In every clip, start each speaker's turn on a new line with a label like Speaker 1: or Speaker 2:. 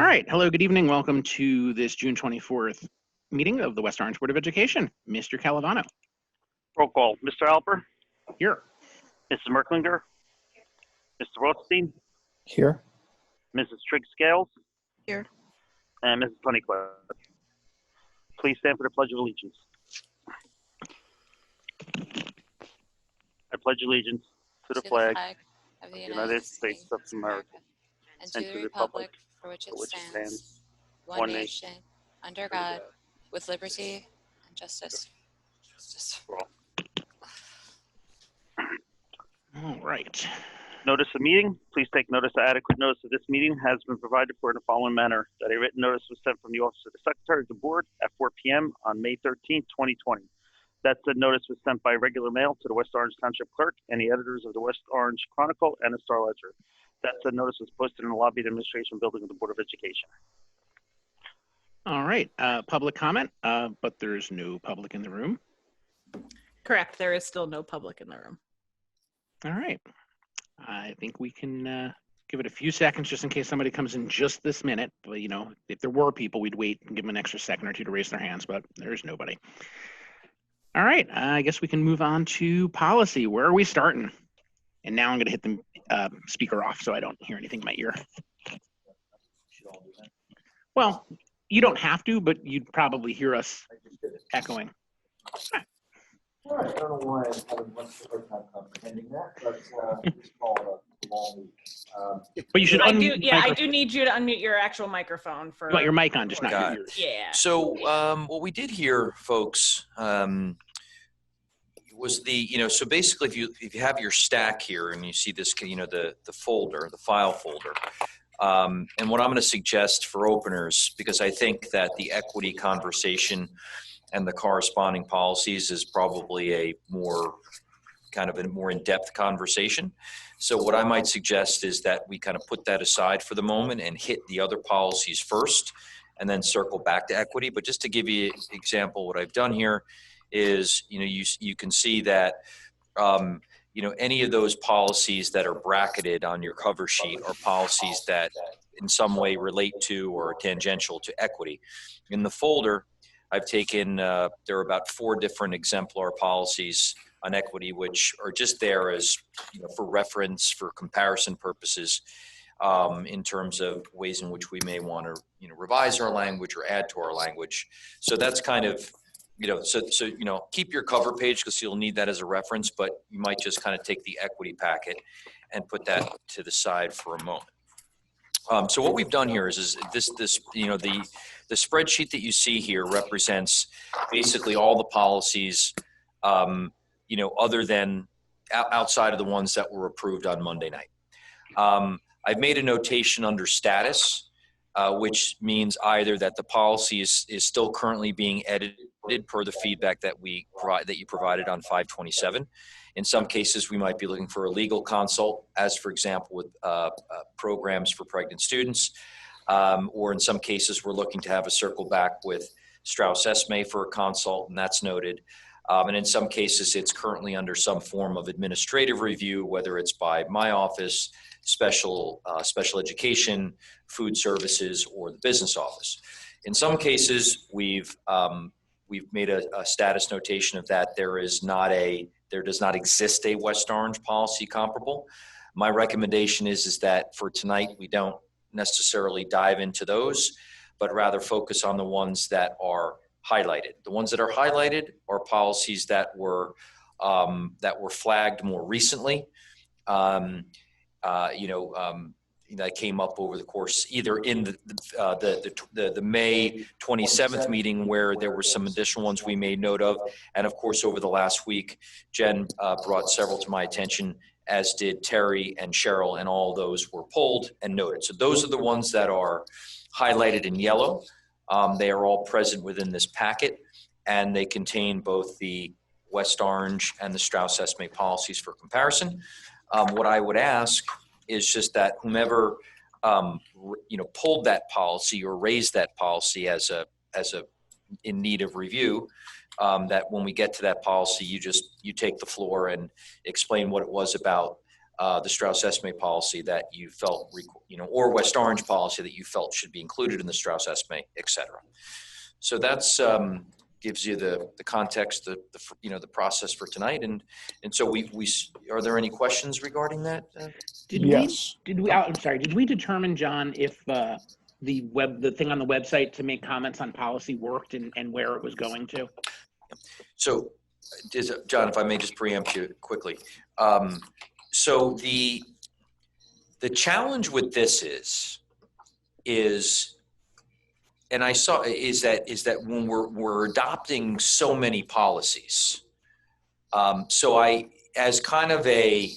Speaker 1: right. Hello, good evening. Welcome to this June 24th meeting of the West Orange Board of Education. Mr. Calavano.
Speaker 2: Roll call. Mr. Alper,
Speaker 1: Here.
Speaker 2: Mrs. Merklinger, Mr. Rothstein,
Speaker 3: Here.
Speaker 2: Mrs. Trigg-Scales,
Speaker 4: Here.
Speaker 2: and Mrs. Honeycliff. Please stand for the Pledge of Allegiance. I pledge allegiance to the flag
Speaker 4: of the
Speaker 2: United States of America
Speaker 4: and to the republic for which it stands, one nation, under God, with liberty and justice.
Speaker 1: All right.
Speaker 2: Notice of meeting. Please take notice that adequate notice of this meeting has been provided for in the following manner. That a written notice was sent from the Office of the Secretary of the Board at 4 p.m. on May 13, 2020. That said notice was sent by regular mail to the West Orange Township Clerk and the editors of the West Orange Chronicle and the Star Ledger. That said notice was posted in the lobby of the Administration Building of the Board of Education.
Speaker 1: All right. Public comment, but there's no public in the room.
Speaker 5: Correct. There is still no public in the room.
Speaker 1: All right. I think we can give it a few seconds just in case somebody comes in just this minute. But, you know, if there were people, we'd wait and give them an extra second or two to raise their hands, but there's nobody. All right. I guess we can move on to policy. Where are we starting? And now I'm going to hit the speaker off so I don't hear anything in my ear. Well, you don't have to, but you'd probably hear us echoing.
Speaker 3: All right, I don't know why I'm having much of a hard time comprehending that, but just call it a long week.
Speaker 1: But you should unmute.
Speaker 5: I do need you to unmute your actual microphone for.
Speaker 1: You got your mic on, just not your
Speaker 6: Got it.
Speaker 1: ears.
Speaker 5: Yeah.
Speaker 6: So what we did here, folks, was so basically if you have your stack here and you see this, the folder, the file folder, and what I'm going to suggest for openers, because I think that the equity conversation and the corresponding policies is probably a more in-depth conversation. So what I might suggest is that we kind of put that aside for the moment and hit the other policies first and then circle back to equity. But just to give you an example, what I've done here is, you can see that, any of those policies that are bracketed on your cover sheet are policies that in some way relate to or are tangential to equity. In the folder, I've taken, there are about 4 different exemplar policies on equity, which are just there as, for reference, for comparison purposes, in terms of ways in which we may want to, revise our language or add to our language. So that's kind of, keep your cover page because you'll need that as a reference, but you might just kind of take the equity packet and put that to the side for a moment. So what we've done here is this the spreadsheet that you see here represents basically all the policies, other than outside of the ones that were approved on Monday night. I've made a notation under status, which means either that the policy is still currently being edited per the feedback that you provided on 5/27. In some cases, we might be looking for a legal consult, as for example with programs for pregnant students, or in some cases we're looking to have a circle back with Strauss-Esme for a consult, and that's noted. And in some cases, it's currently under some form of administrative review, whether it's by my office, special education, food services, or the business office. In some cases, we've made a status notation of that there does not exist a West Orange policy comparable. My recommendation is that for tonight, we don't necessarily dive into those, but rather focus on the ones that are highlighted. The ones that are highlighted are policies that were flagged more recently. That came up over the course, either in the May 27th meeting where there were some additional ones we made note of, and of course over the last week, Jen brought several to my attention, as did Terry and Cheryl, and all those were pulled and noted. So those are the ones that are highlighted in yellow. They are all present within this packet, and they contain both the West Orange and the Strauss-Esme policies for comparison. What I would ask is just that whomever pulled that policy or raised that policy as a in need of review, that when we get to that policy, you take the floor and explain what it was about the Strauss-Esme policy that you felt, or West Orange policy that you felt should be included in the Strauss-Esme, et cetera. So that's gives you the context, the process for tonight. And so we are there any questions regarding that?
Speaker 1: Yes. I'm sorry. Did we determine, John, if the thing on the website to make comments on policy worked and where it was going to?
Speaker 6: So, John, if I may just preempt you quickly. So the challenge with this is, and I saw is that when we're adopting so many policies, so as kind of a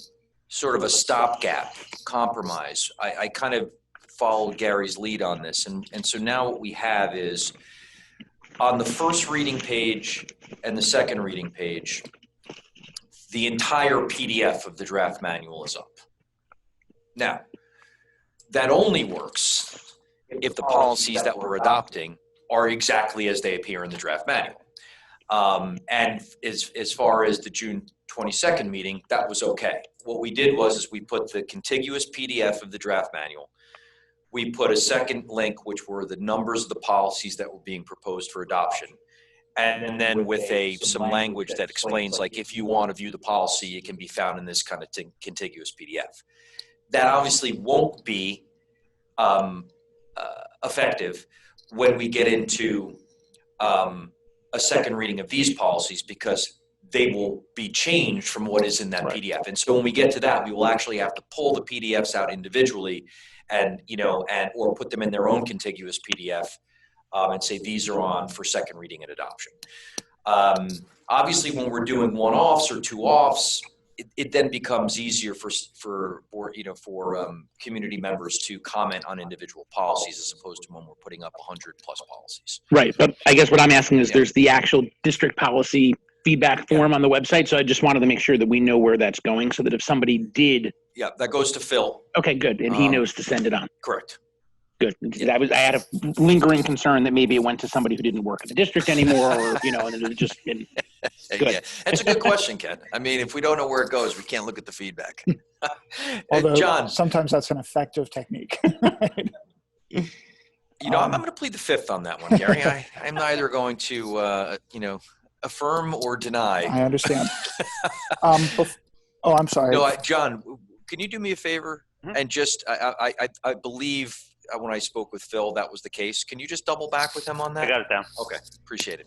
Speaker 6: sort of a stopgap compromise, I kind of followed Gary's lead on this, and so now what we have is on the first reading page and the second reading page, the entire PDF of the draft manual is up. Now, that only works if the policies that we're adopting are exactly as they appear in the draft manual. And as far as the June 22nd meeting, that was okay. What we did was we put the contiguous PDF of the draft manual. We put a second link, which were the numbers of the policies that were being proposed for adoption. And then with some language that explains, like, if you want to view the policy, it can be found in this kind of contiguous PDF. That obviously won't be effective when we get into a second reading of these policies, because they will be changed from what is in that PDF. And so when we get to that, we will actually have to pull the PDFs out individually and or put them in their own contiguous PDF. And say these are on for second reading and adoption. Obviously, when we're doing one-offs or two-offs, it then becomes easier for community members to comment on individual policies as opposed to when we're putting up 100+ policies.
Speaker 1: Right, but I guess what I'm asking is, there's the actual district policy feedback form on the website, so I just wanted to make sure that we know where that's going, so that if somebody did.
Speaker 6: Yeah, that goes to Phil.
Speaker 1: Okay, good, and he knows to send it on.
Speaker 6: Correct.
Speaker 1: Good. I had a lingering concern that maybe it went to somebody who didn't work in the district anymore, or and it was just been good.
Speaker 6: Yeah, that's a good question, Ken. I mean, if we don't know where it goes, we can't look at the feedback.
Speaker 7: Although
Speaker 6: John,
Speaker 7: sometimes that's an effective technique.
Speaker 6: I'm going to plead the fifth on that one, Gary. I'm neither going to affirm or deny.
Speaker 7: I understand. I'm sorry.
Speaker 6: No, John, can you do me a favor? And just, I believe when I spoke with Phil, that was the case. Can you just double back with him on that?
Speaker 2: I got it down.
Speaker 6: Okay, appreciate it.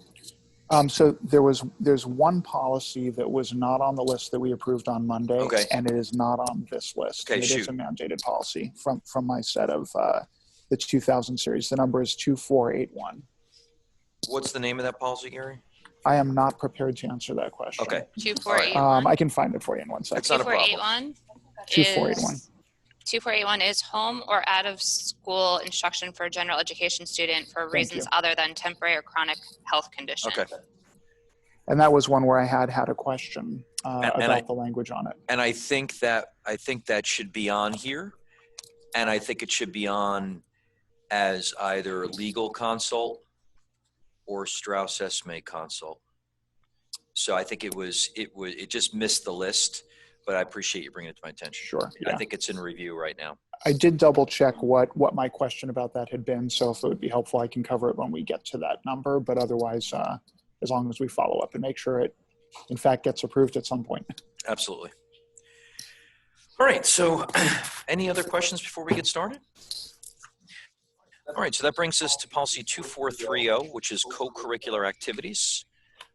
Speaker 7: So there's one policy that was not on the list that we approved on Monday,
Speaker 6: okay,
Speaker 7: and it is not on this list.
Speaker 6: Okay,
Speaker 7: it is a mandated policy from my set of the 2000 series. The number is 2481.
Speaker 6: What's the name of that policy, Gary?
Speaker 7: I am not prepared to answer that question.
Speaker 6: Okay.
Speaker 4: 2481.
Speaker 7: I can find it for you in 1 second.
Speaker 6: That's not a problem.
Speaker 7: 2481.
Speaker 4: 2481 is home or out of school instruction for a general education student for reasons other than temporary or chronic health condition.
Speaker 6: Okay.
Speaker 7: And that was one where I had a question about the language on it.
Speaker 6: And I think that should be on here, and I think it should be on as either legal consult or Strauss-Esme consult. So I think it just missed the list. But I appreciate you bringing it to my attention.
Speaker 7: Sure. Yeah.
Speaker 6: I think it's in review right now.
Speaker 7: I did double check what my question about that had been. So if it would be helpful, I can cover it when we get to that number. But otherwise, as long as we follow up and make sure it, in fact, gets approved at some point.
Speaker 6: Absolutely. All right. So any other questions before we get started? All right. So that brings us to policy 2430, which is co-curricular activities.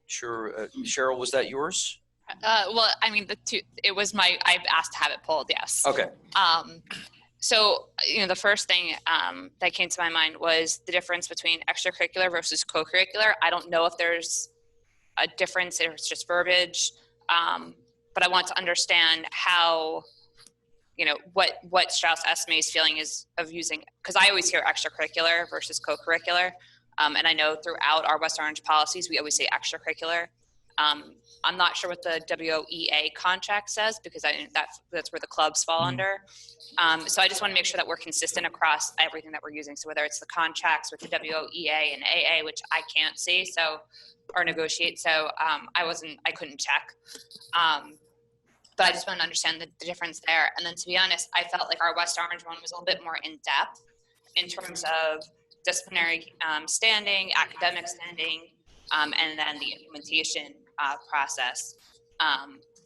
Speaker 6: Sure. Cheryl, was that yours?
Speaker 4: Well, I mean, it was I've asked to have it pulled, yes.
Speaker 6: Okay.
Speaker 4: So, the first thing that came to my mind was the difference between extracurricular versus co-curricular. I don't know if there's a difference, if it's just verbiage, but I want to understand how, what Strauss-Esme's feeling is of using, because I always hear extracurricular versus co-curricular, and I know throughout our West Orange policies, we always say extracurricular. I'm not sure what the WOEA contract says, because that's where the clubs fall under. So I just want to make sure that we're consistent across everything that we're using. So whether it's the contracts with the WOEA and AA, which I can't see, or negotiate. So I couldn't check. But I just want to understand the difference there. And then to be honest, I felt like our West Orange one was a little bit more in depth in terms of disciplinary standing, academic standing, and then the implementation process.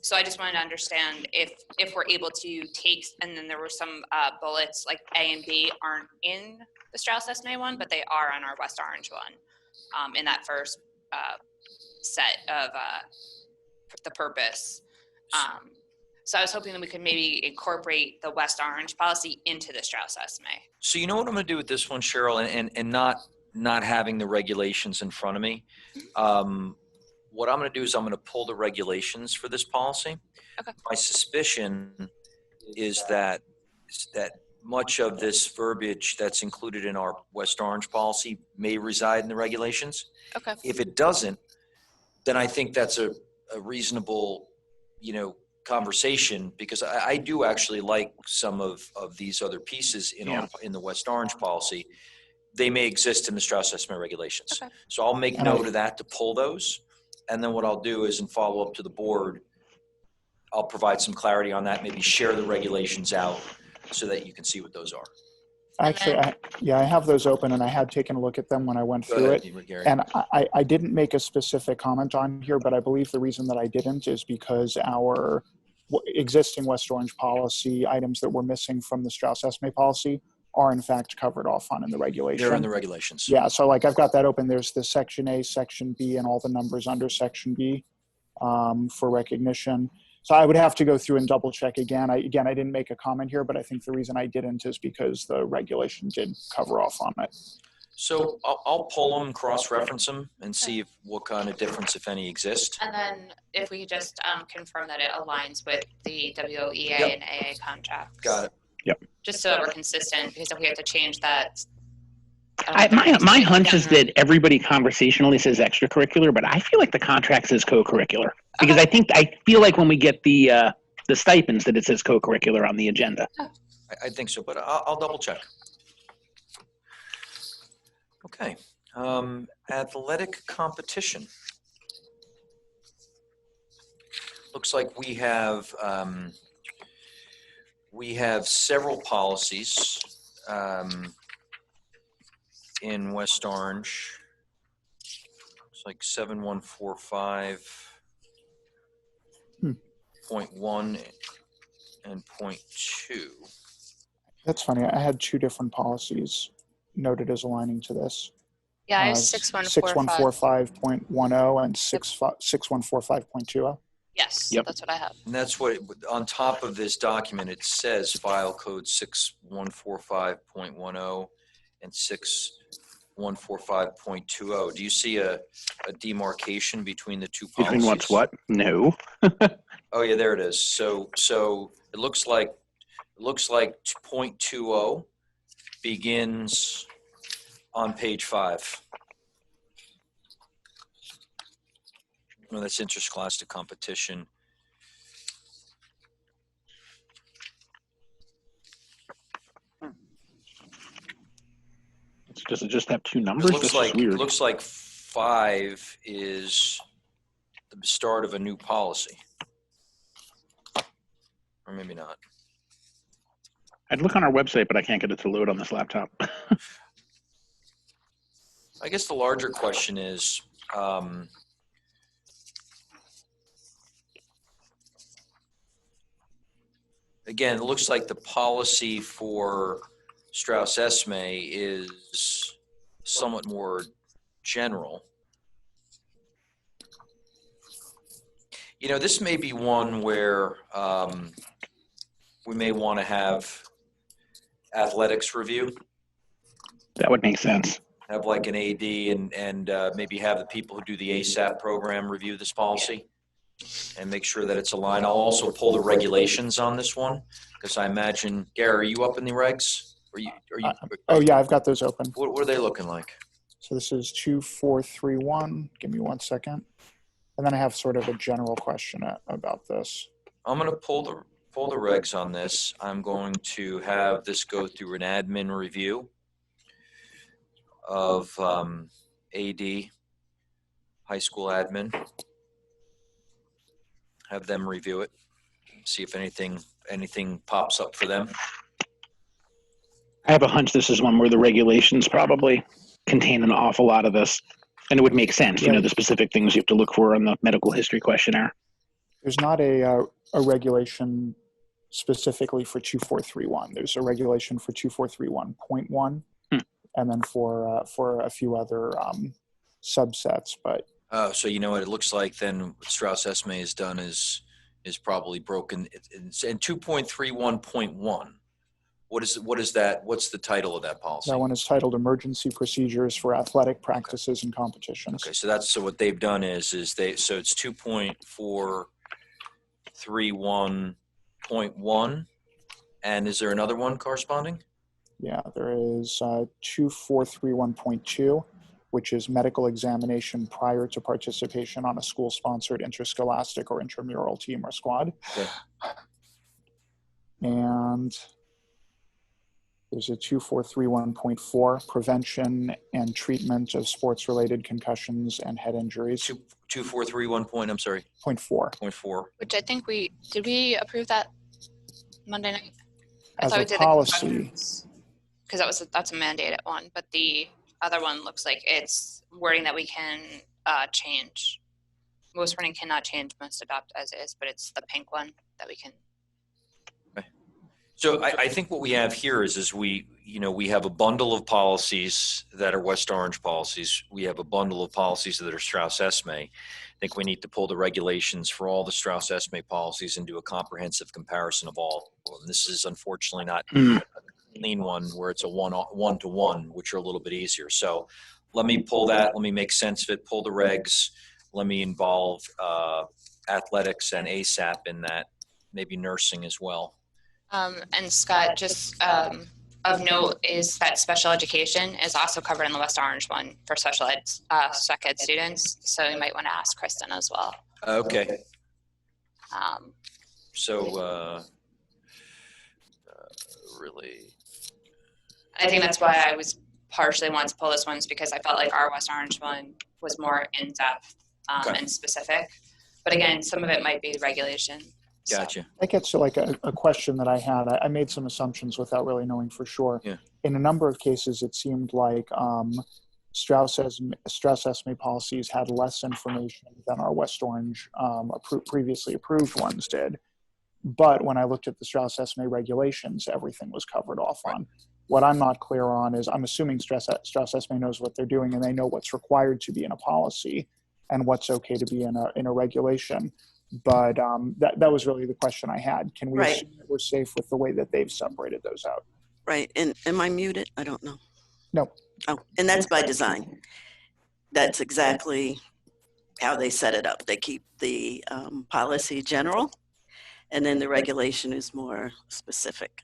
Speaker 4: So I just wanted to understand if we're able to take, and then there were some bullets like A and B aren't in the Strauss SMA one, but they are on our West Orange one in that first set of the purpose. So I was hoping that we could maybe incorporate the West Orange policy into the Strauss SMA.
Speaker 6: So you know what I'm going to do with this one, Cheryl, and not having the regulations in front of me. What I'm going to do is I'm going to pull the regulations for this policy.
Speaker 4: Okay.
Speaker 6: My suspicion is that much of this verbiage that's included in our West Orange policy may reside in the regulations.
Speaker 4: Okay.
Speaker 6: If it doesn't, then I think that's a reasonable, conversation, because I do actually like some of these other pieces in the West Orange policy. They may exist in the Strauss SMA regulations.
Speaker 4: Okay.
Speaker 6: So I'll make note of that to pull those. And then what I'll do is, in follow up to the board, I'll provide some clarity on that, maybe share the regulations out so that you can see what those are.
Speaker 7: Actually, I have those open, and I had taken a look at them when I went through it.
Speaker 6: Gary.
Speaker 7: And I didn't make a specific comment on here, but I believe the reason that I didn't is because our existing West Orange policy items that were missing from the Strauss SMA policy are in fact covered off on in the regulation.
Speaker 6: They're in the regulations.
Speaker 7: Yeah, so like I've got that open. There's the section A, section B, and all the numbers under section B for recognition. So I would have to go through and double check again. I didn't make a comment here, but I think the reason I didn't is because the regulation did cover off on it.
Speaker 6: So I'll pull them, cross-reference them, and see what kind of difference, if any, exists.
Speaker 4: And then if we just confirm that it aligns with the WOEA
Speaker 6: Yep.
Speaker 4: and AA contracts.
Speaker 6: Got it.
Speaker 1: Yep.
Speaker 4: Just so that we're consistent, because if we have to change that.
Speaker 1: My hunch is that everybody conversationally says extracurricular, but I feel like the contract says co-curricular, because I feel like when we get the stipends that it says co-curricular on the agenda.
Speaker 6: I think so, but I'll double check. Okay. Athletic competition. Looks like we have several policies in West Orange. It's like 7145.1 and .2.
Speaker 7: That's funny. I had two different policies noted as aligning to this.
Speaker 4: Yeah, I have 6145.
Speaker 7: 6145.10 and 6145.20.
Speaker 4: Yes,
Speaker 1: Yep.
Speaker 4: that's what I have.
Speaker 6: And that's what, on top of this document, it says file code 6145.10 and 6145.20. Do you see a demarcation between the two policies?
Speaker 1: Between what's what? No.
Speaker 6: Oh yeah, there it is. So it looks like .20 begins on page 5. No, that's interscholastic competition.
Speaker 1: Does it just have two numbers?
Speaker 6: It looks like 5 is the start of a new policy. Or maybe not.
Speaker 1: I'd look on our website, but I can't get it to load on this laptop.
Speaker 6: I guess the larger question is, again, it looks like the policy for Strauss SMA is somewhat more general. This may be one where we may want to have athletics review.
Speaker 1: That would make sense.
Speaker 6: Have like an AD and maybe have the people who do the ASAP program review this policy and make sure that it's aligned. I'll also pull the regulations on this one, because I imagine, Gary, are you up in the regs?
Speaker 7: Oh yeah, I've got those open.
Speaker 6: What are they looking like?
Speaker 7: So this is 2431. Give me 1 second. And then I have sort of a general question about this.
Speaker 6: I'm going to pull the regs on this. I'm going to have this go through an admin review of AD, high school admin. Have them review it. see if anything pops up for them.
Speaker 1: I have a hunch this is one where the regulations probably contain an awful lot of this, and it would make sense,
Speaker 7: Right.
Speaker 1: the specific things you have to look for on the medical history questionnaire.
Speaker 7: There's not a regulation specifically for 2431. There's a regulation for 2431.1, and then for a few other subsets. But
Speaker 6: Oh, so you know what? It looks like then what Strauss Esme has done is probably broken. It's in 2.31.1. What is that? What's the title of that policy?
Speaker 7: that one is titled "Emergency Procedures for Athletic Practices and Competitions."
Speaker 6: Okay, so what they've done is it's 2.431.1, and is there another one corresponding?
Speaker 7: Yeah, there is 2431.2, which is medical examination prior to participation on a school-sponsored interscholastic or intramural team or squad.
Speaker 6: Okay.
Speaker 7: And there's a 2431.4, prevention and treatment of sports-related concussions and head injuries.
Speaker 6: 2431 point. I'm sorry.
Speaker 7: 0.4.
Speaker 6: 0.4.
Speaker 4: Which I think we approve that Monday night?
Speaker 7: As a policy,
Speaker 4: Because that's a mandated one, but the other one looks like it's wording that we can change. Most wording cannot change, must adopt as is, but it's the pink one that we can.
Speaker 6: So I think what we have here is we have a bundle of policies that are West Orange policies. We have a bundle of policies that are Strauss Esme. I think we need to pull the regulations for all the Strauss Esme policies and do a comprehensive comparison of all of them. This is unfortunately not a clean one where it's a one-to-one, which are a little bit easier. So let me pull that. Let me make sense of it. Pull the regs. Let me involve athletics and ASAP in that, maybe nursing as well.
Speaker 4: And Scott, just of note is that special education is also covered in the West Orange one for special ed, spec ed students. So you might want to ask Kristen as well.
Speaker 6: Okay.
Speaker 4: So
Speaker 6: Really,
Speaker 4: I think that's why I was partially wanting to pull this one, is because I felt like our West Orange one was more in depth and specific. But again, some of it might be regulation.
Speaker 6: gotcha.
Speaker 7: that gets to like a question that I had. I made some assumptions without really knowing for sure.
Speaker 6: Yeah.
Speaker 7: In a number of cases, it seemed like Strauss Esme policies had less information than our West Orange previously approved ones did. But when I looked at the Strauss Esme regulations, everything was covered off on. What I'm not clear on is I'm assuming Strauss Esme knows what they're doing and they know what's required to be in a policy and what's okay to be in a regulation. But that was really the question I had. Can we assume that we're safe with the way that they've separated those out?
Speaker 8: Right. And am I muted? I don't know.
Speaker 7: No.
Speaker 8: Oh, and that's by design. That's exactly how they set it up. They keep the policy general, and then the regulation is more specific.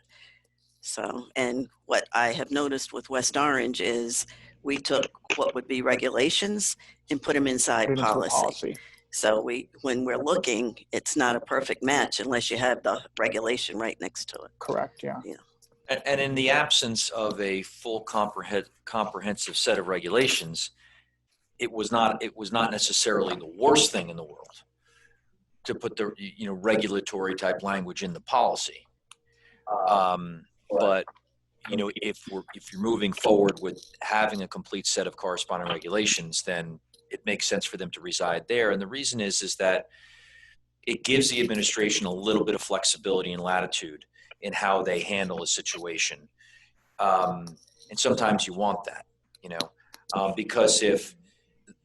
Speaker 8: So, and what I have noticed with West Orange is we took what would be regulations and put them inside
Speaker 7: Put it into a
Speaker 8: policy. So when we're looking, it's not a perfect match unless you have the regulation right next to it.
Speaker 7: Correct, yeah.
Speaker 6: And in the absence of a full comprehensive set of regulations, it was not necessarily the worst thing in the world to put the regulatory type language in the policy. But if you're moving forward with having a complete set of corresponding regulations, then it makes sense for them to reside there. And the reason is that it gives the administration a little bit of flexibility and latitude in how they handle a situation. And sometimes you want that, because if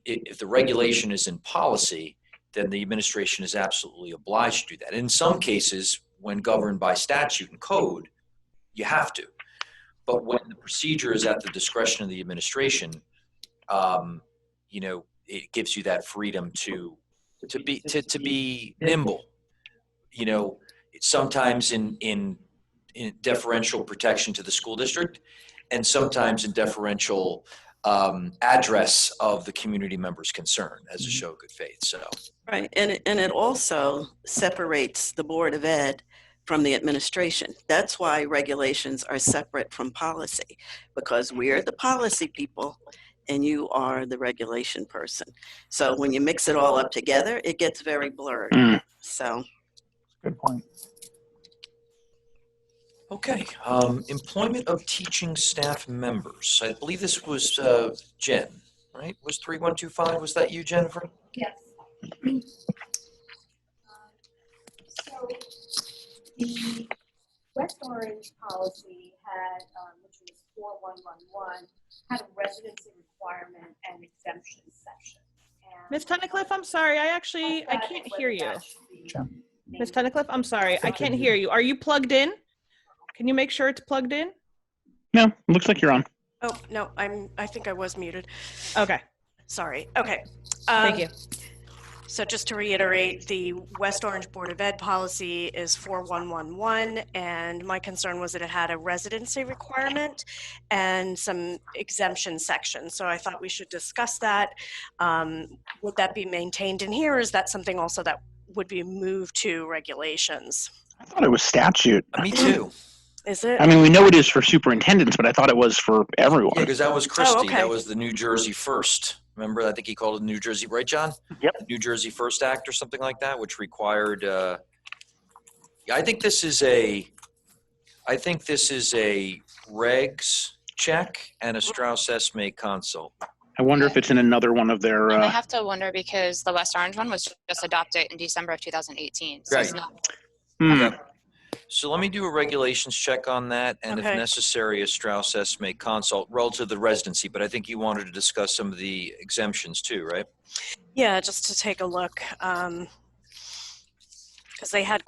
Speaker 6: the regulation is in policy, then the administration is absolutely obliged to do that. In some cases, when governed by statute and code, you have to. But when the procedure is at the discretion of the administration, it gives you that freedom to be nimble. Sometimes in deferential protection to the school district, and sometimes in deferential address of the community member's concern as a show of good faith. So
Speaker 8: right, and it also separates the Board of Ed from the administration. That's why regulations are separate from policy, because we're the policy people and you are the regulation person. So when you mix it all up together, it gets very blurred. So
Speaker 7: Good point.
Speaker 6: Okay, employment of teaching staff members. I believe this was Jen, right? Was 3125, was that you, Jennifer?
Speaker 9: Yes. So the West Orange policy had, which was 4111, had a residency requirement and exemption section.
Speaker 5: Ms. Tunnicliffe, I'm sorry. I can't hear you. Ms. Tunnicliffe, I'm sorry. I can't hear you. Are you plugged in? Can you make sure it's plugged in?
Speaker 1: No, looks like you're on.
Speaker 9: Oh, no, I think I was muted.
Speaker 5: Okay.
Speaker 9: Sorry. Okay.
Speaker 5: Thank you.
Speaker 9: So just to reiterate, the West Orange Board of Ed policy is 4111, and my concern was that it had a residency requirement and some exemption sections. So I thought we should discuss that. Would that be maintained in here, or is that something also that would be moved to regulations?
Speaker 1: I thought it was statute.
Speaker 6: Me too.
Speaker 9: Is it?
Speaker 1: I mean, we know it is for superintendents, but I thought it was for everyone.
Speaker 6: Yeah, because that was Christie.
Speaker 9: okay.
Speaker 6: That was the New Jersey First. Remember, I think he called it New Jersey, right, John?
Speaker 2: Yep.
Speaker 6: New Jersey First Act or something like that, which required. Yeah, I think this is a regs check and a Strauss-Esme consult.
Speaker 1: I wonder if it's in another one of their.
Speaker 4: And I have to wonder because the West Orange one was just adopted in December of 2018. So it's
Speaker 6: Right.
Speaker 4: not.
Speaker 6: Okay. So let me do a regulations check on that, and if
Speaker 9: Okay.
Speaker 6: necessary, a Strauss-Esme consult relative to the residency. But I think you wanted to discuss some of the exemptions too, right?
Speaker 9: Yeah, just to take a look. Because they had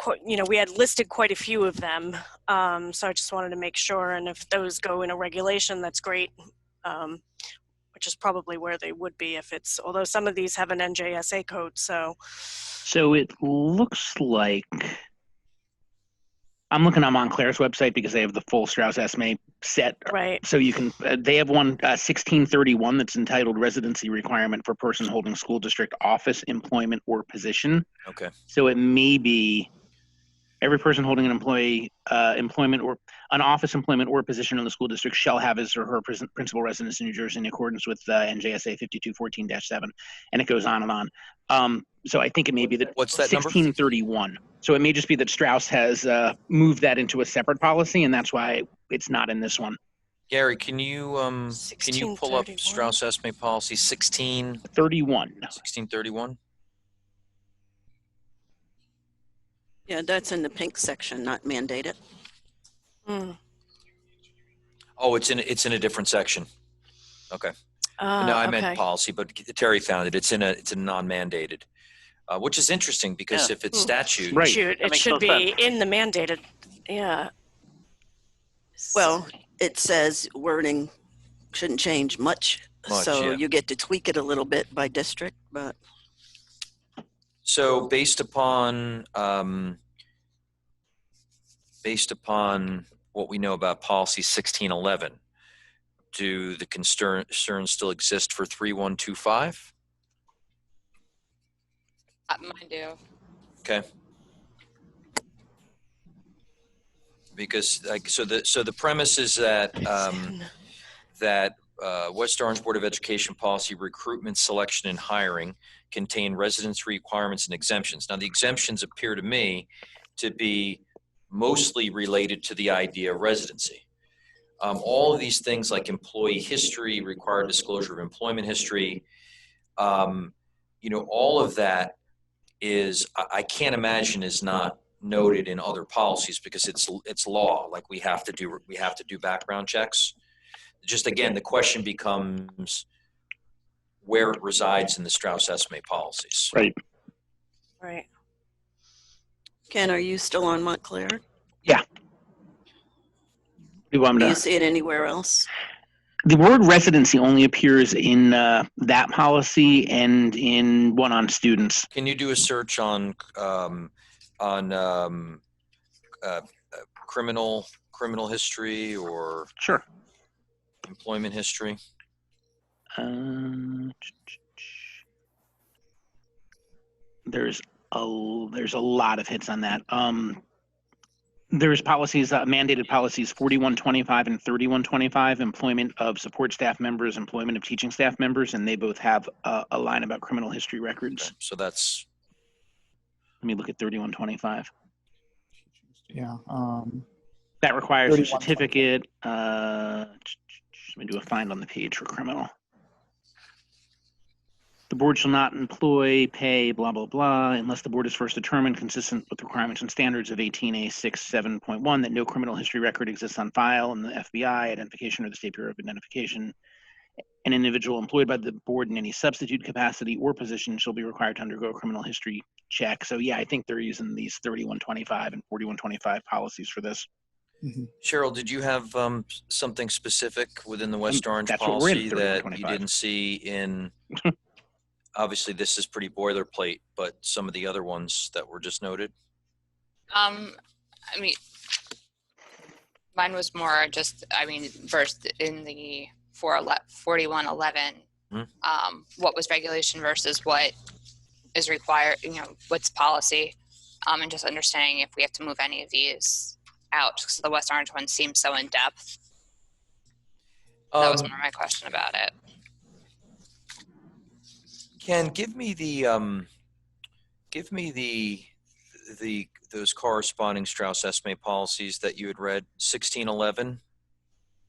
Speaker 9: we had listed quite a few of them. So I just wanted to make sure, and if those go in a regulation, that's great. Which is probably where they would be if it's, although some of these have an NJSA code, so.
Speaker 1: So it looks like. I'm looking on Montclair's website because they have the full Strauss-Esme set.
Speaker 9: Right.
Speaker 1: So you can, they have one 1631 that's entitled Residency Requirement for Person Holding School District Office, Employment, or Position.
Speaker 6: Okay.
Speaker 1: So it may be every person holding an employment or an office, employment, or position in the school district shall have his or her principal residence in New Jersey in accordance with NJSA 5214-7, and it goes on and on. So I think it may be that.
Speaker 6: What's that number?
Speaker 1: 1631. So it may just be that Strauss has moved that into a separate policy, and that's why it's not in this one.
Speaker 6: Gary, can you pull up
Speaker 9: 1631.
Speaker 6: Strauss-Esme policy
Speaker 1: 31.
Speaker 6: 1631?
Speaker 8: Yeah, that's in the pink section, not mandated.
Speaker 9: Mm.
Speaker 6: Oh, it's in a different section. Okay. No, I meant
Speaker 9: Okay.
Speaker 6: policy, but Terry found it. It's in a non-mandated, which is interesting because if it's statute,
Speaker 1: Right.
Speaker 9: Shoot,
Speaker 2: That
Speaker 9: it
Speaker 2: makes
Speaker 9: should
Speaker 2: no
Speaker 9: be
Speaker 2: sense.
Speaker 9: in the mandated, yeah.
Speaker 8: Well, it says wording shouldn't change much. So
Speaker 6: yeah.
Speaker 8: you get to tweak it a little bit by district, but
Speaker 6: So based upon what we know about policy 1611, do the concerns still exist for 3125?
Speaker 4: Mine do.
Speaker 6: Okay. Because the premise is that West Orange Board of Education policy recruitment, selection, and hiring contain residence requirements and exemptions. Now, the exemptions appear to me to be mostly related to the idea of residency. All of these things like employee history, required disclosure of employment history, all of that is, I can't imagine is not noted in other policies because it's law. Like we have to do background checks. Just again, the question becomes where it resides in the Strauss-Esme policies.
Speaker 1: Right.
Speaker 9: Right.
Speaker 8: Ken, are you still on Montclair?
Speaker 1: Do you want me
Speaker 8: Do
Speaker 1: to-
Speaker 8: you see it anywhere else?
Speaker 1: The word residency only appears in that policy and in one on students.
Speaker 6: Can you do a search on criminal history or
Speaker 1: Sure.
Speaker 6: employment history?
Speaker 1: There's a lot of hits on that. There's policies, mandated policies 4125 and 3125, employment of support staff members, employment of teaching staff members, and they both have a line about criminal history records.
Speaker 6: So that's
Speaker 1: Let me look at 3125.
Speaker 7: Yeah.
Speaker 1: That requires a
Speaker 7: 3125.
Speaker 1: certificate. Let me do a find on the page for criminal. The board shall not employ, pay, blah, blah, blah, unless the board is first determined, consistent with the requirements and standards of 18A6.7.1, that no criminal history record exists on file in the FBI, identification, or the State Bureau of Identification. An individual employed by the board in any substitute capacity or position shall be required to undergo a criminal history check. So yeah, I think they're using these 3125 and 4125 policies for this.
Speaker 6: Cheryl, did you have something specific within the West Orange
Speaker 1: That's what we're in,
Speaker 6: policy that you
Speaker 1: 3125.
Speaker 6: didn't see in? Obviously, this is pretty boilerplate, but some of the other ones that were just noted.
Speaker 4: I mean, mine was more just, I mean, versed in the 4111, what was regulation versus what is required, you know, what's policy, and just understanding if we have to move any of these out, because the West Orange one seems so in depth. That was more my question about it.
Speaker 6: Ken, give me those corresponding Strauss-Esme policies that you had read. 1611.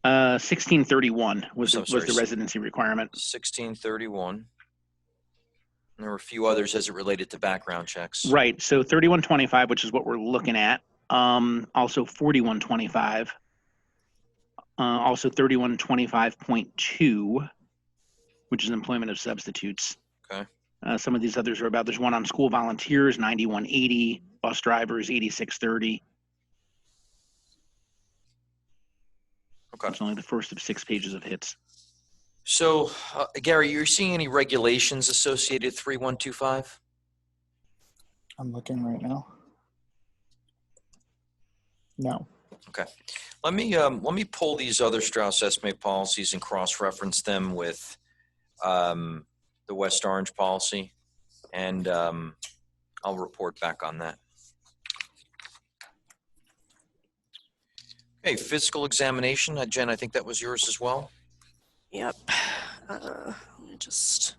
Speaker 1: 1631 was the residency requirement.
Speaker 6: 1631. There were a few others as it related to background checks.
Speaker 1: Right. So 3125, which is what we're looking at. Also 4125. Also 3125.2, which is employment of substitutes.
Speaker 6: Okay.
Speaker 1: Some of these others are about, there's one on school volunteers, 9180, bus drivers, 8630.
Speaker 6: Okay.
Speaker 1: It's only the first of 6 pages of hits.
Speaker 6: So, Gary, you're seeing any regulations associated with 3125?
Speaker 7: I'm looking right now. No.
Speaker 6: Okay. Let me pull these other Strauss-Esme policies and cross-reference them with the West Orange policy, and I'll report back on that. Okay, physical examination. Jen, I think that was yours as well.
Speaker 9: Yep. Let me just.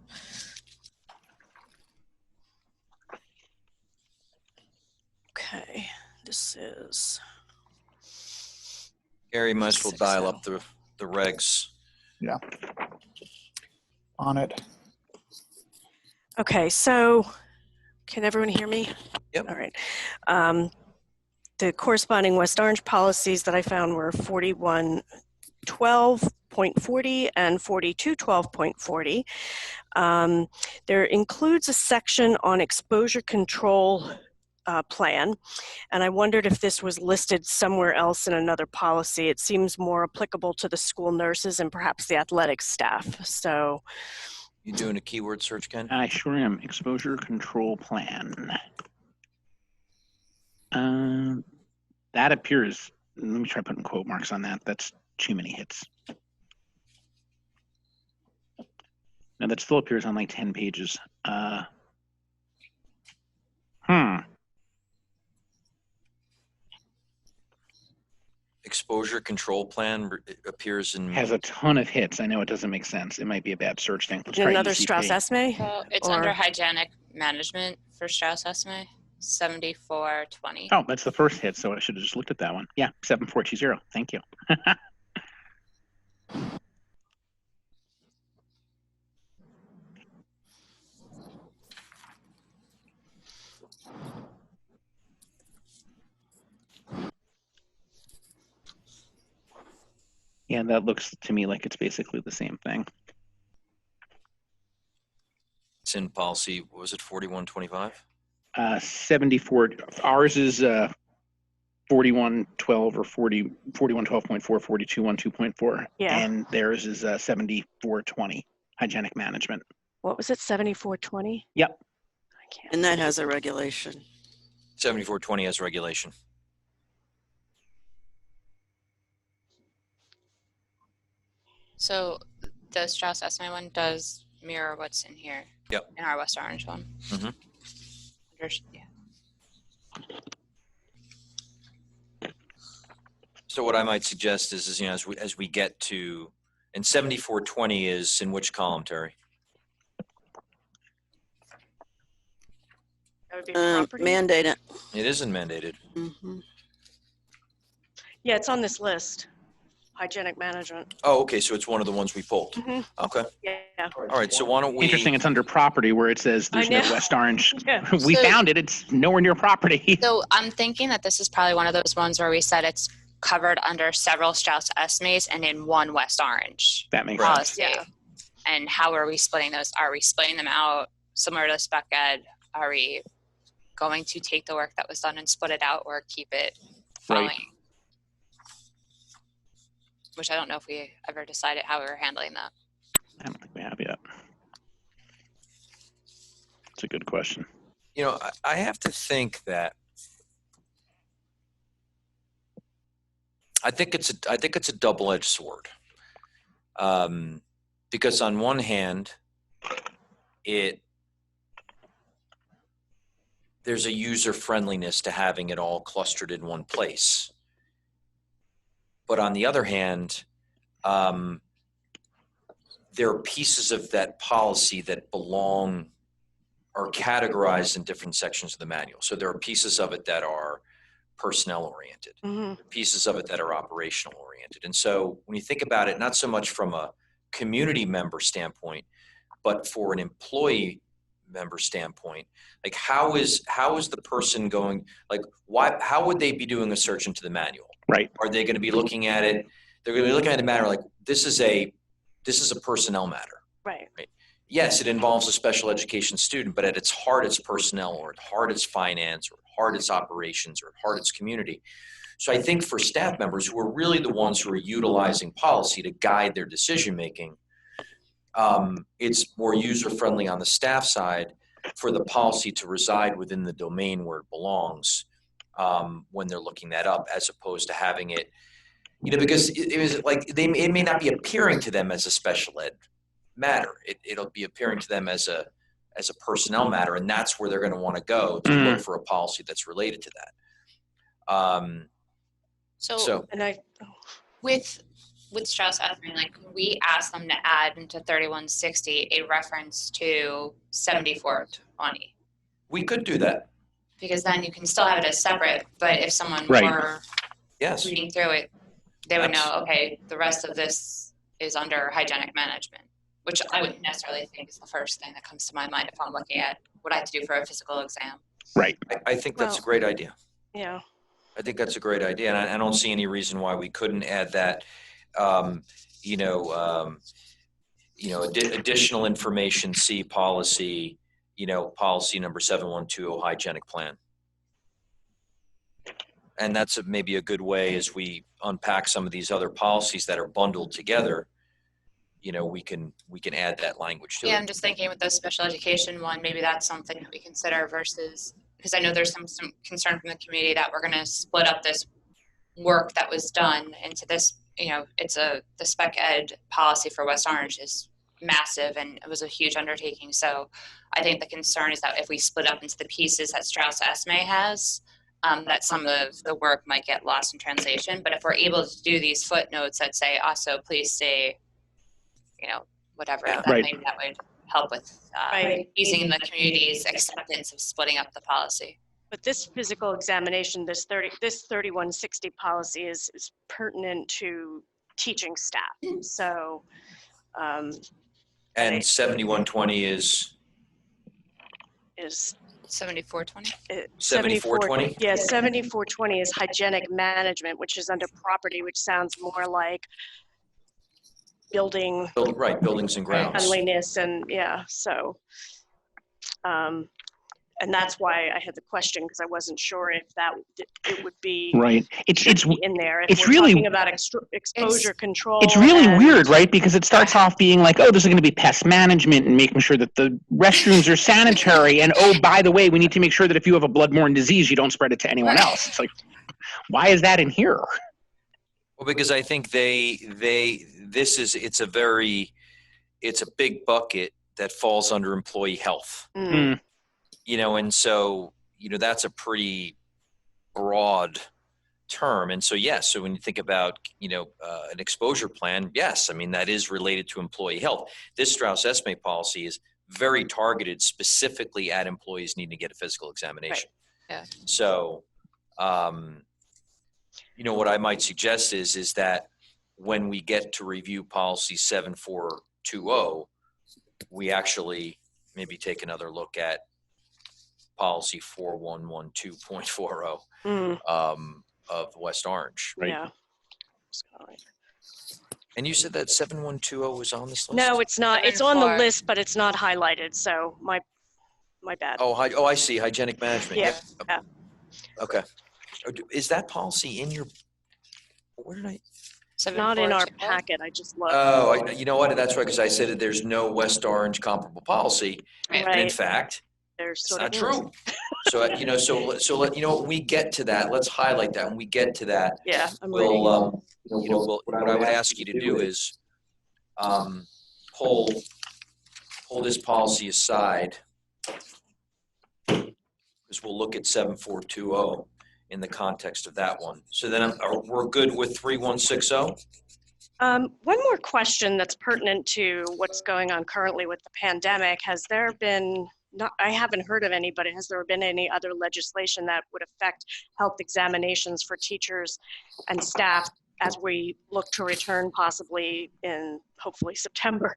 Speaker 9: Okay, this is.
Speaker 6: Gary, might as well dial up the regs.
Speaker 7: Yeah. On it.
Speaker 9: Okay, so can everyone hear me?
Speaker 6: Yep.
Speaker 9: All right. The corresponding West Orange policies that I found were 4112.40 and 4212.40. There includes a section on exposure control plan, and I wondered if this was listed somewhere else in another policy. It seems more applicable to the school nurses and perhaps the athletic staff. So,
Speaker 6: you doing a keyword search, Ken?
Speaker 1: I sure am. Exposure control plan. That appears, let me try putting quote marks on that. That's too many hits. Now that still appears on like 10 pages.
Speaker 6: Exposure control plan appears in.
Speaker 1: Has a ton of hits. I know it doesn't make sense. It might be a bad search thing. Let's try
Speaker 9: another
Speaker 1: ECP.
Speaker 9: Strauss-Esme?
Speaker 4: Well, it's under Hygienic Management for Strauss-Esme, 7420.
Speaker 1: Oh, that's the first hit, so I should have just looked at that one. Yeah, 7420. Thank you. Yeah, that looks to me like it's basically the same thing.
Speaker 6: It's in policy, what was it, 4125?
Speaker 1: 74, ours is 4112 or 4112.4, 4212.4.
Speaker 9: Yeah.
Speaker 1: And theirs is 7420, Hygienic Management.
Speaker 9: What was it, 7420?
Speaker 1: Yep.
Speaker 9: I can't.
Speaker 8: And that has a regulation.
Speaker 6: 7420 has regulation.
Speaker 4: So the Strauss-Esme one does mirror what's in here.
Speaker 6: Yep.
Speaker 4: In our West Orange one.
Speaker 6: Mm-hmm.
Speaker 4: Yeah.
Speaker 6: So what I might suggest is you know, as we get to, and 7420 is in which column, Terry?
Speaker 9: That would be property.
Speaker 8: Mandated.
Speaker 6: It isn't mandated.
Speaker 8: Mm-hmm.
Speaker 9: Yeah, it's on this list. Hygienic management.
Speaker 6: Oh, okay, so it's one of the ones we pulled.
Speaker 9: Mhm.
Speaker 6: Okay,
Speaker 9: Yeah.
Speaker 6: all right, so why don't we?
Speaker 1: Interesting, it's under property where it says there's no
Speaker 9: know.
Speaker 1: West Orange.
Speaker 9: Yeah.
Speaker 1: We
Speaker 4: So-
Speaker 1: found it, it's nowhere near property.
Speaker 4: So I'm thinking that this is probably one of those ones where we said it's covered under several Strauss estimates and in one West Orange
Speaker 1: That makes sense.
Speaker 4: policy.
Speaker 9: Yeah.
Speaker 4: And how are we splitting those? Are we splitting them out similar to spec ed? Are we going to take the work that was done and split it out or keep it following?
Speaker 1: Right.
Speaker 4: Which I don't know if we ever decided how we were handling that.
Speaker 1: I don't think we have yet. It's a good question.
Speaker 6: You know, I have to think that I think it's a double-edged sword, because on one hand, there's a user friendliness to having it all clustered in one place, but on the other hand, there are pieces of that policy that belong are categorized in different sections of the manual. So there are pieces of it that are personnel oriented, pieces of it that are operational oriented. And so when you think about it, not so much from a community member standpoint, but for an employee member standpoint, like how is the person going, like how would they be doing a search into the manual?
Speaker 1: Right.
Speaker 6: Are they going to be looking at it? They're going to be looking at the matter like this is a personnel matter.
Speaker 9: Right.
Speaker 6: Yes, it involves a special education student, but at its heart, it's personnel, or at heart, it's finance, or at heart, it's operations, or at heart, it's community. So I think for staff members who are really the ones who are utilizing policy to guide their decision-making, it's more user-friendly on the staff side for the policy to reside within the domain where it belongs when they're looking that up, as opposed to having it, because it was like it may not be appearing to them as a special ed matter. It'll be appearing to them as a personnel matter, and that's where they're going to want to go to look for a policy that's related to that. So
Speaker 9: And I,
Speaker 4: with Strauss Esme, like we asked them to add into 3160 a reference to 7420,
Speaker 6: we could do that.
Speaker 4: because then you can still have it as separate, but if someone
Speaker 1: Right.
Speaker 4: were
Speaker 6: Yes.
Speaker 4: reading through it, they would know, okay, the rest of this is under hygienic management, which I wouldn't necessarily think is the first thing that comes to my mind if I'm looking at what I have to do for a physical exam.
Speaker 1: Right.
Speaker 6: I think that's a great idea.
Speaker 9: yeah.
Speaker 6: I think that's a great idea, and I don't see any reason why we couldn't add that. Additional information, C policy, policy number 7120, hygienic plan. And that's maybe a good way as we unpack some of these other policies that are bundled together. We can add that language to
Speaker 4: Yeah,
Speaker 6: it.
Speaker 4: I'm just thinking with the special education one, maybe that's something that we consider versus, because I know there's some concern from the community that we're going to split up this work that was done into this, the spec ed policy for West Orange is massive and it was a huge undertaking. So I think the concern is that if we split up into the pieces that Strauss Esme has, that some of the work might get lost in translation. But if we're able to do these footnotes that say, also please stay, whatever,
Speaker 6: Yeah.
Speaker 4: then
Speaker 1: Right.
Speaker 4: maybe that would help with
Speaker 9: Right.
Speaker 4: easing the community's acceptance of splitting up the policy.
Speaker 9: But this physical examination, this 3160 policy is pertinent to teaching staff. So,
Speaker 6: And 7120 is
Speaker 4: 7420?
Speaker 6: 7420?
Speaker 9: Yeah, 7420 is hygienic management, which is under property, which sounds more like building
Speaker 6: buildings and grounds.
Speaker 9: cleanliness and so. And that's why I had the question, because I wasn't sure if it would be
Speaker 1: Right. It's
Speaker 9: in there. If
Speaker 1: it's
Speaker 9: we're
Speaker 1: really-
Speaker 9: talking about exposure control.
Speaker 1: It's really
Speaker 9: and-
Speaker 1: weird, right? Because it starts off being like, oh, this is going to be pest management and making sure that the restrooms are sanitary. And oh, by the way, we need to make sure that if you have a bloodborne disease, you don't spread it to anyone else. It's like, why is that in here?
Speaker 6: Well, because I think it's a big bucket that falls under employee health.
Speaker 9: Mm.
Speaker 6: And so, that's a pretty broad term. And so, yes, so when you think about, an exposure plan, yes, I mean, that is related to employee health. This Strauss Esme policy is very targeted specifically at employees needing to get a physical examination.
Speaker 4: Right. Yeah.
Speaker 6: So, You know, what I might suggest is that when we get to review policy 7420, we actually maybe take another look at policy 4112.40 of West Orange. Right?
Speaker 9: Yeah.
Speaker 6: And you said that 7120 was on this list?
Speaker 9: No, it's not. It's on the
Speaker 4: 7-4.
Speaker 9: list, but it's not highlighted. So my bad.
Speaker 6: Oh, I see. Hygienic management.
Speaker 9: Yeah.
Speaker 6: Yep.
Speaker 9: Yeah.
Speaker 6: Okay. Is that policy in your? Where did I?
Speaker 9: Not in
Speaker 4: 7-4,
Speaker 9: our
Speaker 4: 2-0.
Speaker 9: packet. I just looked.
Speaker 6: Oh, you know what? That's right, because I said that there's no West Orange comparable policy,
Speaker 4: Right.
Speaker 6: and in
Speaker 9: Right.
Speaker 6: fact,
Speaker 9: There's
Speaker 6: it's
Speaker 9: sort
Speaker 6: not
Speaker 9: of
Speaker 6: true. So you know, when we get to that, let's highlight that. When we get to that,
Speaker 9: Yeah, I'm reading.
Speaker 6: what I would ask you to do is pull this policy aside, because we'll look at 7420 in the context of that one. So then we're good with 3160?
Speaker 9: One more question that's pertinent to what's going on currently with the pandemic. Has there been, I haven't heard of any, but has there been any other legislation that would affect health examinations for teachers and staff as we look to return possibly in hopefully September?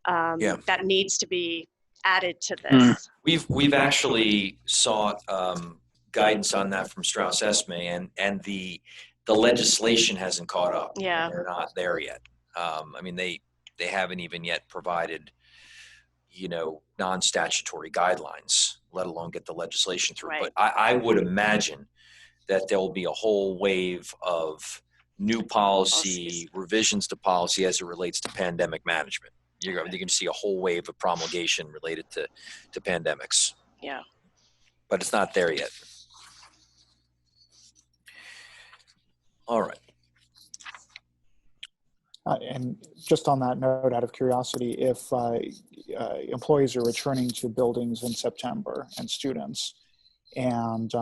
Speaker 9: That needs to be added to this.
Speaker 6: We've actually sought guidance on that from Strauss Esme, and the legislation hasn't caught up.
Speaker 9: Yeah.
Speaker 6: They're not there yet. I mean, they haven't even yet provided, non-statutory guidelines, let alone get the legislation through.
Speaker 9: Right.
Speaker 6: But I would imagine that there will be a whole wave of new policy, revisions to policy as it relates to pandemic management. You're going to see a whole wave of promulgation related to pandemics.
Speaker 9: Yeah.
Speaker 6: But it's not there yet. All right.
Speaker 7: And just on that note, out of curiosity, if employees are returning to buildings in September and students, and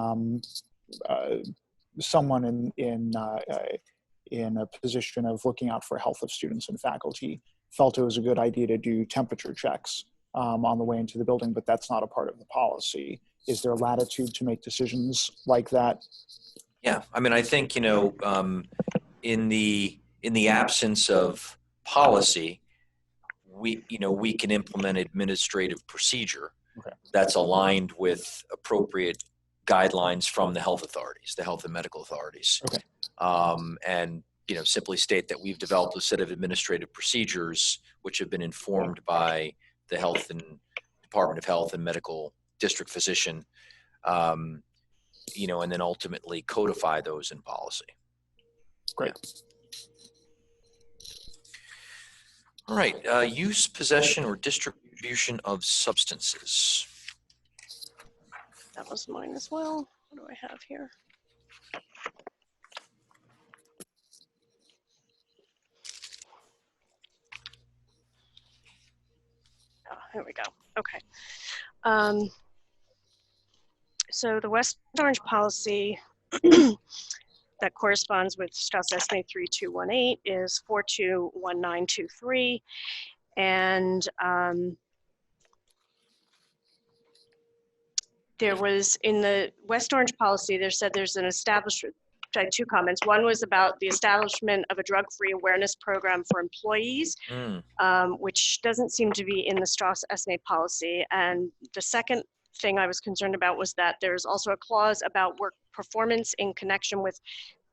Speaker 7: someone in a position of looking out for health of students and faculty felt it was a good idea to do temperature checks on the way into the building, but that's not a part of the policy. Is there latitude to make decisions like that?
Speaker 6: Yeah, I mean, I think, in the absence of policy, we can implement administrative procedure that's aligned with appropriate guidelines from the health authorities, the health and medical authorities.
Speaker 7: Okay.
Speaker 6: And, simply state that we've developed a set of administrative procedures which have been informed by the Health and Department of Health and Medical District Physician, and then ultimately codify those in policy.
Speaker 7: Great.
Speaker 6: All right, use, possession, or distribution of substances.
Speaker 9: That was mine as well. What do I have here? Oh, here we go. Okay. So the West Orange policy that corresponds with Strauss Esme 3218 is 421923. And there was, in the West Orange policy, there said there's an establishment, I had two comments. One was about the establishment of a drug-free awareness program for employees, which doesn't seem to be in the Strauss Esme policy. And the second thing I was concerned about was that there's also a clause about work performance in connection with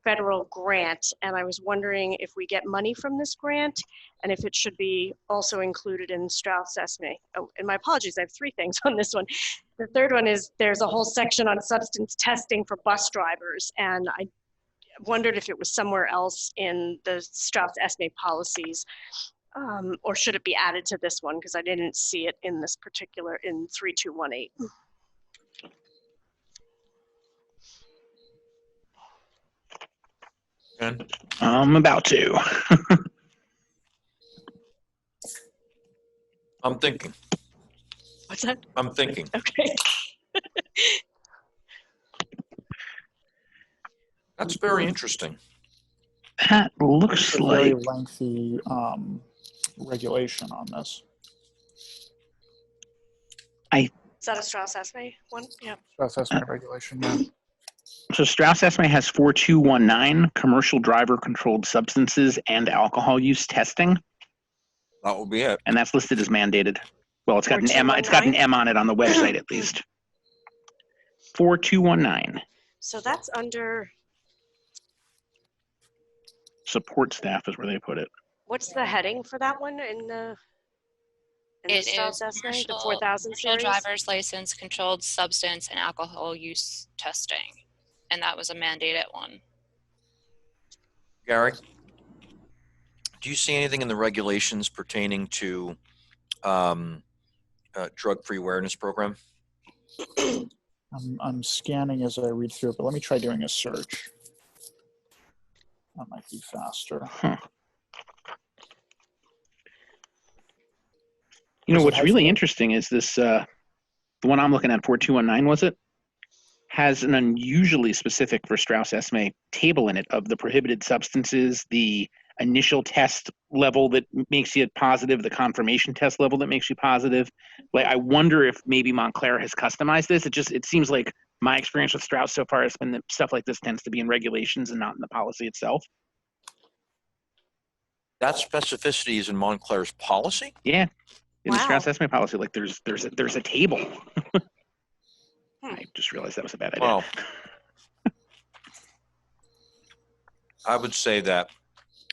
Speaker 9: federal grant. And I was wondering if we get money from this grant and if it should be also included in Strauss Esme. Oh, and my apologies, I have three things on this one. The third one is there's a whole section on substance testing for bus drivers. And I wondered if it was somewhere else in the Strauss Esme policies, or should it be added to this one? Because I didn't see it in this particular, in 3218.
Speaker 1: I'm about to.
Speaker 6: I'm thinking.
Speaker 9: What's that?
Speaker 6: I'm thinking.
Speaker 9: Okay.
Speaker 6: That's very interesting.
Speaker 1: That looks
Speaker 7: It's a very
Speaker 1: like
Speaker 7: lengthy regulation on this.
Speaker 9: Is that a Strauss Esme one? Yeah.
Speaker 7: Assessment regulation, yeah.
Speaker 1: So Strauss Esme has 4219, commercial driver controlled substances and alcohol use testing,
Speaker 6: That will be it.
Speaker 1: and that's listed as mandated. Well, it's got an M. It's got an
Speaker 9: 4219?
Speaker 1: M on it on the website at least. 4219,
Speaker 9: So that's under,
Speaker 1: support staff is where they put it.
Speaker 9: what's the heading for that one in the
Speaker 4: It
Speaker 9: Strauss
Speaker 4: is
Speaker 9: Esme, the
Speaker 4: commercial,
Speaker 9: 4000
Speaker 4: commercial
Speaker 9: series?
Speaker 4: driver's license, controlled substance, and alcohol use testing. And that was a mandated one.
Speaker 6: Gary, do you see anything in the regulations pertaining to drug-free awareness program?
Speaker 7: I'm scanning as I read through it, but let me try doing a search. That might be faster.
Speaker 1: Huh. You know,
Speaker 7: Was it
Speaker 1: what's really
Speaker 7: hyphenated?
Speaker 1: interesting is this, the one I'm looking at, 4219, was it? Has an unusually specific for Strauss Esme table in it of the prohibited substances, the initial test level that makes you positive, the confirmation test level that makes you positive. Like, I wonder if maybe Montclair has customized this. It seems like my experience with Strauss so far has been that stuff like this tends to be in regulations and not in the policy itself.
Speaker 6: That specificity is in Montclair's policy?
Speaker 1: Yeah. In the
Speaker 9: Wow.
Speaker 1: Strauss Esme policy, like there's a table. I just realized that was a bad idea.
Speaker 6: Well, I would say that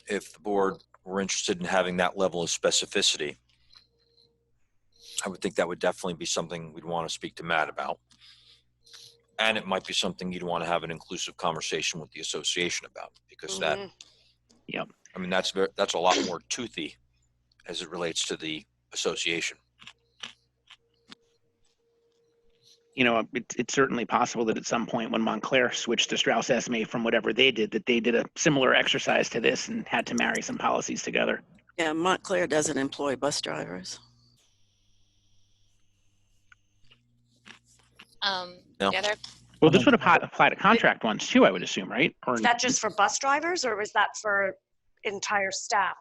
Speaker 6: if the board were interested in having that level of specificity, I would think that would definitely be something we'd want to speak to Matt about. And it might be something you'd want to have an inclusive conversation with the association about, because that,
Speaker 1: Yep.
Speaker 6: I mean, that's a lot more toothy as it relates to the association.
Speaker 1: You know, it's certainly possible that at some point when Montclair switched to Strauss Esme from whatever they did, that they did a similar exercise to this and had to marry some policies together.
Speaker 8: Yeah, Montclair doesn't employ bus drivers.
Speaker 6: No.
Speaker 4: The other,
Speaker 1: Well, this would apply to contract ones too, I would assume, right? Or
Speaker 9: Is that just for bus drivers or was that for entire staff?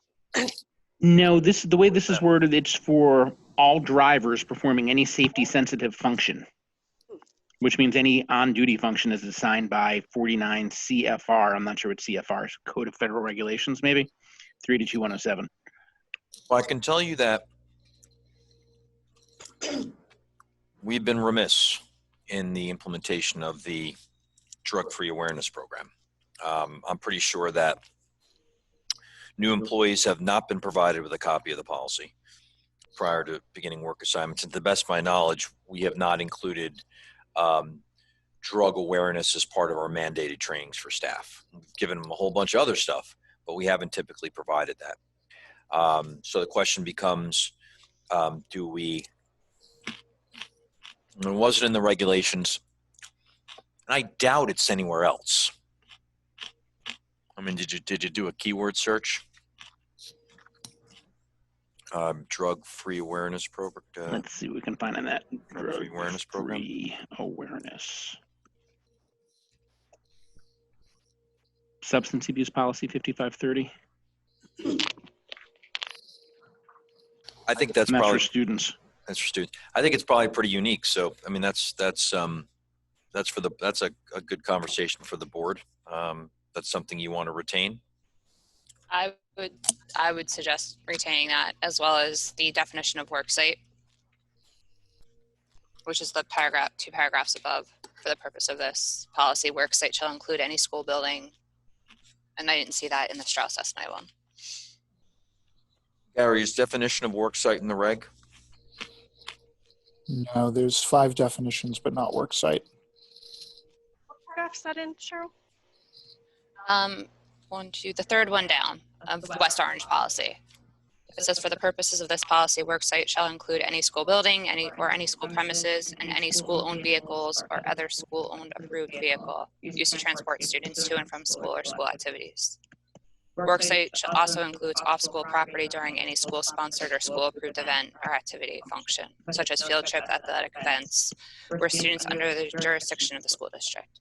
Speaker 1: no, the way this is worded, it's for all drivers performing any safety sensitive function, which means any on-duty function is assigned by 49 CFR. I'm not sure what CFR is, Code of Federal Regulations, maybe 32107.
Speaker 6: Well, I can tell you that we've been remiss in the implementation of the drug-free awareness program. I'm pretty sure that new employees have not been provided with a copy of the policy prior to beginning work assignments. And to the best of my knowledge, we have not included drug awareness as part of our mandated trainings for staff. We've given them a whole bunch of other stuff, but we haven't typically provided that. So the question becomes, do we, and was it in the regulations? And I doubt it's anywhere else. I mean, did you do a keyword search? Drug-free awareness program.
Speaker 1: Let's see what we can find in that.
Speaker 6: Drug-free awareness program.
Speaker 1: Drug-free awareness. Substance abuse policy 5530.
Speaker 6: I think that's
Speaker 1: And that's
Speaker 6: probably
Speaker 1: for students.
Speaker 6: that's for students. I think it's probably pretty unique. So I mean, that's a good conversation for the board. That's something you want to retain.
Speaker 4: I would suggest retaining that, as well as the definition of worksite, which is the paragraph, 2 paragraphs above. For the purpose of this policy, worksite shall include any school building. And I didn't see that in the Strauss Esme one.
Speaker 6: Gary's definition of worksite in the reg.
Speaker 7: No, there's 5 definitions, but not worksite.
Speaker 9: What paragraph's that in, Cheryl?
Speaker 4: 1, 2, the third one down of the West Orange policy. It says, for the purposes of this policy, worksite shall include any school building, any school premises, and any school-owned vehicles or other school-owned approved vehicle used to transport students to and from school or school activities. Worksite shall also include off-school property during any school-sponsored or school-approved event or activity function, such as field trip, athletic events, where students under the jurisdiction of the school district.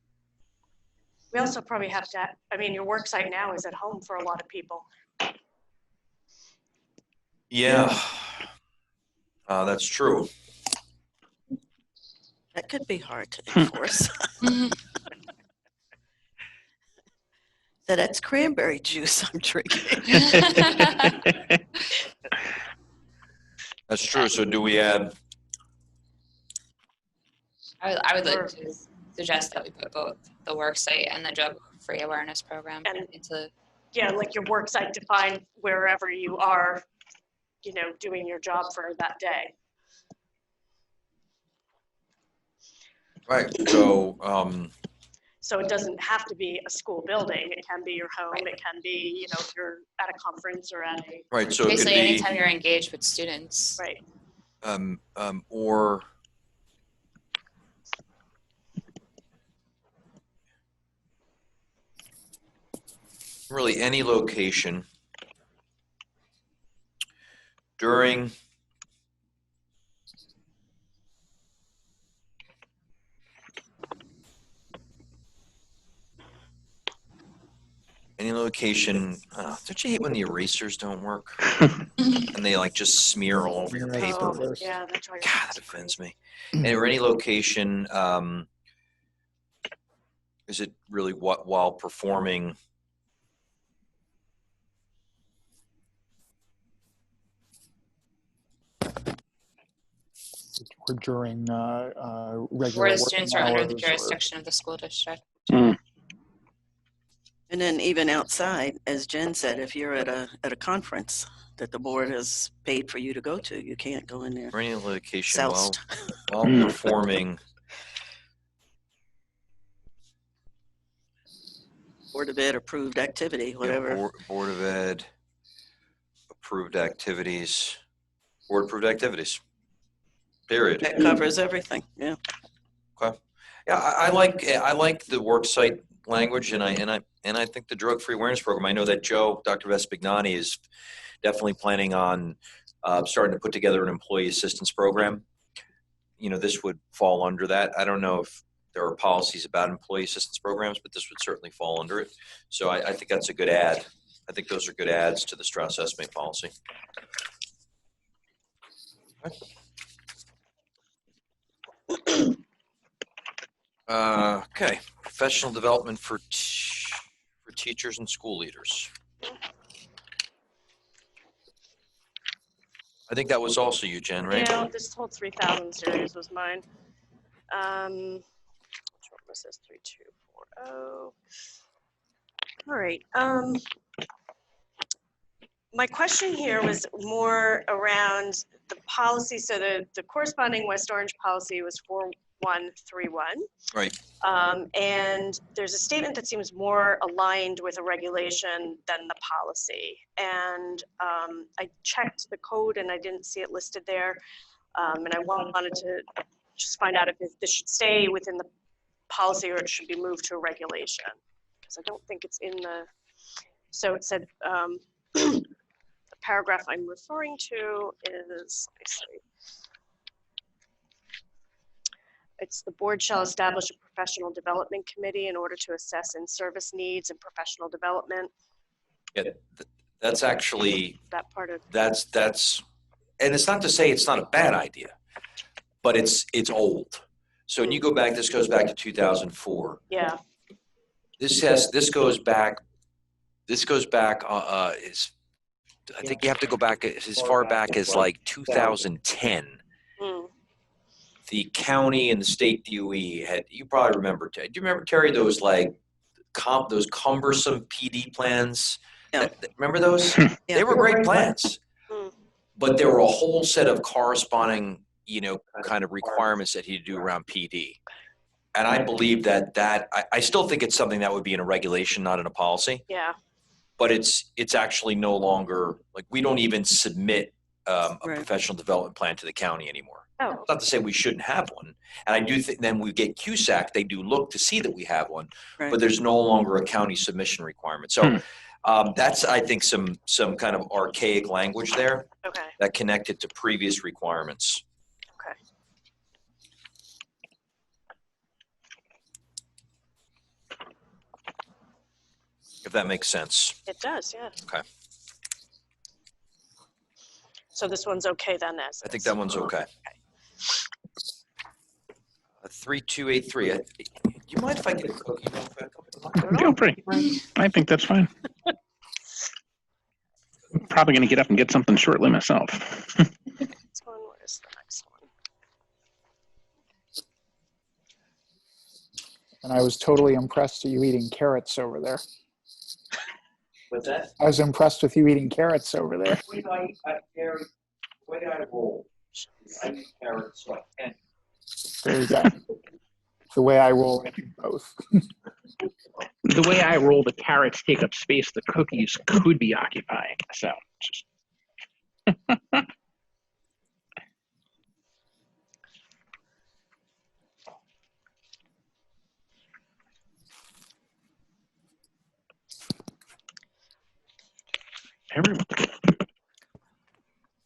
Speaker 9: We also probably have to, I mean, your work site now is at home for a lot of people.
Speaker 6: Yeah, that's true.
Speaker 8: That could be hard to enforce. That's cranberry juice I'm drinking.
Speaker 6: That's true. So do we add?
Speaker 4: I would like to suggest that we put both the Worksite and the drug-free awareness program into.
Speaker 9: Yeah, like your worksite defined wherever you are, doing your job for that day.
Speaker 6: Right. So,
Speaker 9: So it doesn't have to be a school building. It can be your home. It can be, if you're at a conference or at a.
Speaker 6: right. So it could
Speaker 4: Basically,
Speaker 6: be,
Speaker 4: anytime you're engaged with students.
Speaker 9: Right.
Speaker 6: or really any location during any location. Don't you hate when the erasers don't work and they like just smear all over your paper?
Speaker 9: Oh, yeah, that's right.
Speaker 6: God, that offends me. Or any location, is it really what while performing?
Speaker 7: Or during regular
Speaker 4: Where the students are under the
Speaker 7: hours
Speaker 4: jurisdiction of the school district.
Speaker 8: And then even outside, as Jen said, if you're at a conference that the board has paid for you to go to, you can't go in there.
Speaker 6: Or any location while
Speaker 8: Soused.
Speaker 6: performing.
Speaker 8: Board of Ed approved activity, whatever.
Speaker 6: Yeah, Board of Ed approved activities. Board approved activities. Period.
Speaker 8: That covers everything. Yeah.
Speaker 6: Okay. Yeah, I like the worksite language, and I think the drug-free awareness program. I know that Dr. Vespignani is definitely planning on starting to put together an employee assistance program. This would fall under that. I don't know if there are policies about employee assistance programs, but this would certainly fall under it. So I think that's a good add. I think those are good adds to the stress estimate policy. Okay, professional development for teachers and school leaders. I think that was also you, Jen, right?
Speaker 9: Yeah, this whole 3000 series was mine. Which one was this? 3240. All right. My question here was more around the policy. So the corresponding West Orange policy was 4131.
Speaker 6: Right.
Speaker 9: And there's a statement that seems more aligned with a regulation than the policy. And I checked the code and I didn't see it listed there. And I wanted to just find out if this should stay within the policy or it should be moved to a regulation. Because I don't think it's in the, so it said, the paragraph I'm referring to is, let me see. It's the board shall establish a professional development committee in order to assess in-service needs and professional development.
Speaker 6: Yeah, that's actually,
Speaker 9: That part of.
Speaker 6: that's, and it's not to say it's not a bad idea, but it's old. So when you go back, this goes back to 2004.
Speaker 9: Yeah.
Speaker 6: This goes back, I think you have to go back as far back as like 2010. The county and the state DOE had, you probably remember, do you remember, Terry, those like those cumbersome PD plans?
Speaker 8: Yeah.
Speaker 6: Remember those?
Speaker 8: Yeah.
Speaker 6: They were great plans, but there were a whole set of corresponding, kind of requirements that he had to do around PD. And I believe that I still think it's something that would be in a regulation, not in a policy.
Speaker 9: Yeah.
Speaker 6: But it's actually no longer, like, we don't even submit a professional development plan to the county anymore.
Speaker 9: Oh.
Speaker 6: Not to say we shouldn't have one. And I do think then we get CUSAC, they do look to see that we have one, but there's no longer a county submission requirement. So that's, I think, some kind of archaic language there that connected to previous requirements.
Speaker 9: Okay.
Speaker 6: If that makes sense.
Speaker 9: It does, yeah.
Speaker 6: Okay.
Speaker 9: So this one's okay then, as
Speaker 6: I think that one's okay. 3283. you mind if I get a cookie real quick?
Speaker 1: Feel free. I think that's fine. I'm probably going to get up and get something shortly myself.
Speaker 9: This one, where's the next one?
Speaker 7: And I was totally impressed at you eating carrots over there.
Speaker 3: What's that?
Speaker 7: I was impressed with you eating carrots over there.
Speaker 3: The way I roll, I eat carrots so I can.
Speaker 7: There you go. The way I roll, I do both.
Speaker 1: The way I roll, the carrots take up space the cookies could be occupying. So just everyone.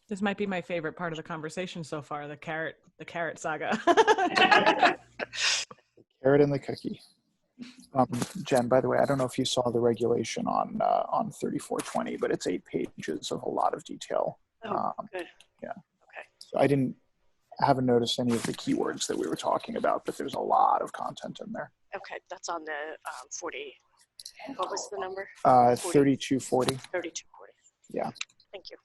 Speaker 5: This might be my favorite part of the conversation so far, the carrot saga.
Speaker 7: Carrot and the cookie. Jen, by the way, I don't know if you saw the regulation on 3420, but it's 8 pages of a lot of detail.
Speaker 9: Good.
Speaker 7: Yeah.
Speaker 9: Okay.
Speaker 7: So I haven't noticed any of the keywords that we were talking about, but there's a lot of content in there.
Speaker 9: Okay, that's on the 40. What was the number?
Speaker 7: 3240.
Speaker 9: 3240.
Speaker 7: Yeah.
Speaker 9: Thank you.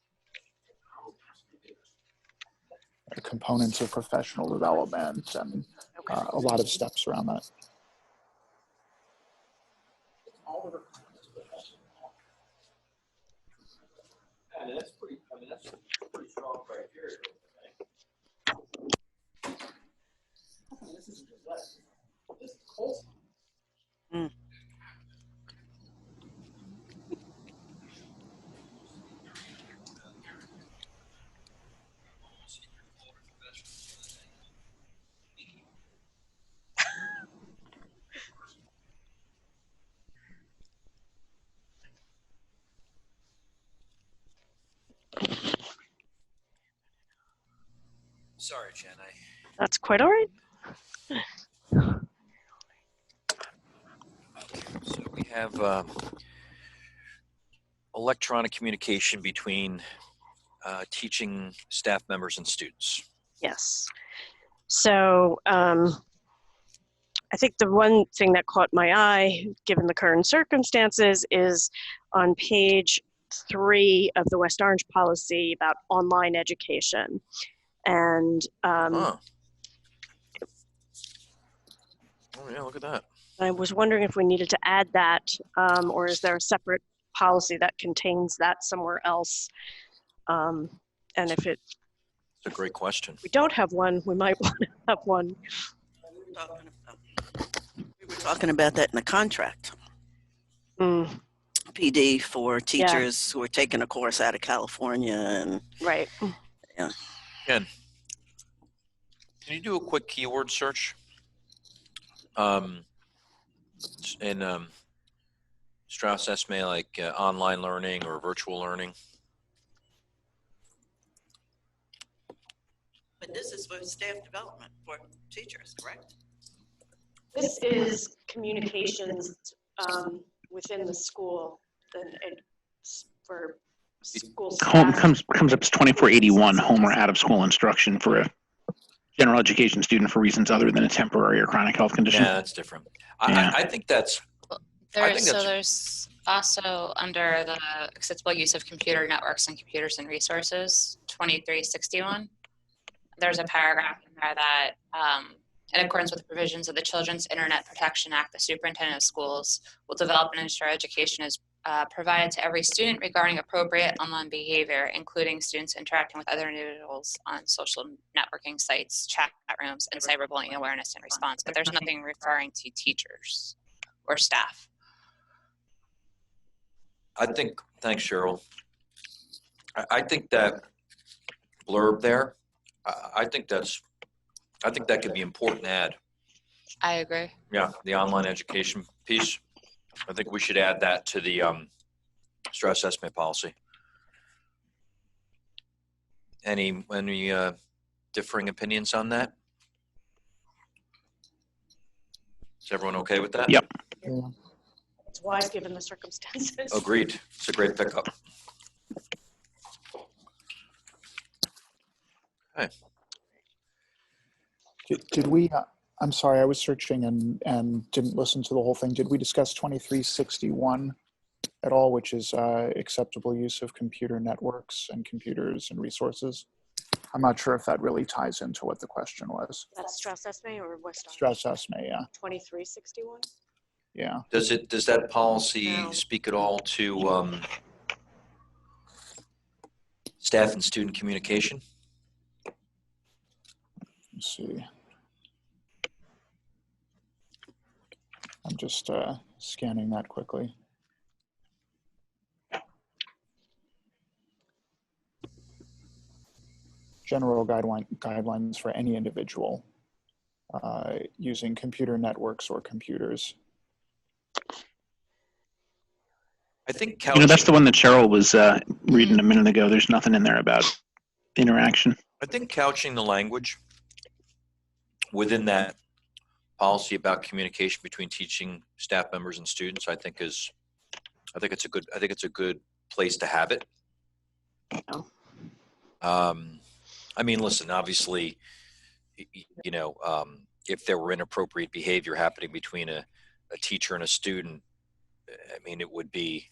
Speaker 7: The components of professional development and a lot of steps around that.
Speaker 3: That's pretty strong criteria. This isn't just that. This is wholesome.
Speaker 8: Mm.
Speaker 6: Sorry, Jen.
Speaker 9: That's quite all right.
Speaker 6: So we have electronic communication between teaching staff members and students.
Speaker 9: Yes. So I think the one thing that caught my eye, given the current circumstances, is on page 3 of the West Orange policy about online education. And
Speaker 6: Oh yeah, look at that.
Speaker 9: I was wondering if we needed to add that, or is there a separate policy that contains that somewhere else? And if
Speaker 6: It's a great question.
Speaker 9: we don't have one, we might want to have one.
Speaker 8: We were talking about that in the contract.
Speaker 9: Mm,
Speaker 8: PD for teachers who are taking a course out of California and
Speaker 9: right.
Speaker 6: Ken, can you do a quick keyword search? In Strauss Esme, like online learning or virtual learning.
Speaker 8: But this is for staff development for teachers, correct?
Speaker 9: This is communications within the school, and it's for school
Speaker 1: Home
Speaker 9: staff.
Speaker 1: comes up as 2481, home or out of school instruction for a general education student for reasons other than a temporary or chronic health condition.
Speaker 6: Yeah, that's different.
Speaker 1: Yeah.
Speaker 6: I think that's.
Speaker 4: There's also under the acceptable use of computer networks and computers and resources, 2361. There's a paragraph in there that, in accordance with the provisions of the Children's Internet Protection Act, the superintendent of schools will develop and ensure education is provided to every student regarding appropriate online behavior, including students interacting with other individuals on social networking sites, chat rooms, and cyberbullying awareness and response. But there's nothing referring to teachers or staff.
Speaker 6: Thanks, Cheryl. I think that blurb there, I think that could be important to add.
Speaker 4: I agree.
Speaker 6: Yeah, the online education piece. I think we should add that to the stress estimate policy. Any differing opinions on that? Is everyone okay with that?
Speaker 1: Yep.
Speaker 7: Yeah.
Speaker 9: It's wise given the circumstances.
Speaker 6: Agreed. It's a great pickup. Okay.
Speaker 7: Did we? I'm sorry, I was searching and didn't listen to the whole thing. Did we discuss 2361 at all, which is acceptable use of computer networks and computers and resources? I'm not sure if that really ties into what the question was.
Speaker 9: That's Strauss Esme or West Orange?
Speaker 7: Strauss Esme, yeah.
Speaker 9: 2361?
Speaker 7: Yeah.
Speaker 6: Does that policy
Speaker 9: No.
Speaker 6: speak at all to staff and student communication?
Speaker 7: Let's see. I'm just scanning that quickly. General guidelines for any individual using computer networks or computers.
Speaker 6: I think
Speaker 1: that's the one that Cheryl was reading a minute ago. There's nothing in there about interaction.
Speaker 6: I think couching the language within that policy about communication between teaching staff members and students, I think it's a good place to have it. I mean, listen, obviously, if there were inappropriate behavior happening between a teacher and a student, I mean, it would be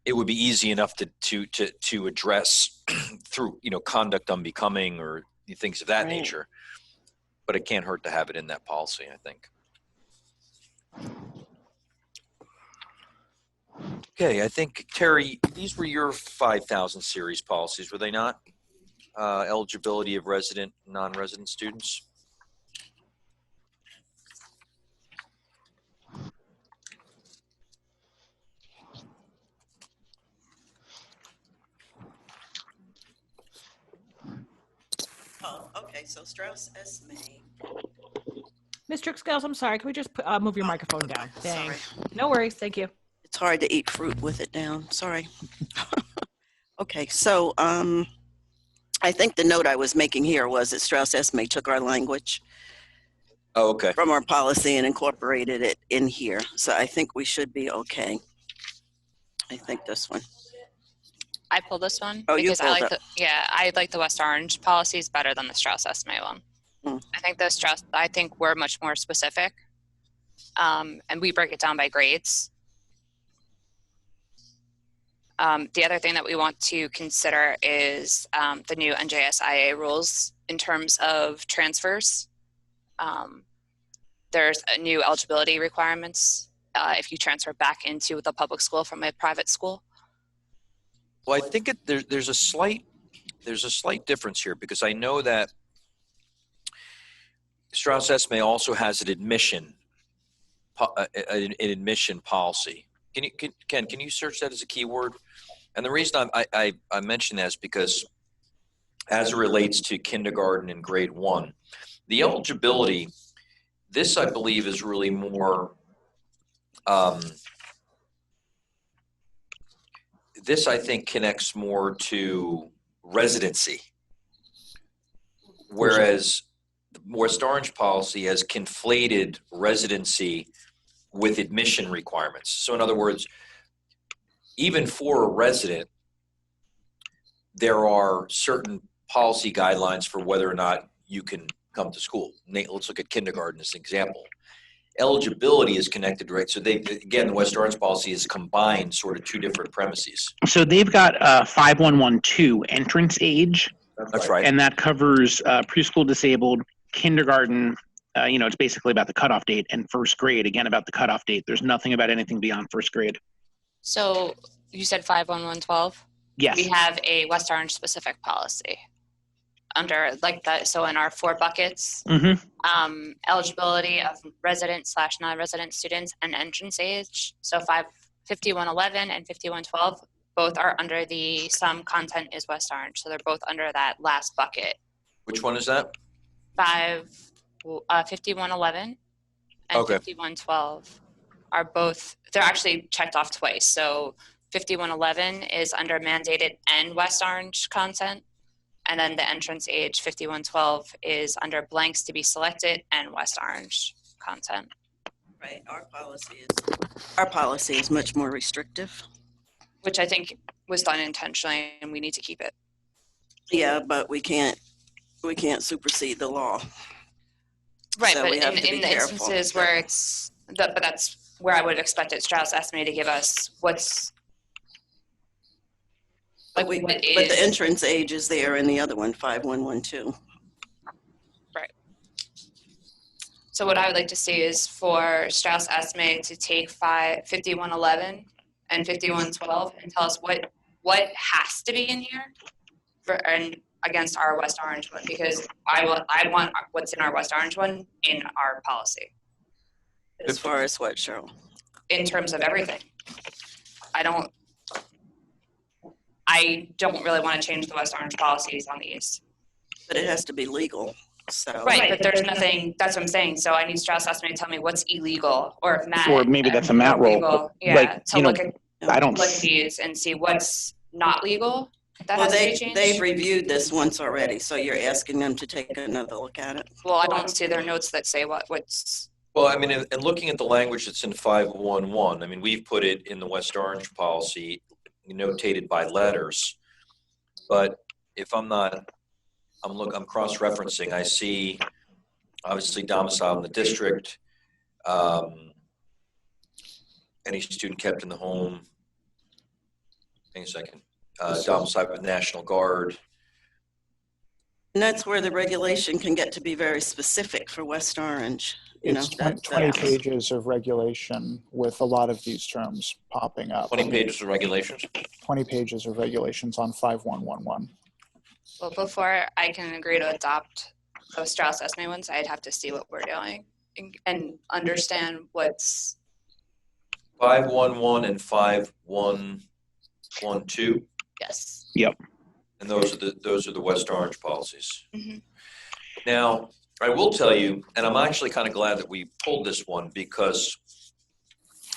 Speaker 6: easy enough to address through, conduct unbecoming or things of that nature, but it can't hurt to have it in that policy, I think. Okay, I think, Terry, these were your 5,000 series policies, were they not? Eligibility of resident, non-resident students.
Speaker 8: Oh, okay, so Strauss Esme.
Speaker 5: Ms. Trix-Scales, I'm sorry. Can we just move your microphone down? Dang.
Speaker 8: Sorry.
Speaker 5: No worries. Thank you.
Speaker 8: It's hard to eat fruit with it down. Sorry. Okay, so I think the note I was making here was that Strauss Esme took our language from our policy and incorporated it in here. So I think we should be okay. I think this one.
Speaker 4: I pulled this one
Speaker 8: Oh,
Speaker 4: because
Speaker 8: you pulled it.
Speaker 4: I like the West Orange policies better than the Strauss Esme one. I think we're much more specific, and we break it down by grades. The other thing that we want to consider is the new NJSIA rules in terms of transfers. There's a new eligibility requirements if you transfer back into the public school from a private school.
Speaker 6: Well, I think there's a slight difference here, because I know that Strauss Esme also has an admission policy. Ken, can you search that as a keyword? And the reason I mention that is because as it relates to kindergarten and grade 1, the eligibility, this I believe is really more, this I think connects more to residency, whereas the West Orange policy has conflated residency with admission requirements. So in other words, even for a resident, there are certain policy guidelines for whether or not you can come to school. Let's look at kindergarten as an example. Eligibility is connected, right? So again, the West Orange policy is combined sort of two different premises.
Speaker 1: So they've got 5112 entrance age.
Speaker 6: That's right.
Speaker 1: And that covers preschool disabled, kindergarten. It's basically about the cutoff date, and first grade, again, about the cutoff date. There's nothing about anything beyond first grade.
Speaker 4: So you said 51112?
Speaker 1: Yes.
Speaker 4: We have a West Orange specific policy under so in our 4 buckets, eligibility of resident/non-resident students and entrance age. So 5111 and 5112, both are under the some content is West Orange. So they're both under that last bucket.
Speaker 6: Which one is that?
Speaker 4: 5111 and 5112 are both, they're actually checked off twice. So 5111 is under mandated and West Orange content. And then the entrance age 5112 is under blanks to be selected and West Orange content.
Speaker 8: Right, our policy is much more restrictive.
Speaker 4: Which I think was done intentionally, and we need to keep it.
Speaker 8: Yeah, but we can't supersede the law.
Speaker 4: Right,
Speaker 8: So
Speaker 4: but
Speaker 8: we have to
Speaker 4: in
Speaker 8: be
Speaker 4: the
Speaker 8: careful.
Speaker 4: instances where it's, but that's where I would have expected Strauss Esme to give us what's, like, what
Speaker 8: But
Speaker 4: is.
Speaker 8: the entrance age is there in the other one, 5112.
Speaker 4: So what I would like to see is for Strauss Esme to take 5111 and 5112 and tell us what has to be in here for, and against our West Orange one, because I want what's in our West Orange one in our policy
Speaker 8: As far as what, Cheryl?
Speaker 4: in terms of everything. I don't really want to change the West Orange policies on the East.
Speaker 8: But it has to be legal. So
Speaker 4: Right, but there's nothing, that's what I'm saying. So I need Strauss Esme to tell me what's illegal, or if Matt.
Speaker 1: Or maybe that's a Matt role,
Speaker 4: illegal, yeah,
Speaker 1: like,
Speaker 4: to
Speaker 1: you know,
Speaker 4: look at
Speaker 1: I don't.
Speaker 4: these and see what's not legal. That
Speaker 8: well,
Speaker 4: has to be changed.
Speaker 8: they've reviewed this once already, so you're asking them to take another look at it.
Speaker 4: Well, I don't see their notes that say what's.
Speaker 6: Well, I mean, and looking at the language that's in 511, I mean, we've put it in the West Orange policy, notated by letters. But if I'm cross-referencing, I see obviously domicile in the district, any student kept in the home. Hang a second. Domicile with National Guard.
Speaker 8: And that's where the regulation can get to be very specific for West Orange.
Speaker 7: It's 20 pages of regulation with a lot of these terms popping up.
Speaker 6: 20 pages of regulations?
Speaker 7: 20 pages of regulations on 5111.
Speaker 4: Well, before I can agree to adopt those Strauss Esme ones, I'd have to see what we're doing and understand what's.
Speaker 6: 511 and 5112.
Speaker 4: Yes.
Speaker 1: Yep.
Speaker 6: And those are the West Orange policies.
Speaker 4: Mm-hmm.
Speaker 6: Now, I will tell you, and I'm actually kind of glad that we pulled this one because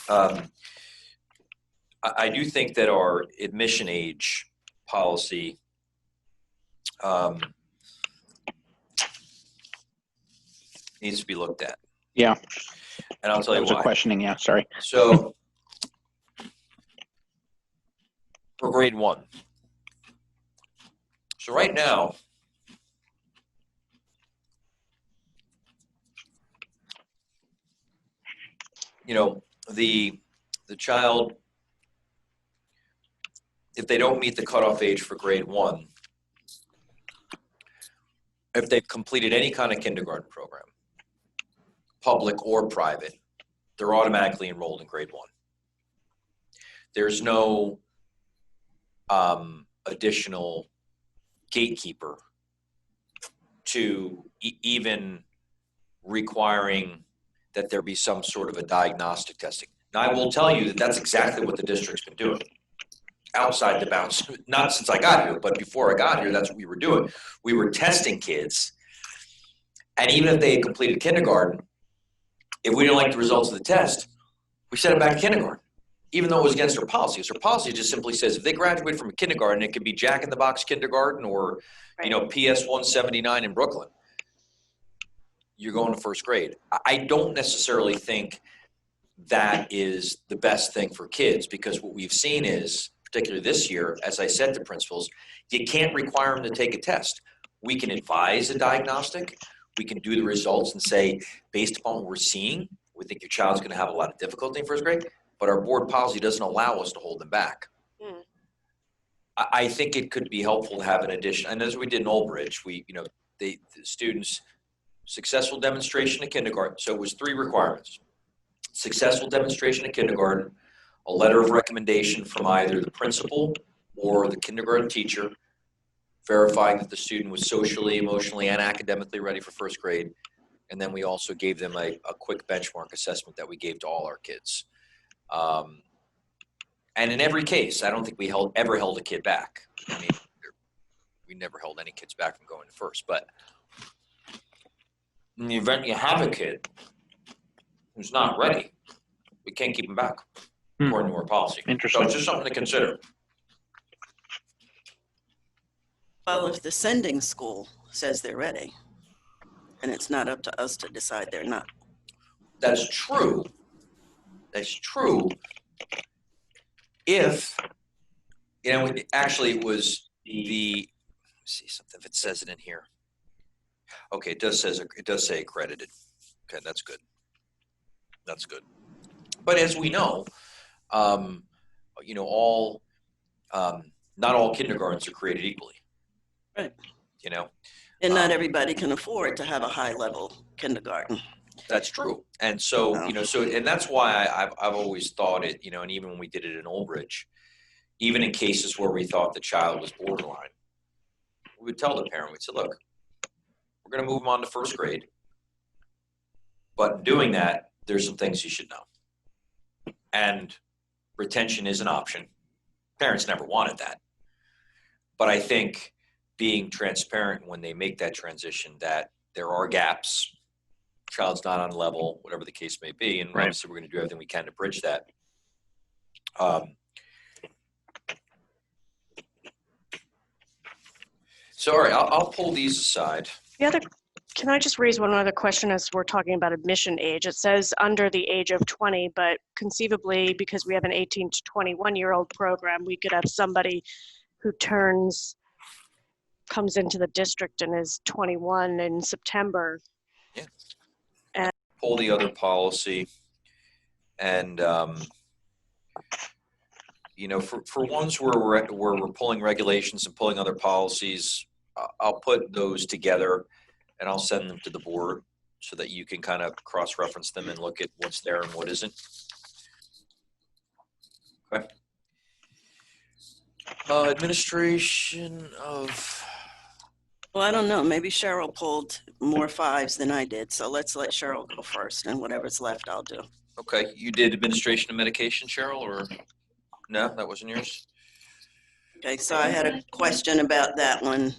Speaker 6: I do think that our admission age policy needs to be looked at.
Speaker 1: Yeah.
Speaker 6: And I'll tell you
Speaker 1: why. That was a questioning, yeah, sorry.
Speaker 6: So, for grade 1. So right now, you know, the child, if they don't meet the cutoff age for grade 1, if they've completed any kind of kindergarten program, public or private, they're automatically enrolled in grade 1. There's no additional gatekeeper to even requiring that there be some sort of a diagnostic testing. Now, I will tell you that that's exactly what the district's been doing outside the bounds. Not since I got here, but before I got here, that's what we were doing. We were testing kids, and even if they had completed kindergarten, if we didn't like the results of the test, we sent them back to kindergarten, even though it was against our policy. So our policy just simply says if they graduate from a kindergarten, it could be Jack in the Box kindergarten or, you know, PS 179 in Brooklyn. You're going to first grade. I don't necessarily think that is the best thing for kids, because what we've seen is, particularly this year, as I said to principals, you can't require them to take a test. We can advise a diagnostic. We can do the results and say, based upon what we're seeing, we think your child's going to have a lot of difficulty in first grade, but our board policy doesn't allow us to hold them back.
Speaker 9: Mm.
Speaker 6: I think it could be helpful to have an addition, and as we did in Old Bridge, the students, successful demonstration in kindergarten. So it was 3 requirements: successful demonstration in kindergarten, a letter of recommendation from either the principal or the kindergarten teacher, verifying that the student was socially, emotionally, and academically ready for first grade. And then we also gave them a quick benchmark assessment that we gave to all our kids. And in every case, I don't think we ever held a kid back. I mean, we never held any kids back from going to first. But in the event you have a kid who's not ready, we can't keep them back, according to our policy.
Speaker 1: Interesting.
Speaker 6: So it's just something to consider.
Speaker 8: Well, if the sending school says they're ready, and it's not up to us to decide they're not.
Speaker 6: That's true. That's true. If, actually it was the, let's see something, if it says it in here. Okay, it does say accredited. Okay, that's good. That's good. But as we know, you know, not all kindergartens are created equally.
Speaker 8: Right.
Speaker 6: You know,
Speaker 8: And not everybody can afford to have a high level kindergarten.
Speaker 6: that's true. And so, you know, and that's why I've always thought it, you know, and even when we did it in Old Bridge, even in cases where we thought the child was borderline, we would tell the parent, we'd say, look, we're going to move them on to first grade. But in doing that, there's some things you should know. And retention is an option. Parents never wanted that. But I think being transparent when they make that transition, that there are gaps, child's not on level, whatever the case may be, and obviously we're going to do everything we can to bridge that. So, all right, I'll pull these aside.
Speaker 9: Can I just raise one other question as we're talking about admission age? It says under the age of 20, but conceivably, because we have an 18 to 21-year-old program, we could have somebody who comes into the district and is 21 in September.
Speaker 6: Yeah. And pull the other policy, and you know, for ones where we're pulling regulations and pulling other policies, I'll put those together and I'll send them to the board so that you can kind of cross-reference them and look at what's there and what isn't. Okay. Administration of.
Speaker 8: Well, I don't know. Maybe Cheryl pulled more 5s than I did. So let's let Cheryl go first, and whatever's left, I'll do.
Speaker 6: Okay. You did administration of medication, Cheryl, or no? That wasn't yours?
Speaker 8: Okay. So I had a question about that one.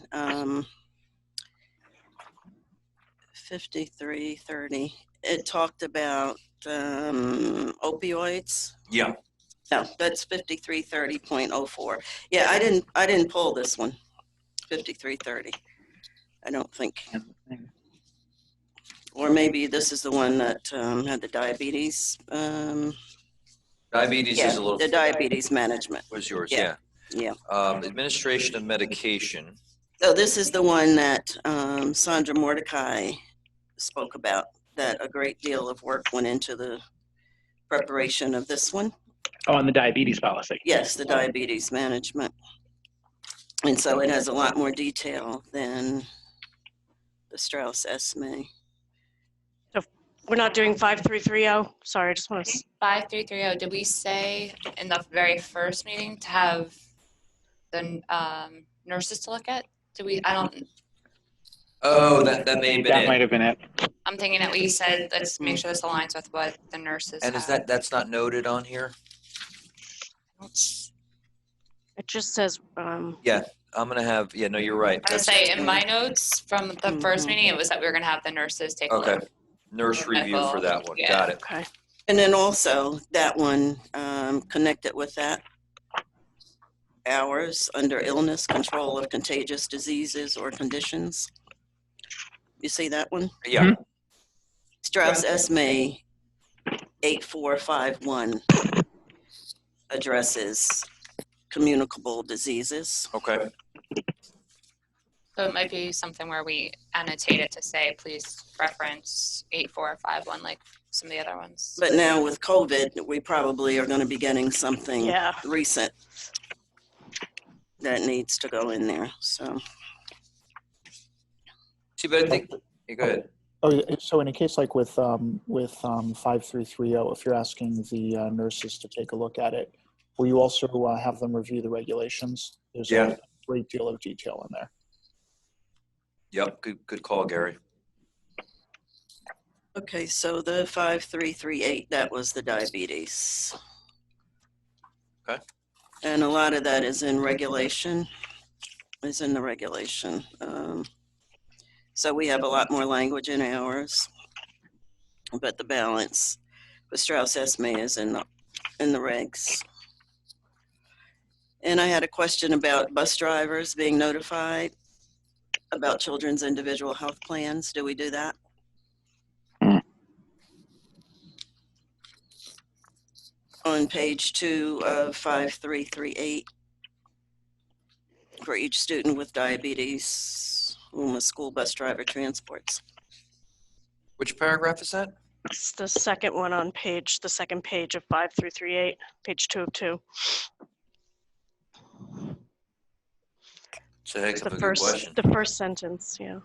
Speaker 8: 5330. It talked about opioids.
Speaker 6: Yeah.
Speaker 8: No, that's 5330.04. Yeah, I didn't pull this one. 5330. I don't think. Or maybe this is the one that had the diabetes.
Speaker 6: Diabetes is a little.
Speaker 8: The diabetes management
Speaker 6: Was yours?
Speaker 8: Yeah.
Speaker 6: Administration of medication.
Speaker 8: So this is the one that Sandra Mordecai spoke about, that a great deal of work went into the preparation of this one.
Speaker 1: Oh, on the diabetes policy.
Speaker 8: Yes, the diabetes management. And so it has a lot more detail than the Strauss-Esme.
Speaker 9: So we're not doing 5330? Sorry, I just want to.
Speaker 4: 5330, did we say in the very first meeting to have the nurses to look at? I don't.
Speaker 6: Oh, that may have been
Speaker 1: That
Speaker 6: it.
Speaker 1: might have been it.
Speaker 4: I'm thinking that we said, let's make sure this aligns with what the nurses
Speaker 6: And is
Speaker 4: have.
Speaker 6: that's not noted on here?
Speaker 9: It just says.
Speaker 6: Yeah, I'm gonna have. Yeah, no, you're right.
Speaker 4: I would say in my notes from the first meeting, it was that we were going to have the nurses take a
Speaker 6: Okay.
Speaker 4: look.
Speaker 6: Nurse review for that one.
Speaker 4: Yeah.
Speaker 6: Got it.
Speaker 9: Okay.
Speaker 8: And then also that one connected with that. Hours under illness, control of contagious diseases or conditions. You see that one?
Speaker 6: Yeah.
Speaker 8: Strauss-Esme 8451 addresses communicable diseases.
Speaker 6: Okay.
Speaker 4: So it might be something where we annotate it to say, please reference 8451 like some of the other ones.
Speaker 8: But now with COVID, we probably are going to be getting something recent that needs to go in there. So.
Speaker 6: See, but I think. Go ahead.
Speaker 7: Oh, so in a case like with 5330, if you're asking the nurses to take a look at it, will you also have them review the regulations? There's a great deal of detail in there.
Speaker 6: Yep, good call, Gary.
Speaker 8: Okay, so the 5338, that was the diabetes.
Speaker 6: Okay.
Speaker 8: And a lot of that is in regulation, in the regulation. So we have a lot more language in ours, but the balance with Strauss-Esme is in the regs. And I had a question about bus drivers being notified about children's individual health plans. Do we do that? On page 2 of 5338, for each student with diabetes whom a school bus driver transports.
Speaker 6: Which paragraph is that?
Speaker 9: It's the second one on the second page of 5338, page 2 of 2.
Speaker 6: It's a heck of
Speaker 9: The
Speaker 6: a good
Speaker 9: first,
Speaker 6: question.
Speaker 9: the first sentence, yeah.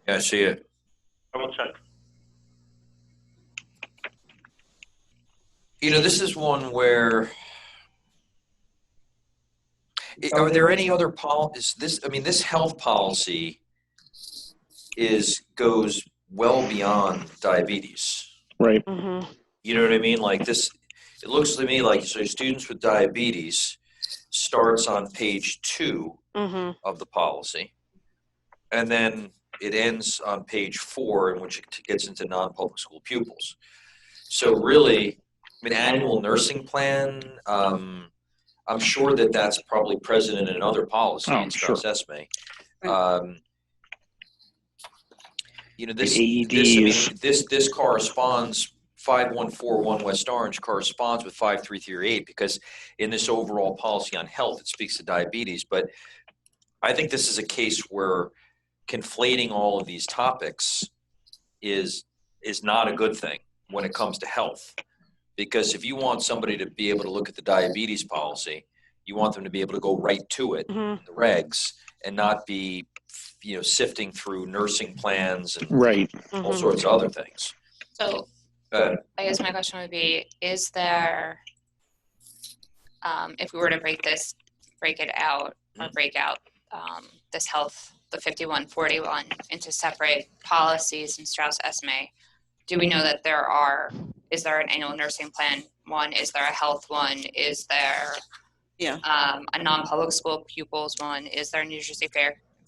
Speaker 6: Yeah, I see it.
Speaker 2: I will check.
Speaker 6: You know, this is one where, are there any other policies? This health policy goes well beyond diabetes.
Speaker 1: Right.
Speaker 9: Mm-hmm.
Speaker 6: You know what I mean? Like this, it looks to me like, so students with diabetes starts on page 2
Speaker 9: Mm-hmm.
Speaker 6: of the policy. And then it ends on page 4, in which it gets into non-public school pupils. So really, annual nursing plan, I'm sure that that's probably present in another policy in Strauss Esme. You know, this corresponds, 5141 West Orange corresponds with 5338 because in this overall policy on health, it speaks to diabetes. But I think this is a case where conflating all of these topics is not a good thing when it comes to health. Because if you want somebody to be able to look at the diabetes policy, you want them to be able to go right to it,
Speaker 9: Mm-hmm.
Speaker 6: the regs, and not be, you know, sifting through nursing plans and all sorts of other things.
Speaker 4: So I guess my question would be, is there, if we were to break it out, or break out this health, the 5141 into separate policies in Strauss Esme, do we know that is there an annual nursing plan one? Is there a health one? Is there a non-public school pupils one? Is there a New Jersey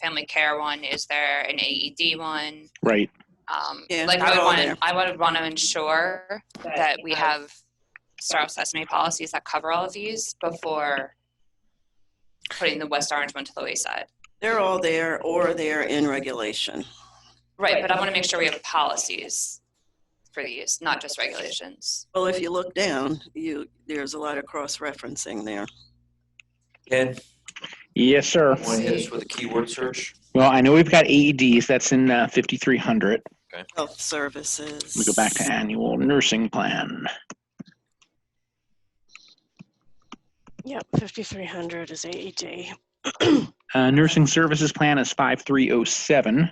Speaker 4: family care one? Is there an AED one?
Speaker 1: Right.
Speaker 4: I would want to ensure that we have Strauss Esme policies that cover all of these before putting the West Orange one to the wayside.
Speaker 8: They're all there, or they're in regulation.
Speaker 4: Right, but I want to make sure we have policies for these, not just regulations.
Speaker 8: Well, if you look down, there's a lot of cross-referencing there.
Speaker 6: Ken,
Speaker 1: Yes, sir.
Speaker 6: want to hit us with a keyword search?
Speaker 1: Well, I know we've got AEDs. That's in 5300.
Speaker 6: Okay.
Speaker 8: Health services.
Speaker 1: We go back to annual nursing plan.
Speaker 9: Yep, 5300 is AED.
Speaker 1: Nursing services plan is 5307.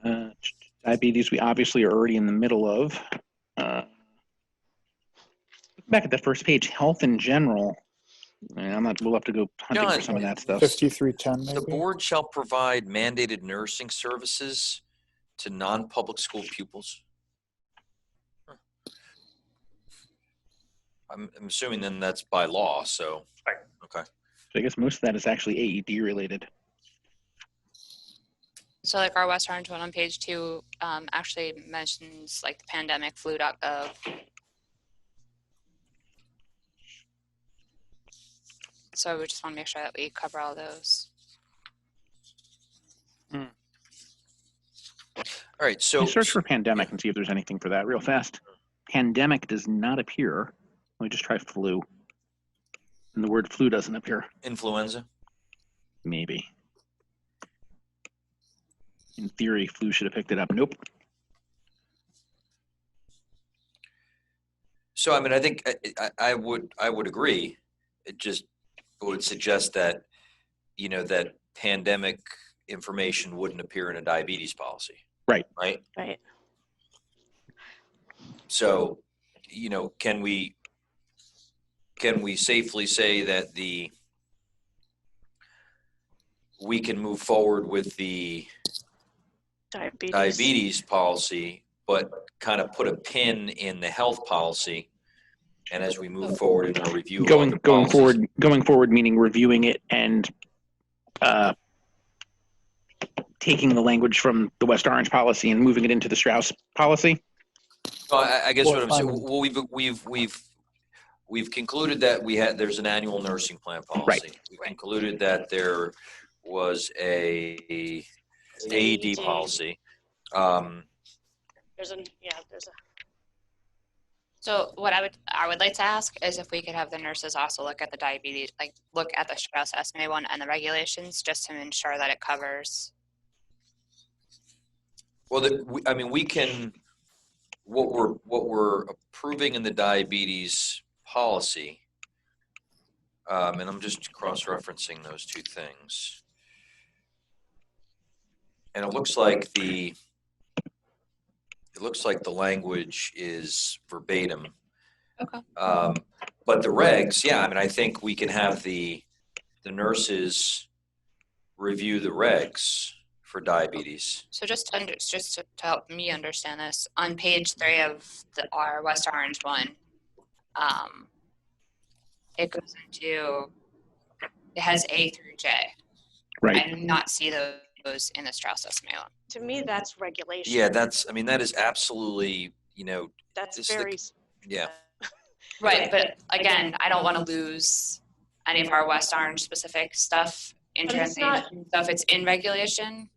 Speaker 6: Okay.
Speaker 1: Diabetes, we obviously are already in the middle of. Back at the first page, health in general. We'll have to go hunting for some of that stuff.
Speaker 7: 5310 maybe?
Speaker 6: The board shall provide mandated nursing services to non-public school pupils. I'm assuming then that's by law, so.
Speaker 2: Right.
Speaker 6: Okay.
Speaker 1: So I guess most of that is actually AED related.
Speaker 4: So like our West Orange one on page 2 actually mentions like the pandemic flu.gov. So we just want to make sure that we cover all those.
Speaker 6: All right, so
Speaker 1: Search for pandemic and see if there's anything for that real fast. Pandemic does not appear. Let me just try flu. And the word flu doesn't appear.
Speaker 6: influenza.
Speaker 1: Maybe. In theory, flu should have picked it up. Nope.
Speaker 6: So I mean, I think I would agree. It just would suggest that, you know, that pandemic information wouldn't appear in a diabetes policy.
Speaker 1: Right.
Speaker 6: Right.
Speaker 9: Right.
Speaker 6: So, you know, can we safely say that we can move forward with the diabetes policy, but kind of put a pin in the health policy, and as we move forward in our review,
Speaker 1: Going forward, meaning reviewing it and taking the language from the West Orange policy and moving it into the Strauss policy.
Speaker 6: Well, I guess what I'm saying, well, we've concluded that there's an annual nursing plan policy.
Speaker 1: Right.
Speaker 6: We concluded that there was a AED policy.
Speaker 4: So what I would like to ask is if we could have the nurses also look at the diabetes, like look at the Strauss Esme one and the regulations, just to ensure that it covers
Speaker 6: Well, I mean, we can, what we're approving in the diabetes policy, and I'm just cross-referencing those two things. And it looks like the language is verbatim.
Speaker 4: Okay.
Speaker 6: But the regs, yeah, I mean, I think we can have the nurses review the regs for diabetes.
Speaker 4: So just to help me understand this, on page 3 of our West Orange one, it goes into, it has A through J.
Speaker 1: Right.
Speaker 4: I do not see those in the Strauss estimate.
Speaker 9: To me, that's regulation.
Speaker 6: Yeah, I mean, that is absolutely,
Speaker 9: That's
Speaker 6: this is
Speaker 9: very.
Speaker 6: yeah.
Speaker 4: Right, but again, I don't want to lose any of our West Orange specific stuff in
Speaker 9: But it's not-
Speaker 4: translation stuff. It's in regulation.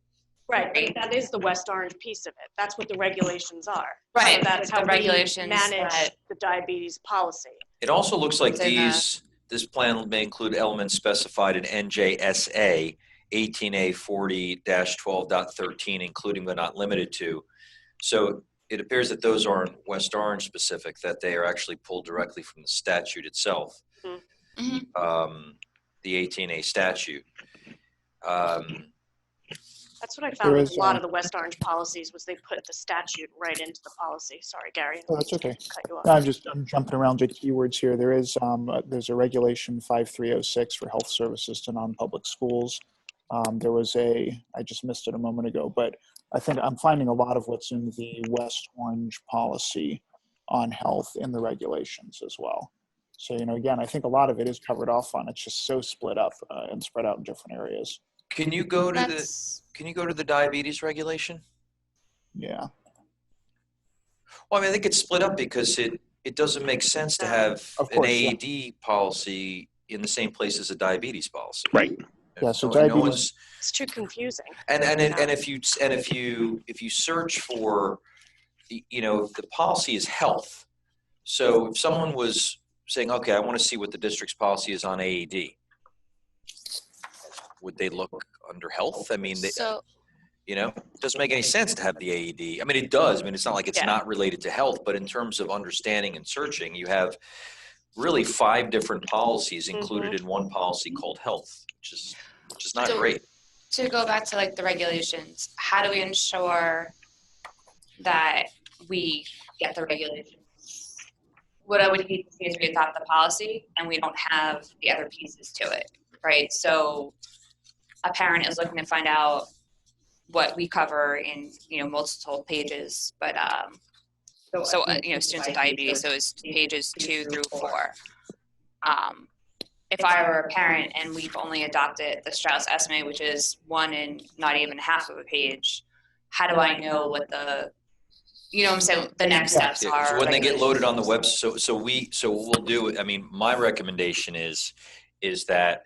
Speaker 9: Right, but that is the West Orange piece of it. That's what the regulations are.
Speaker 4: Right,
Speaker 9: So that's
Speaker 4: the
Speaker 9: how we
Speaker 4: regulations
Speaker 9: manage
Speaker 4: that-
Speaker 9: the diabetes policy.
Speaker 6: It also looks like
Speaker 4: It's in
Speaker 6: this plan may include elements specified in NJSA 18A 40-12.13, including but not limited to. So it appears that those aren't West Orange specific, that they are actually pulled directly from the statute itself, the 18A statute.
Speaker 9: That's what I found
Speaker 7: There
Speaker 9: with
Speaker 7: is,
Speaker 9: a lot of the West Orange policies was they put the statute right into the policy. Sorry, Gary.
Speaker 7: Oh, that's okay.
Speaker 9: Cut you off.
Speaker 7: No, I'm jumping around to keywords here. There's a regulation 5306 for health services to non-public schools. There was I just missed it a moment ago, but I think I'm finding a lot of what's in the West Orange policy on health in the regulations as well. So, again, I think a lot of it is covered off on. It's just so split up and spread out in different areas.
Speaker 6: Can you go to
Speaker 4: That's-
Speaker 6: the diabetes regulation?
Speaker 7: Yeah.
Speaker 6: Well, I mean, I think it's split up because it doesn't make sense to have
Speaker 7: Of
Speaker 6: an
Speaker 7: course, yeah.
Speaker 6: AED policy in the same place as a diabetes policy.
Speaker 1: Right.
Speaker 7: Yeah, so
Speaker 6: No
Speaker 7: diabetes-
Speaker 6: one's,
Speaker 9: It's too confusing.
Speaker 6: and if you search for, the policy is health. So if someone was saying, okay, I want to see what the district's policy is on AED, would they look under health? I mean,
Speaker 4: So
Speaker 6: it doesn't make any sense to have the AED. I mean, it does. I mean, it's not like it's
Speaker 9: Yeah.
Speaker 6: not related to health, but in terms of understanding and searching, you have really 5 different policies included in one policy called health, which is not
Speaker 4: So-
Speaker 6: great.
Speaker 4: to go back to like the regulations, how do we ensure that we get the regulations? What I would hate to see is we adopt the policy and we don't have the other pieces to it, right? So a parent is looking to find out what we cover in, multiple pages, but students with diabetes, so it's pages 2 through 4. If I were a parent and we've only adopted the Strauss estimate, which is 1 and not even half of a page, how do I know what the next steps
Speaker 6: Yeah,
Speaker 4: are?
Speaker 6: so when they get
Speaker 4: regulations?
Speaker 6: loaded on the web, so what we'll do, I mean, my recommendation is that,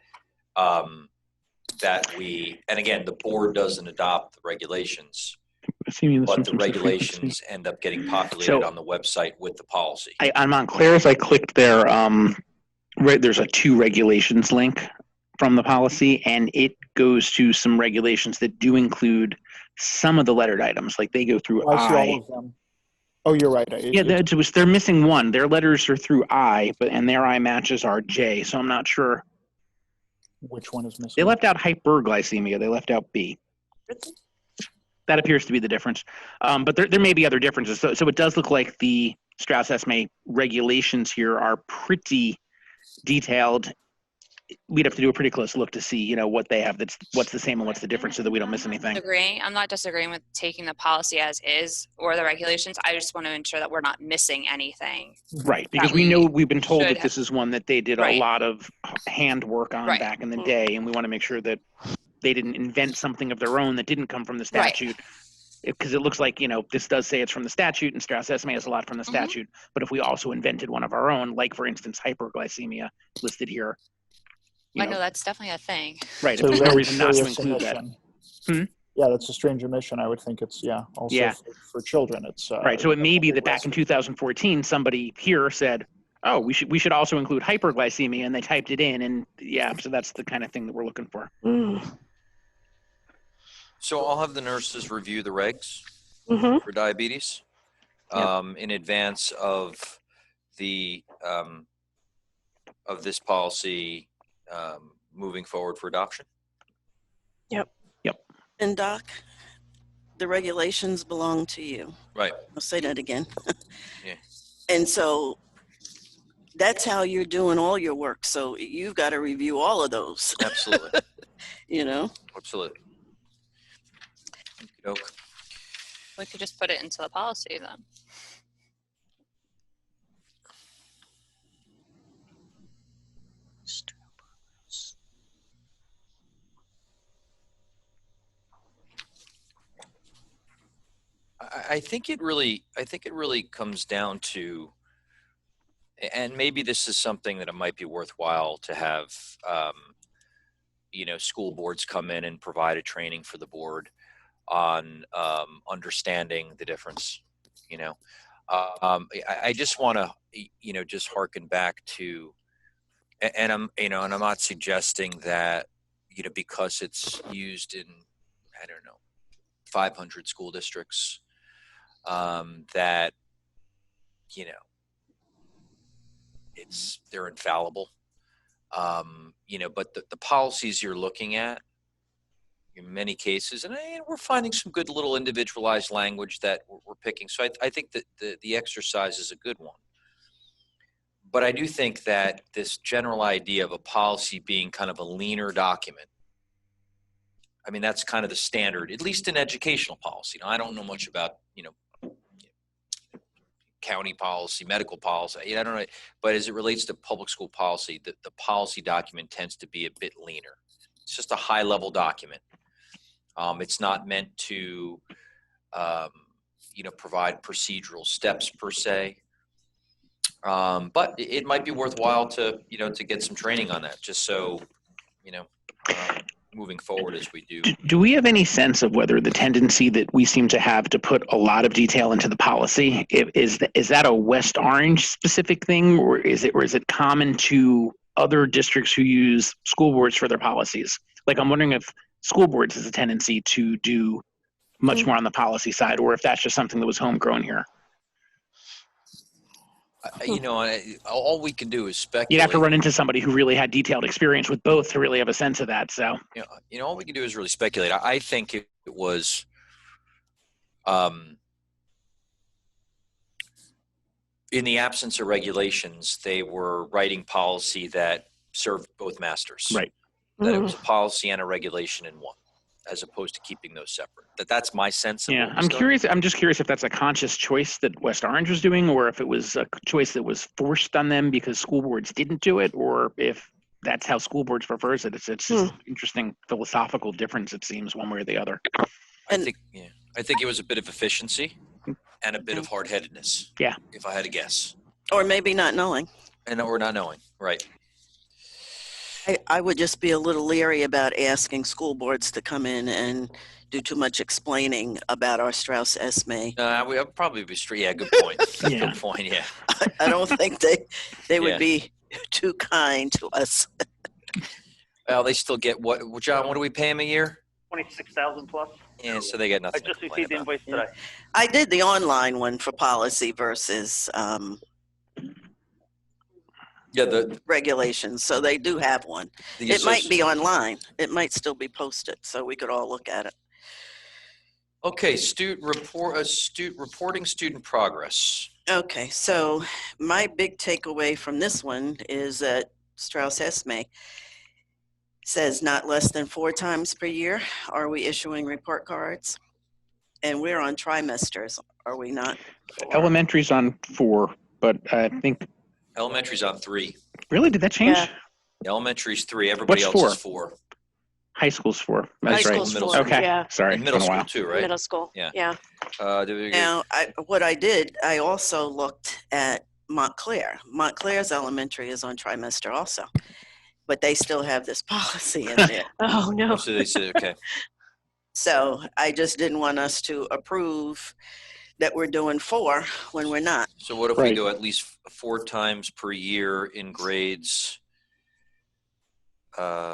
Speaker 6: that we, and again, the board doesn't adopt the regulations, but the regulations end up getting populated on the website with the policy.
Speaker 1: I'm on Claire's. I clicked there. There's a to regulations link from the policy, and it goes to some regulations that do include some of the lettered items. Like they go through
Speaker 7: Oh, I see
Speaker 1: I.
Speaker 7: all of them. Oh, you're right.
Speaker 1: Yeah, they're missing one. Their letters are through I, and their I matches are J. So I'm not sure.
Speaker 7: Which one is missing?
Speaker 1: They left out hyperglycemia. They left out B. That appears to be the difference. But there may be other differences. So it does look like the Strauss SMA regulations here are pretty detailed. We'd have to do a pretty close look to see, what they have what's the same and what's the difference so that we don't miss anything.
Speaker 4: I'm not disagreeing with taking the policy as is or the regulations. I just want to ensure that we're not missing anything.
Speaker 1: Right, because
Speaker 4: that
Speaker 1: we
Speaker 4: we
Speaker 1: know we've been told
Speaker 4: should
Speaker 1: that this is one that they did a
Speaker 4: Right.
Speaker 1: lot of handwork on
Speaker 4: Right.
Speaker 1: back in the day, and we want to make sure that they didn't invent something of their own that didn't come from the
Speaker 4: Right.
Speaker 1: statute. Because it looks like, this does say it's from the statute, and Strauss SMA has a lot from the statute. But if we also invented one of our own, like, for instance, hyperglycemia listed here,
Speaker 4: I know that's definitely a thing.
Speaker 1: right,
Speaker 7: It's
Speaker 1: if
Speaker 7: a
Speaker 1: there's no
Speaker 7: very
Speaker 1: reason not to
Speaker 7: serious
Speaker 1: include that.
Speaker 7: omission. Yeah, that's a strange omission. I would think it's, also
Speaker 1: Yeah.
Speaker 7: for children. It's
Speaker 1: Right, so it may be that back in 2014, somebody here said, oh, we should also include hyperglycemia, and they typed it in, and so that's the kind of thing that we're looking for.
Speaker 6: So I'll have the nurses review the regs.
Speaker 9: Mhm.
Speaker 6: for diabetes in advance of the of this policy moving forward for adoption?
Speaker 8: And Doc, the regulations belong to you.
Speaker 6: Right.
Speaker 8: I'll say that again.
Speaker 6: Yeah.
Speaker 8: And so that's how you're doing all your work. So you've got to review all of those,
Speaker 6: Absolutely.
Speaker 8: you know?
Speaker 6: Absolutely. Okey-doke.
Speaker 4: We could just put it into the policy then.
Speaker 6: I think it really comes down to, and maybe this is something that it might be worthwhile to have, school boards come in and provide a training for the board on understanding the difference. I just want to, just harken back to, and I'm not suggesting that, because it's used in, I don't know, 500 school districts, that, they're infallible. But the policies you're looking at in many cases, and we're finding some good little individualized language that we're picking. So I think that the exercise is a good one. But I do think that this general idea of a policy being kind of a leaner document, I mean, that's kind of the standard, at least in educational policy. Now, I don't know much about, county policy, medical policy. I don't know. But as it relates to public school policy, the policy document tends to be a bit leaner. It's just a high-level document. It's not meant to, provide procedural steps per se. But it might be worthwhile to get some training on that, just so, moving forward as we do.
Speaker 1: Do we have any sense of whether the tendency that we seem to have to put a lot of detail into the policy, is that a West Orange specific thing, or is it common to other districts who use school boards for their policies? Like, I'm wondering if school boards has a tendency to do much more on the policy side, or if that's just something that was homegrown here.
Speaker 6: All we can do is speculate.
Speaker 1: You'd have to run into somebody who really had detailed experience with both to really have a sense of that. So,
Speaker 6: all we can do is really speculate. I think it was, in the absence of regulations, they were writing policy that served both masters.
Speaker 1: Right.
Speaker 6: That it was a policy and a regulation in one, as opposed to keeping those separate. That's my sense of what was done.
Speaker 1: Curious. I'm just curious if that's a conscious choice that West Orange was doing, or if it was a choice that was forced on them because school boards didn't do it, or if that's how school boards prefers it. It's just an interesting philosophical difference, it seems, one way or the other.
Speaker 6: I think it was a bit of efficiency and a bit of hard-headedness.
Speaker 1: Yeah.
Speaker 6: If I had to guess.
Speaker 8: Or maybe not knowing.
Speaker 6: Or not knowing, right.
Speaker 8: I would just be a little leery about asking school boards to come in and do too much explaining about our Strauss-Esme.
Speaker 6: We would probably be straight. Yeah, good point. Good point, yeah.
Speaker 8: I don't think they would be too kind to us.
Speaker 6: Well, they still get what, John, what do we pay them a year?
Speaker 2: $26,000 plus.
Speaker 6: Yeah, so they get
Speaker 2: I
Speaker 6: nothing.
Speaker 2: just received the invoice today.
Speaker 8: I did the online one for policy versus
Speaker 6: the
Speaker 8: regulations, so they do have one. It might be online. It might still be posted, so we could all look at it.
Speaker 6: Okay, reporting student progress.
Speaker 8: Okay, so my big takeaway from this one is that Strauss-Esme says not less than 4 times per year are we issuing report cards, and we're on trimesters, are we not?
Speaker 1: Elementary's on 4, but I think
Speaker 6: Elementary's on 3.
Speaker 1: Really, did that change?
Speaker 9: Yeah.
Speaker 6: Elementary's 3. Everybody
Speaker 1: What's
Speaker 6: else
Speaker 1: 4?
Speaker 6: is 4.
Speaker 1: High school's 4. That's
Speaker 9: High
Speaker 1: right.
Speaker 9: school's
Speaker 6: Middle
Speaker 9: 4,
Speaker 1: Okay.
Speaker 9: yeah.
Speaker 1: Sorry.
Speaker 6: And middle
Speaker 1: it's been a
Speaker 6: school
Speaker 1: while.
Speaker 6: too, right?
Speaker 9: Middle school.
Speaker 6: Yeah.
Speaker 9: Yeah.
Speaker 8: Now, what I did, I also looked at Montclair. Montclair's elementary is on trimester also, but they still have this policy in there.
Speaker 9: Oh, no.
Speaker 6: So they say, okay.
Speaker 8: So I just didn't want us to approve that we're doing 4 when we're not.
Speaker 6: So what if we
Speaker 1: Right.
Speaker 6: go at least 4 times per year in grades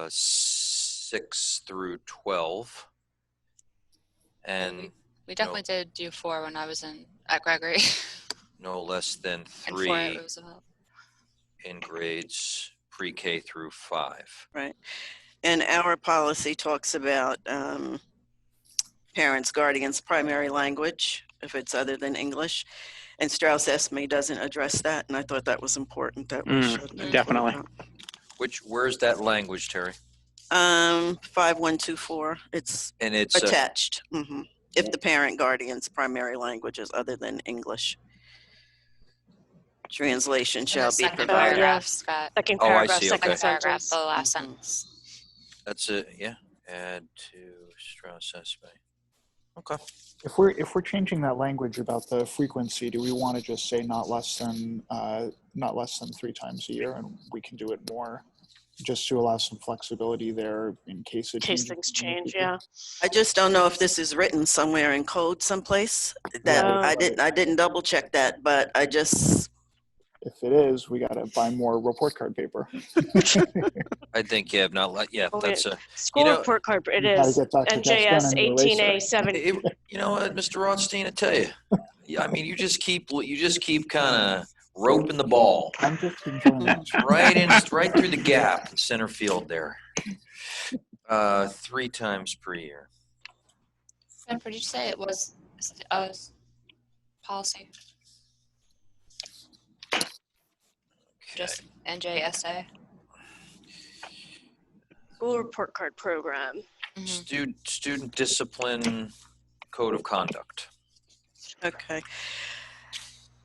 Speaker 6: 6 through 12, and
Speaker 4: We definitely did do 4 when I was at Gregory.
Speaker 6: No less than
Speaker 4: And
Speaker 6: 3
Speaker 4: 4 at Roosevelt.
Speaker 6: in grades pre-K through 5.
Speaker 8: Right. And our policy talks about parents, guardians, primary language, if it's other than English. And Strauss Esme doesn't address that, and I thought that was important that we should include
Speaker 1: definitely.
Speaker 8: that.
Speaker 6: Where's that language, Terry?
Speaker 8: 5124. It's
Speaker 6: It's
Speaker 8: attached. If the parent guardian's primary language is other than English, translation
Speaker 4: In
Speaker 8: shall
Speaker 4: the
Speaker 8: be
Speaker 4: second
Speaker 8: provided.
Speaker 4: paragraph, Scott.
Speaker 9: Second
Speaker 6: Oh, I
Speaker 9: paragraph,
Speaker 6: see,
Speaker 9: second
Speaker 6: okay.
Speaker 4: Paragraph,
Speaker 9: sentence.
Speaker 4: the last sentence.
Speaker 6: That's it. Yeah. Add to Strauss Esme. Okay.
Speaker 7: If we're changing that language about the frequency, do we want to just say not less than 3 times a year, and we can do it more, just to allow some flexibility there in case it
Speaker 9: In case
Speaker 7: changes?
Speaker 9: things change, yeah.
Speaker 8: I just don't know if this is written somewhere in code someplace. That
Speaker 9: No.
Speaker 8: I didn't double check that, but I just.
Speaker 7: If it is, we got to buy more report card paper.
Speaker 6: I think
Speaker 9: Oh,
Speaker 6: that's a
Speaker 9: School
Speaker 6: know,
Speaker 9: report card, it
Speaker 7: You gotta
Speaker 9: is.
Speaker 7: get Dr.
Speaker 9: NJS
Speaker 7: Gaston and the
Speaker 9: 18A
Speaker 7: eraser.
Speaker 9: 7.
Speaker 6: you know what, Mr. Rothstein, I tell you. Yeah, I mean, you just keep kind of roping the ball
Speaker 7: I'm just enjoying it.
Speaker 6: right through the gap in center field there. 3 times per year.
Speaker 4: Jennifer, did you say it was policy? Just NJSA?
Speaker 9: School report card program.
Speaker 6: Student discipline code of conduct.
Speaker 8: Okay.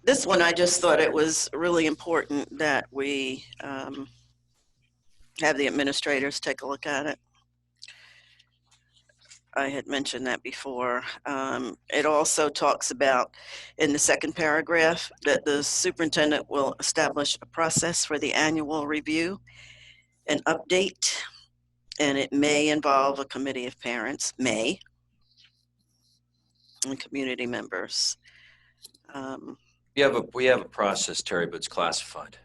Speaker 8: This one, I just thought it was really important that we have the administrators take a look at it. I had mentioned that before. It also talks about, in the second paragraph, that the superintendent will establish a process for the annual review and update, and it may involve a committee of parents, and community members.
Speaker 6: We have a process, Terry, but it's classified.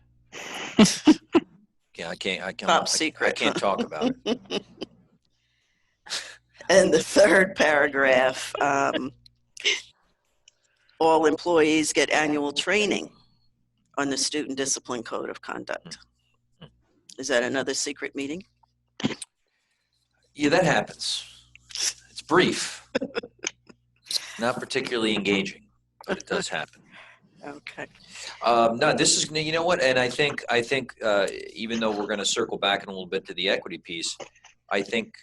Speaker 6: Yeah, I can't.
Speaker 8: Top secret.
Speaker 6: I can't talk about it.
Speaker 8: And the third paragraph, all employees get annual training on the student discipline code of conduct. Is that another secret meeting?
Speaker 6: Yeah, that happens. It's brief, not particularly engaging, but it does happen.
Speaker 8: Okay.
Speaker 6: No, this is, you know what, and I think even though we're going to circle back in a little bit to the equity piece, I think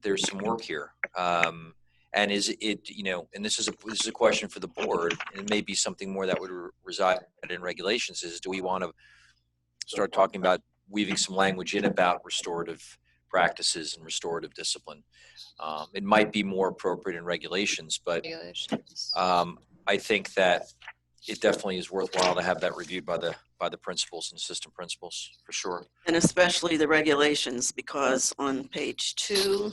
Speaker 6: there's some work here. And is it, and this is a question for the board, and it may be something more that would reside in regulations, is do we want to start talking about weaving some language in about restorative practices and restorative discipline? It might be more appropriate in regulations, but I think that it definitely is worthwhile to have that reviewed by the principals and assistant principals, for sure.
Speaker 8: And especially the regulations, because on page 2,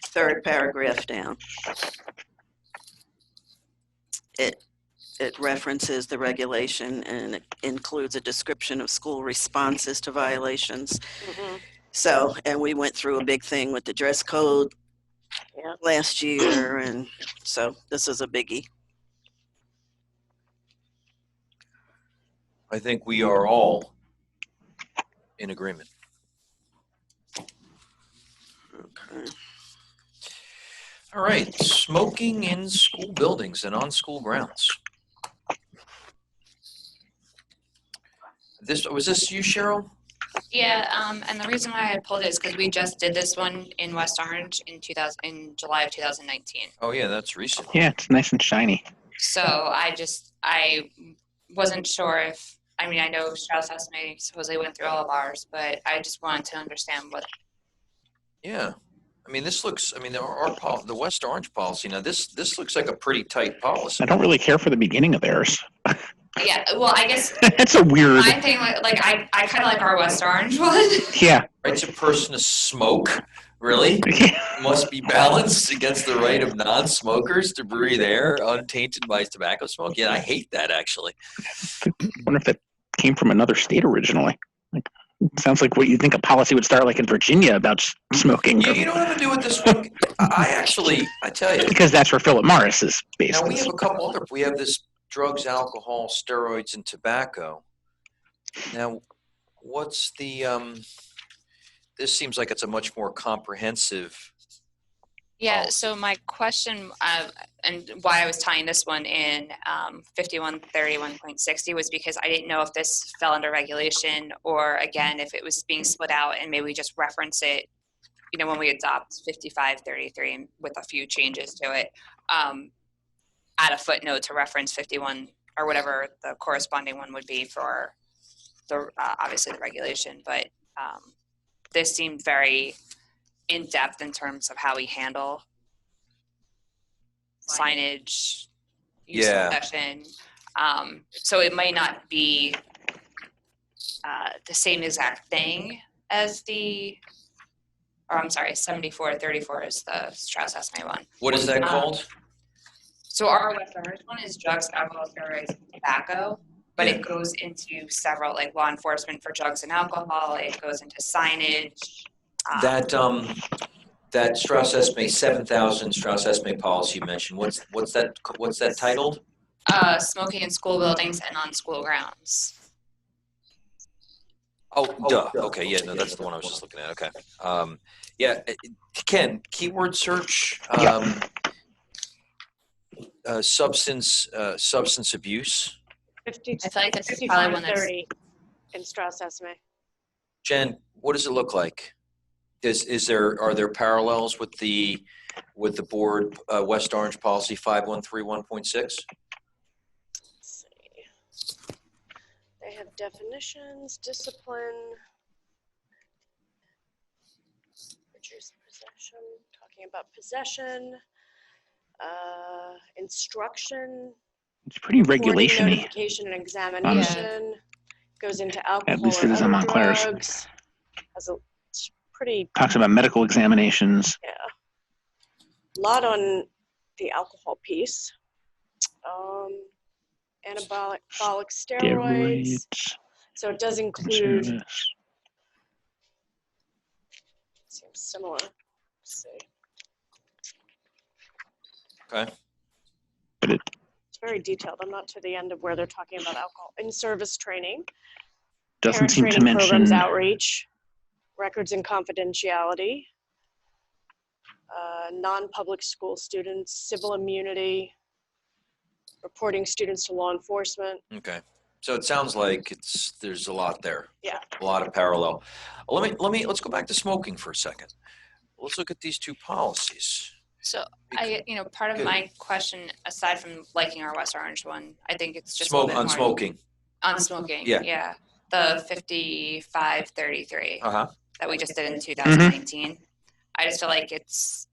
Speaker 8: third paragraph down, it references the regulation, and it includes a description of school responses to violations. So, and we went through a big thing with the dress code last year, and so this is a biggie.
Speaker 6: I think we are all in agreement.
Speaker 8: Okay.
Speaker 6: All right, smoking in school buildings and on school grounds. Was this you, Cheryl?
Speaker 4: Yeah, and the reason why I pulled it is because we just did this one in West Orange in July of 2019.
Speaker 6: Oh yeah, that's recent.
Speaker 1: Yeah, it's nice and shiny.
Speaker 4: So I wasn't sure if, I know Strauss Esme supposedly went through all of ours, but I just wanted to understand what.
Speaker 6: Yeah, this looks, the West Orange policy, now this looks like a pretty tight policy.
Speaker 1: I don't really care for the beginning of theirs.
Speaker 4: Yeah, well, I guess
Speaker 1: It's a weird.
Speaker 4: I think I kind of like our West Orange one.
Speaker 1: Yeah.
Speaker 6: Rights of person to smoke, really? Must be balanced against the right of non-smokers to breathe air untainted by tobacco smoke. Yeah, I hate that, actually.
Speaker 1: I wonder if that came from another state originally. Sounds like what you think a policy would start like in Virginia about smoking.
Speaker 6: You know what I'm gonna do with this one? I tell you,
Speaker 1: Because that's where Philip Morris is based.
Speaker 6: now we have a couple other, we have this drugs, alcohol, steroids, and tobacco. Now, what's the, this seems like it's a much more comprehensive.
Speaker 4: Yeah, so my question, and why I was tying this one in 5131.60 was because I didn't know if this fell under regulation or, again, if it was being split out and maybe we just reference it, you know, when we adopt 5533 with a few changes to it, add a footnote to reference 51 or whatever the corresponding one would be for the obviously the regulation. But this seemed very in depth in terms of how we handle signage, use of possession. So it might not be the same exact thing as the, or I'm sorry, 7434 is the Strauss Esme one.
Speaker 6: What is that called?
Speaker 4: So our West Orange one is drugs, alcohol, steroids, and tobacco, but it goes into several, like law enforcement for drugs and alcohol. It goes into signage.
Speaker 6: That Strauss Esme 7000 Strauss Esme policy you mentioned. What's that titled?
Speaker 4: Smoking in school buildings and on school grounds.
Speaker 6: Oh, duh. Okay, yeah, no, that's the one I was just looking at. Okay. Yeah, Ken, keyword search. Substance abuse.
Speaker 4: I feel like this is probably one that's
Speaker 9: 30 in Strauss Esme.
Speaker 6: Jen, what does it look like? Are there parallels with the board West Orange policy 5131.6?
Speaker 9: Let's see. They have definitions, discipline, reduce possession, talking about possession, instruction.
Speaker 1: It's pretty regulation-y.
Speaker 9: Notification and examination. Goes into alcohol
Speaker 1: At least
Speaker 9: or
Speaker 1: it is on
Speaker 9: other
Speaker 1: Montclair's.
Speaker 9: drugs. It's pretty,
Speaker 1: Talks about medical examinations.
Speaker 9: yeah. A lot on the alcohol piece. Anabolic steroids. So it does include,
Speaker 1: Service.
Speaker 9: seems similar. Let's see.
Speaker 6: Okay.
Speaker 1: But it,
Speaker 9: It's very detailed. I'm not to the end of where they're talking about alcohol. In-service training.
Speaker 1: doesn't
Speaker 9: Parent
Speaker 1: seem to
Speaker 9: training
Speaker 1: mention.
Speaker 9: programs, outreach, records and confidentiality, non-public school students, civil immunity, reporting students to law enforcement.
Speaker 6: Okay. So it sounds like there's a lot there.
Speaker 9: Yeah.
Speaker 6: A lot of parallel. Let's go back to smoking for a second. Let's look at these two policies.
Speaker 4: So part of my question, aside from liking our West Orange one, I think it's just
Speaker 6: On smoking.
Speaker 4: On smoking,
Speaker 6: Yeah.
Speaker 4: yeah. The 5533 that we just did in 2019. I just feel like it's.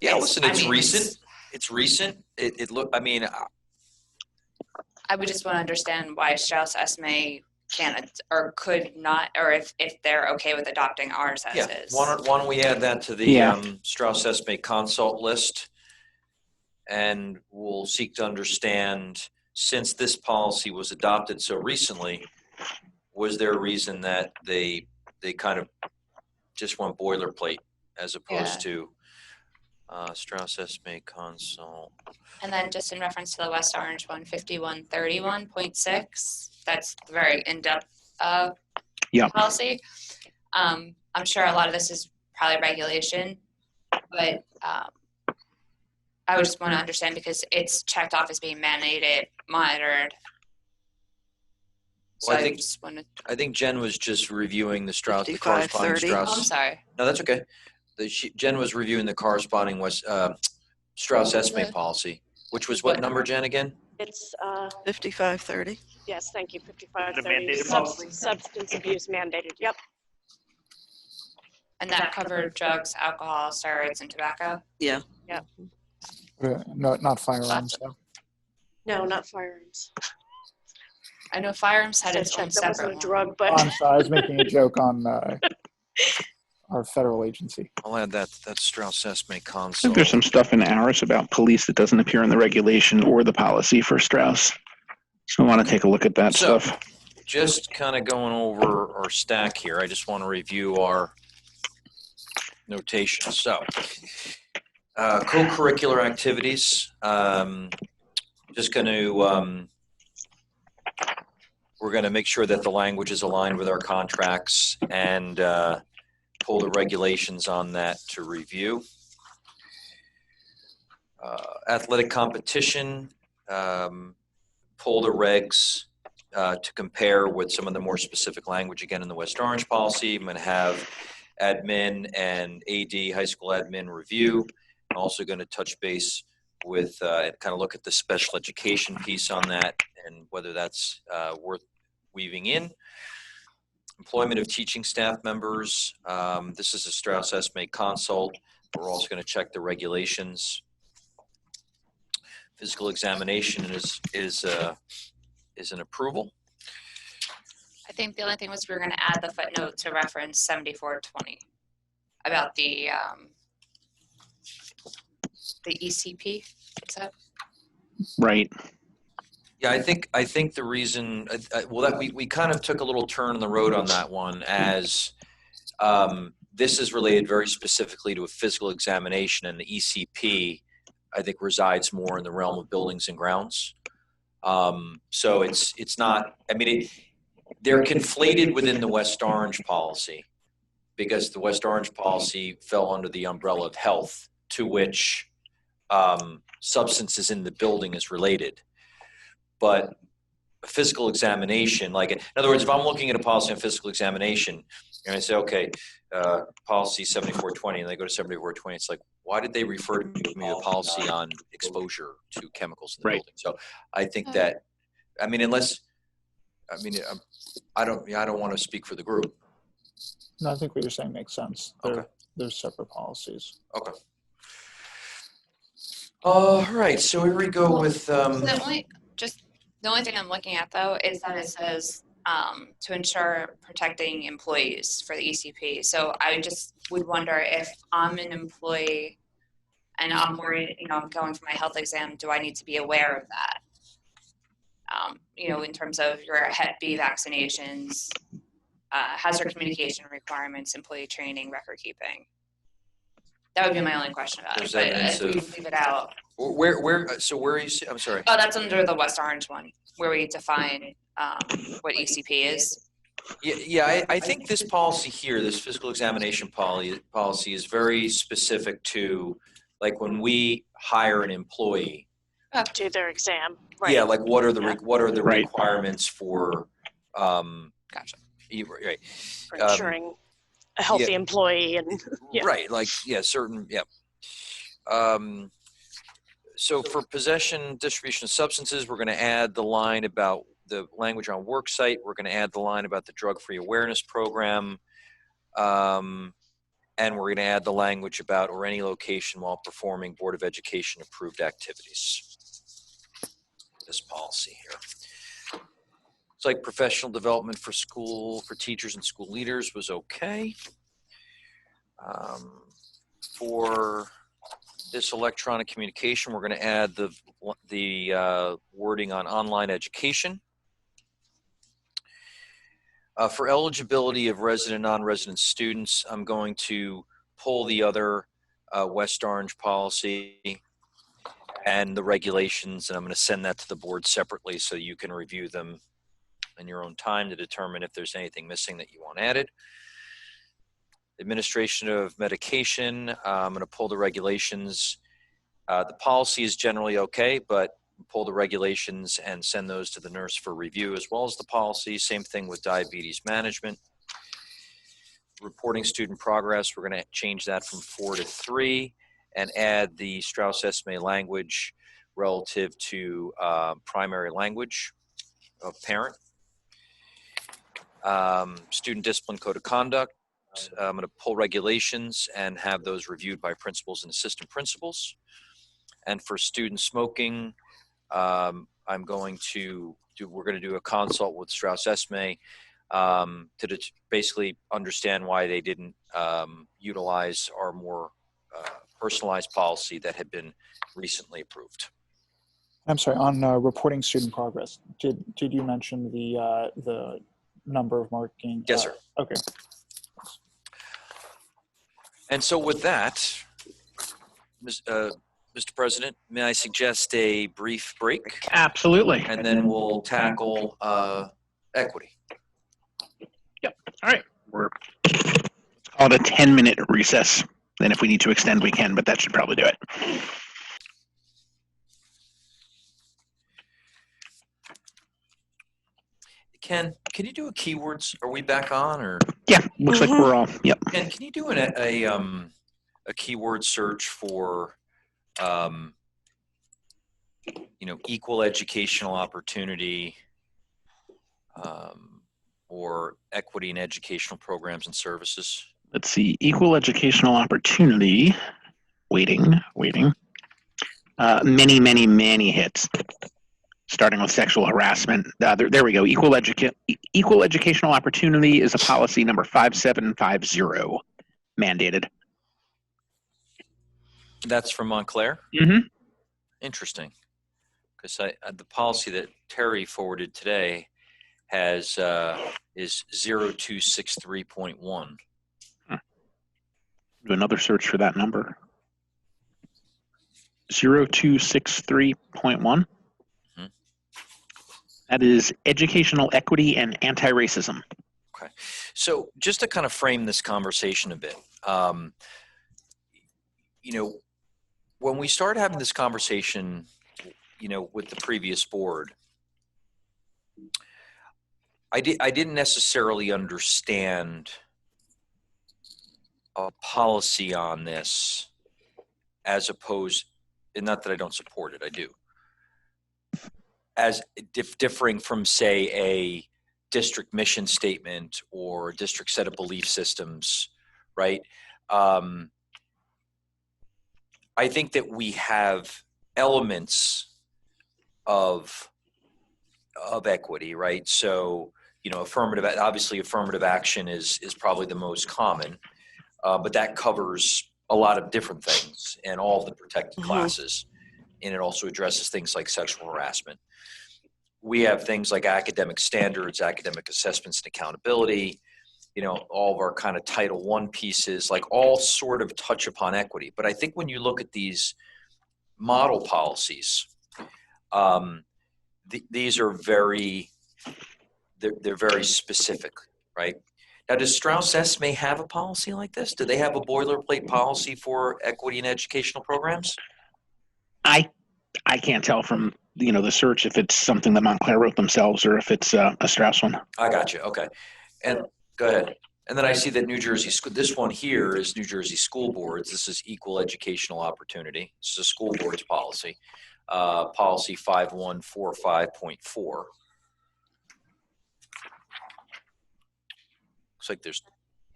Speaker 6: Yeah, listen, it's recent. It's recent. It look. I mean,
Speaker 4: I would just want to understand why Strauss Esme can't or could not, or if they're okay with adopting ours as is.
Speaker 6: Why don't we add that to the Strauss Esme consult list, and we'll seek to understand, since this policy was adopted so recently, was there a reason that they kind of just went boilerplate as opposed to Strauss Esme consult?
Speaker 4: And then just in reference to the West Orange one, 5131.6, that's the very in-depth policy. I'm sure a lot of this is probably regulation, but I would just want to understand because it's checked off as being mandated, monitored. So
Speaker 6: Well, I think Jen was just reviewing the corresponding
Speaker 8: 5530.
Speaker 6: Strauss.
Speaker 4: Oh, I'm sorry.
Speaker 6: No, that's okay. Jen was reviewing the corresponding Strauss Esme policy, which was what number, Jen, again?
Speaker 9: It's,
Speaker 8: 5530.
Speaker 9: yes, thank you,
Speaker 2: The
Speaker 9: 5530.
Speaker 2: mandated policy.
Speaker 9: Substance abuse mandated, yep.
Speaker 4: And that covered drugs, alcohol, steroids, and tobacco?
Speaker 8: Yeah.
Speaker 7: No, not firearms, though.
Speaker 9: No, not firearms.
Speaker 4: I know firearms had its own
Speaker 9: That wasn't
Speaker 4: separate
Speaker 9: a
Speaker 4: one.
Speaker 9: drug,
Speaker 7: Oh,
Speaker 9: but
Speaker 7: I'm sorry, I was making a joke on our federal agency.
Speaker 6: I'll add that Strauss Esme
Speaker 1: I
Speaker 6: consult.
Speaker 1: think there's some stuff in ours about police that doesn't appear in the regulation or the policy for Strauss. So I want to take a look at that
Speaker 6: So-
Speaker 1: stuff.
Speaker 6: just kind of going over our stack here, I just want to review our notation. So, co-curricular activities. Just going to, we're going to make sure that the language is aligned with our contracts and pull the regulations on that to review. Athletic competition, pull the regs to compare with some of the more specific language again in the West Orange policy. I'm going to have admin and AD, high school admin review. I'm also going to touch base with and kind of look at the special education piece on that and whether that's worth weaving in. Employment of teaching staff members. This is a Strauss Esme consult. We're also going to check the regulations. Physical examination is an approval.
Speaker 4: I think the only thing was we were going to add the footnote to reference 7420 about the ECP. Is that
Speaker 1: Right.
Speaker 6: Yeah, I think the reason, well, that we kind of took a little turn in the road on that one as this is related very specifically to a physical examination, and the ECP, I think, resides more in the realm of buildings and grounds. So it's not, I mean, they're conflated within the West Orange policy because the West Orange policy fell under the umbrella of health, to which substances in the building is related. But a physical examination, like, in other words, if I'm looking at a policy on physical examination and I say, okay, policy 7420, and they go to 7420, it's like, why did they refer to me the policy on exposure to chemicals in the building? So I think that, I mean, unless, I mean, I don't want to speak for the group.
Speaker 7: No, I think what you're saying makes sense. They're separate policies.
Speaker 6: Okay. All right, so here we go with.
Speaker 4: The only thing I'm looking at though is that it says to ensure protecting employees for the ECP. So I just would wonder if I'm an employee and I'm worried, I'm going for my health exam, do I need to be aware of that? In terms of your Hep B vaccinations, hazard communication requirements, employee training, record keeping. That would be my only question about it. But if we leave it out.
Speaker 6: So where are you? I'm sorry.
Speaker 4: Oh, that's under the West Orange one, where we define what ECP is.
Speaker 6: Yeah. I think this policy here, this physical examination policy, is very specific to, like, when we hire an employee.
Speaker 9: Do their exam. Right.
Speaker 6: Yeah, like what are the requirements for?
Speaker 4: Gotcha.
Speaker 6: Right.
Speaker 9: For ensuring a healthy employee and
Speaker 6: right, like certain. So for possession, distribution of substances, we're going to add the line about the language on Worksite. We're going to add the line about the drug-free awareness program. And we're going to add the language about or any location while performing Board of Education approved activities. This policy here. It's like professional development for teachers and school leaders was okay. For this electronic communication, we're going to add the wording on online education. For eligibility of resident, non-resident students, I'm going to pull the other West Orange policy and the regulations, and I'm going to send that to the board separately so you can review them in your own time to determine if there's anything missing that you want added. Administration of medication, I'm going to pull the regulations. The policy is generally okay, but pull the regulations and send those to the nurse for review, as well as the policy. Same thing with diabetes management. Reporting student progress, we're going to change that from 4 to 3 and add the Strauss Esme language relative to primary language of parent. Student discipline code of conduct. I'm going to pull regulations and have those reviewed by principals and assistant principals. And for student smoking, we're going to do a consult with Strauss Esme to basically understand why they didn't utilize our more personalized policy that had been recently approved.
Speaker 7: I'm sorry, on reporting student progress, did you mention the number of marking?
Speaker 6: Yes, sir.
Speaker 7: Okay.
Speaker 6: And so with that, Mr. President, may I suggest a brief break?
Speaker 1: Absolutely.
Speaker 6: And then we'll tackle equity.
Speaker 1: Yep. All right. Let's call it a 10-minute recess. Then if we need to extend, we can, but that should probably do it.
Speaker 6: Ken, can you do a keywords? Are we back on, or?
Speaker 1: Yeah, looks like we're all, yep.
Speaker 6: Ken, can you do a keyword search for, equal educational opportunity, or equity in educational programs and services?
Speaker 1: Let's see, equal educational opportunity, waiting. Many hits. Starting with sexual harassment. There we go. Equal educational opportunity is a policy number 5750, mandated.
Speaker 6: That's from Montclair?
Speaker 1: Mm-hmm.
Speaker 6: Interesting. Because the policy that Terry forwarded today is 0263.1.
Speaker 1: Do another search for that number. 0263.1. That is educational equity and anti-racism.
Speaker 6: Okay. So just to kind of frame this conversation a bit, when we started having this conversation, with the previous board, I didn't necessarily understand a policy on this as opposed, and not that I don't support it, I do, as differing from, say, a district mission statement or district set of belief systems, right? I think that we have elements of equity, right? So, obviously affirmative action is probably the most common, but that covers a lot of different things and all of the protected classes. And it also addresses things like sexual harassment. We have things like academic standards, academic assessments and accountability, all of our kind of Title I pieces, like all sort of touch upon equity. But I think when you look at these model policies, these are they're very specific, right? Now, does Strauss-Esme have a policy like this? Do they have a boilerplate policy for equity in educational programs?
Speaker 1: I can't tell from the search if it's something that Montclair wrote themselves or if it's a Strauss one.
Speaker 6: I got you. Okay, and go ahead. And then I see that New Jersey school. This one here is New Jersey school boards. This is equal educational opportunity. This is a school board's policy. Policy 5145.4. Looks like there's.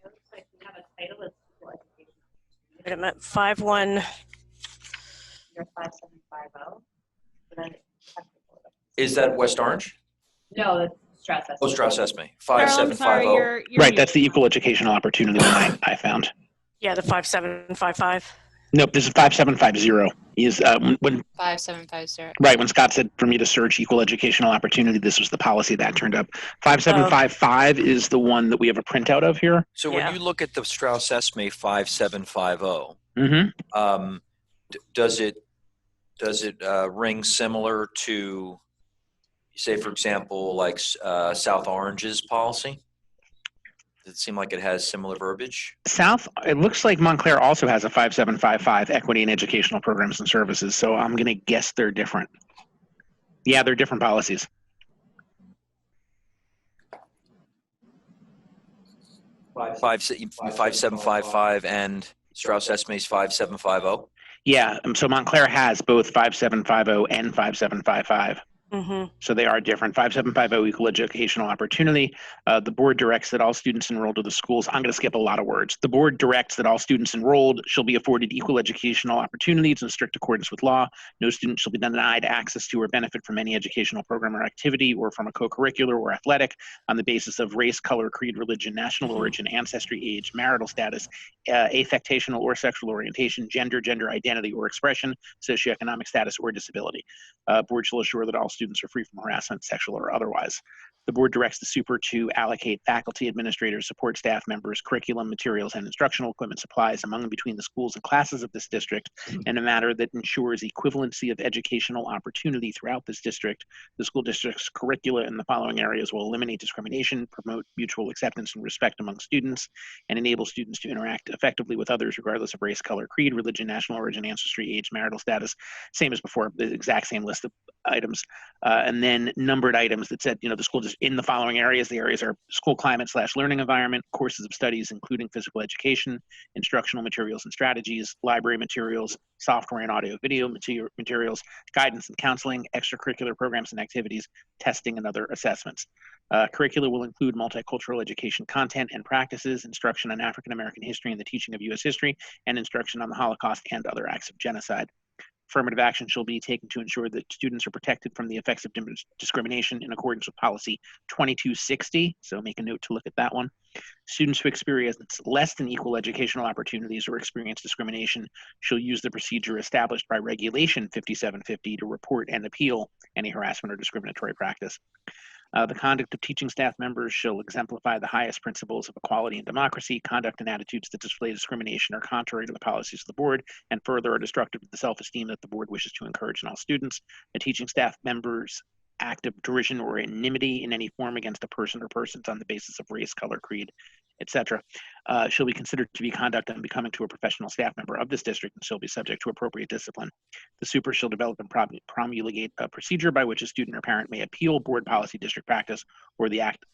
Speaker 10: It looks like we have a title that's equal education.
Speaker 9: Wait a minute, 5-1.
Speaker 10: You're 5750.
Speaker 6: Is that West Orange?
Speaker 10: No, that's Strauss-Esme.
Speaker 6: Oh, Strauss-Esme.
Speaker 5: Carol, I'm sorry,
Speaker 6: 5750.
Speaker 5: you're
Speaker 1: Right, that's the equal educational opportunity one I found.
Speaker 9: Yeah, the 5755.
Speaker 1: Nope, this is 5750. Is when
Speaker 4: 5750.
Speaker 1: right when Scott said for me to search equal educational opportunity, this was the policy that turned up. 5755 is the one that we have a printout of here.
Speaker 6: So
Speaker 9: Yeah.
Speaker 6: when you look at the Strauss-Esme 5750,
Speaker 1: Mm-hmm.
Speaker 6: does it ring similar to, say, for example, like South Orange's policy? Does it seem like it has similar verbiage?
Speaker 1: It looks like Montclair also has a 5755 equity in educational programs and services. So I'm going to guess they're different. Yeah, they're different policies.
Speaker 6: Five 5755 and Strauss-Esme's 5750.
Speaker 1: Yeah, so Montclair has both 5750 and 5755. So they are different. 5750 equal educational opportunity. The board directs that all students enrolled to the schools. I'm going to skip a lot of words. The board directs that all students enrolled shall be afforded equal educational opportunities in strict accordance with law. No student shall be denied access to or benefit from any educational program or activity or from a co-curricular or athletic on the basis of race, color, creed, religion, national origin, ancestry, age, marital status, affectational or sexual orientation, gender identity or expression, socioeconomic status, or disability. Board shall assure that all students are free from harassment, sexual or otherwise. The board directs the super to allocate faculty, administrators, support staff members, curriculum, materials, and instructional equipment supplies among and between the schools and classes of this district in a manner that ensures equivalency of educational opportunity throughout this district. The school district's curricula in the following areas will eliminate discrimination, promote mutual acceptance and respect among students, and enable students to interact effectively with others regardless of race, color, creed, religion, national origin, ancestry, age, marital status. Same as before, the exact same list of items. And then numbered items that said, the school district in the following areas. The areas are school climate / learning environment, courses of studies, including physical education, instructional materials and strategies, library materials, software and audio video materials, guidance and counseling, extracurricular programs and activities, testing and other assessments. Curricula will include multicultural education content and practices, instruction on African American history and the teaching of U.S. history, and instruction on the Holocaust and other acts of genocide. Affirmative action shall be taken to ensure that students are protected from the effects of discrimination in accordance with policy 2260. So make a note to look at that one. Students who experience less than equal educational opportunities or experience discrimination shall use the procedure established by Regulation 5750 to report and appeal any harassment or discriminatory practice. The conduct of teaching staff members shall exemplify the highest principles of equality and democracy. Conduct and attitudes that display discrimination are contrary to the policies of the board and further are destructive of the self-esteem that the board wishes to encourage in all students. The teaching staff members act of derision or enmity in any form against a person or persons on the basis of race, color, creed, etc., shall be considered to be conduct unbecoming to a professional staff member of this district and shall be subject to appropriate discipline. The super shall develop and promulgate a procedure by which a student or parent may appeal board policy, district practice, or the act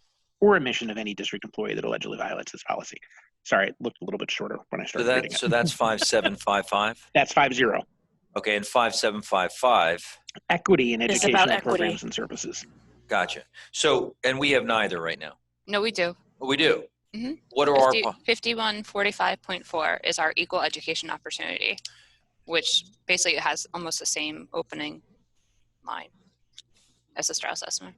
Speaker 1: or omission of any district employee that allegedly violates this policy. Sorry, it looked a little bit shorter when I started reading it.
Speaker 6: So that's 5755?
Speaker 1: That's 50.
Speaker 6: Okay, and 5755?
Speaker 1: Equity in
Speaker 9: It's about
Speaker 1: educational
Speaker 9: equity.
Speaker 1: programs and services.
Speaker 6: Gotcha. So, and we have neither right now.
Speaker 4: No, we do.
Speaker 6: We do.
Speaker 4: Mm-hmm.
Speaker 6: What are our
Speaker 4: 5145.4 is our equal education opportunity, which basically has almost the same opening line as the Strauss-Esmer.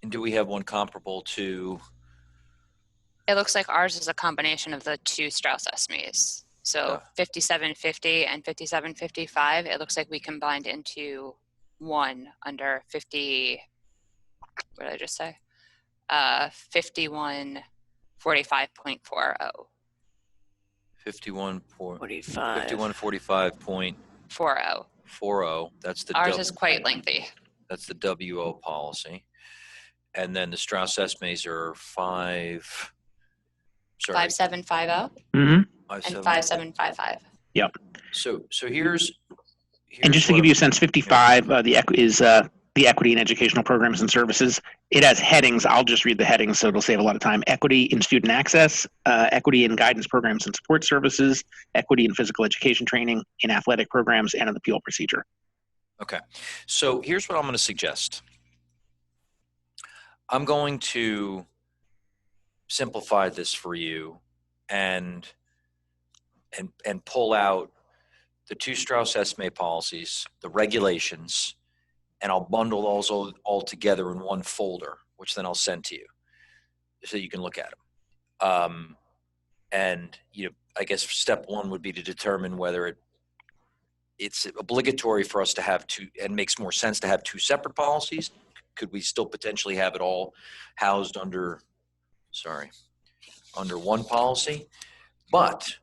Speaker 6: And do we have one comparable to?
Speaker 4: It looks like ours is a combination of the two Strauss-Esmes. So 5750 and 5755, it looks like we combined into one under 50, what did I just say? 5145.40.
Speaker 6: 5145.40. That's the
Speaker 4: Ours is quite lengthy.
Speaker 6: That's the WO policy. And then the Strauss-Esmes are
Speaker 4: 5750
Speaker 1: Mm-hmm.
Speaker 4: and 5755.
Speaker 1: Yep.
Speaker 6: So here's
Speaker 1: And just to give you a sense, 55 is the equity in educational programs and services. It has headings. I'll just read the headings so it'll save a lot of time. Equity in student access, equity in guidance programs and support services, equity in physical education training, in athletic programs, and an appeal procedure.
Speaker 6: Okay. So here's what I'm going to suggest. I'm going to simplify this for you and pull out the two Strauss-Esme policies, the regulations, and I'll bundle those all together in one folder, which then I'll send to you so you can look at them. And I guess step one would be to determine whether it's obligatory for us to have two, and makes more sense to have two separate policies. Could we still potentially have it all housed under one policy? But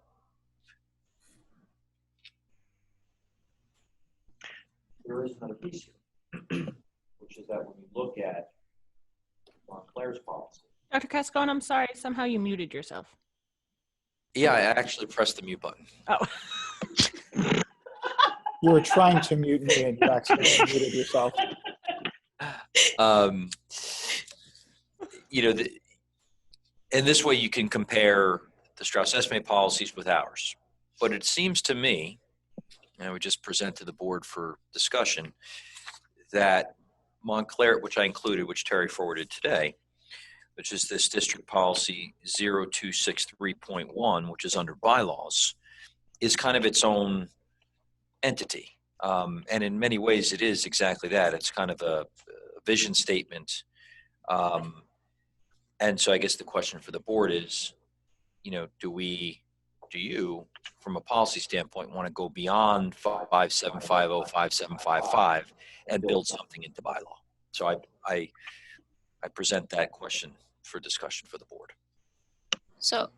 Speaker 3: there is another piece here, which is that when you look at Montclair's policy.
Speaker 5: Dr. Cascone, I'm sorry. Somehow you muted yourself.
Speaker 6: yeah, I actually pressed the mute button.
Speaker 5: Oh.
Speaker 7: You were trying to mute me and you accidentally muted yourself.
Speaker 6: And this way you can compare the Strauss-Esme policies with ours. But it seems to me and I would just present to the board for discussion that Montclair, which I included, which Terry forwarded today, which is this district policy 0263.1, which is under bylaws, is kind of its own entity. And in many ways, it is exactly that. It's kind of a vision statement. And so I guess the question for the board is, do you, from a policy standpoint, want to go beyond 5750, 5755 and build something into bylaw? So I present that question for discussion for the board.
Speaker 4: So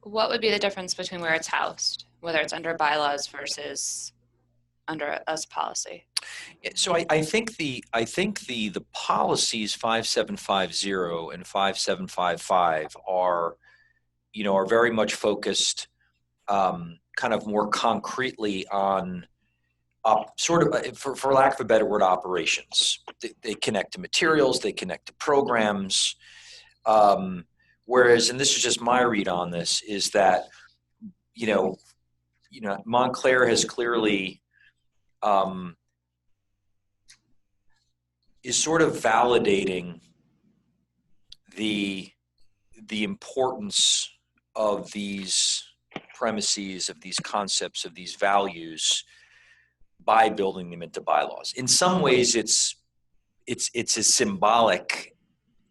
Speaker 4: what would be the difference between where it's housed, whether it's under bylaws versus under us policy?
Speaker 6: So I think the policies 5750 and 5755 are very much focused kind of more concretely on sort of, for lack of a better word, operations. They connect to materials, they connect to programs. Whereas, and this is just my read on this, is that, Montclair has clearly is sort of validating the importance of these premises, of these concepts, of these values by building them into bylaws. In some ways, it's as symbolic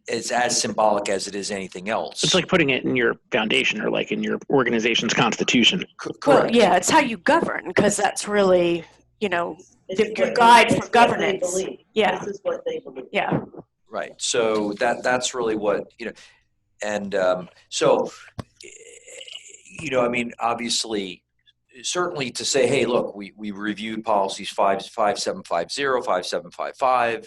Speaker 6: as it is anything else.
Speaker 1: It's like putting it in your foundation or like in your organization's constitution.
Speaker 6: Correct.
Speaker 9: Well, yeah, it's how you govern, because that's really, your guide for governance. Yeah.
Speaker 8: This is what they believe.
Speaker 9: Yeah.
Speaker 6: Right. So that's really what, and so, I mean, obviously, certainly to say, hey, look, we reviewed policies 5750, 5755.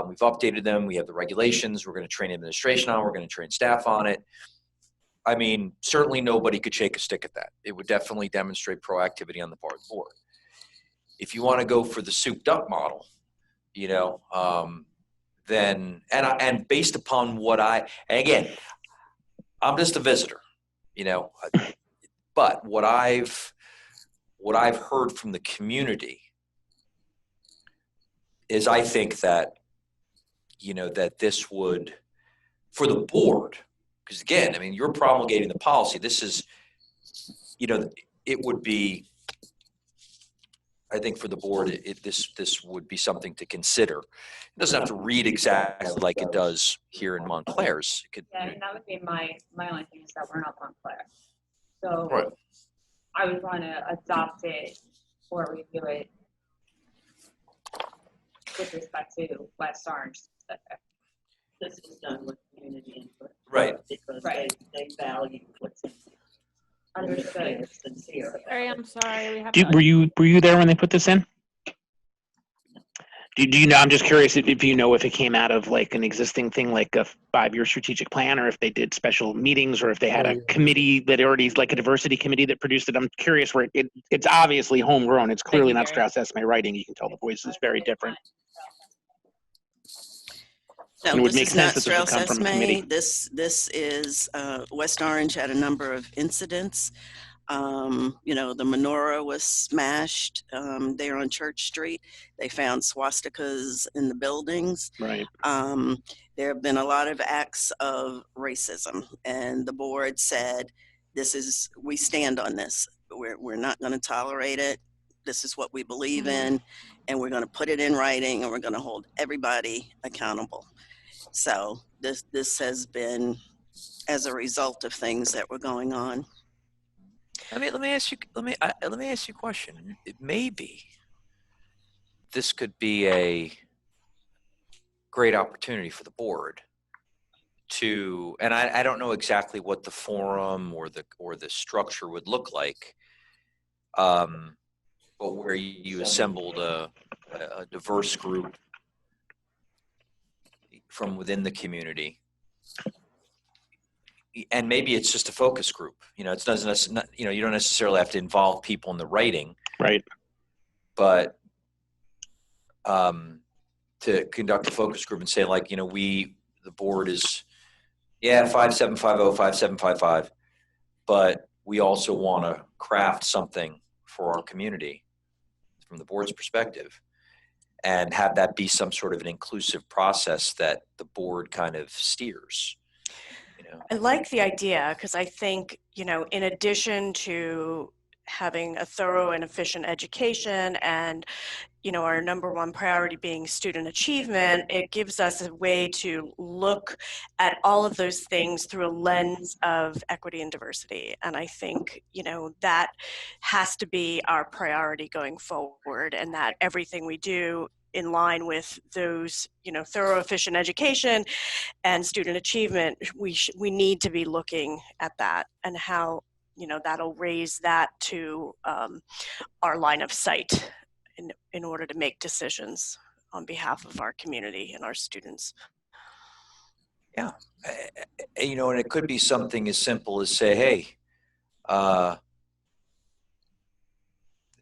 Speaker 6: We've updated them. We have the regulations. We're going to train administration on. We're going to train staff on it. I mean, certainly nobody could shake a stick at that. It would definitely demonstrate proactivity on the part of the board. If you want to go for the souped up model, then and based upon and again, I'm just a visitor, but what I've heard from the community is I think that, that this would, for the board, because again, I mean, you're promulgating the policy. This is, it would be, I think for the board, this would be something to consider. It doesn't have to read exactly like it does here in Montclair's. It could,
Speaker 10: Yeah, and that would be my only thing is that we're not Montclair. So
Speaker 6: Right.
Speaker 10: I would want to adopt it or review it with respect to West Orange.
Speaker 8: This is done with community input.
Speaker 6: Right.
Speaker 8: Because
Speaker 10: Right.
Speaker 8: they value what's
Speaker 10: Understood.
Speaker 8: sincere.
Speaker 5: Sorry, I'm sorry. We have
Speaker 1: Were you there when they put this in? Do you know? I'm just curious if you know if it came out of like an existing thing, like a 5-year strategic plan, or if they did special meetings, or if they had a committee that already is like a diversity committee that produced it. I'm curious where it's obviously homegrown. It's clearly not Strauss Esme writing. You can tell the voice is very different.
Speaker 8: No,
Speaker 1: And it would
Speaker 8: this
Speaker 1: make
Speaker 8: is
Speaker 1: sense
Speaker 8: not
Speaker 1: that this would
Speaker 8: Strauss
Speaker 1: come from a committee.
Speaker 8: Esme. This is West Orange had a number of incidents. The menorah was smashed there on Church Street. They found swastikas in the buildings.
Speaker 1: Right.
Speaker 8: There have been a lot of acts of racism, and the board said, we stand on this. We're not going to tolerate it. This is what we believe in, and we're going to put it in writing, and we're going to hold everybody accountable. So this has been as a result of things that were going on.
Speaker 6: Let me ask you a question. Maybe this could be a great opportunity for the board to, and I don't know exactly what the forum or the structure would look like, but where you assembled a diverse group from within the community. And maybe it's just a focus group. You don't necessarily have to involve people in the writing,
Speaker 1: Right.
Speaker 6: but to conduct a focus group and say, like, the board is, 5750, 5755, but we also want to craft something for our community from the board's perspective, and have that be some sort of an inclusive process that the board kind of steers.
Speaker 9: I like the idea because I think, in addition to having a thorough and efficient education and, our number one priority being student achievement, it gives us a way to look at all of those things through a lens of equity and diversity. And I think, that has to be our priority going forward, and that everything we do in line with those, thorough, efficient education and student achievement, we need to be looking at that and how, that'll raise that to our line of sight in order to make decisions on behalf of our community and our students.
Speaker 6: Yeah. And it could be something as simple as say, hey,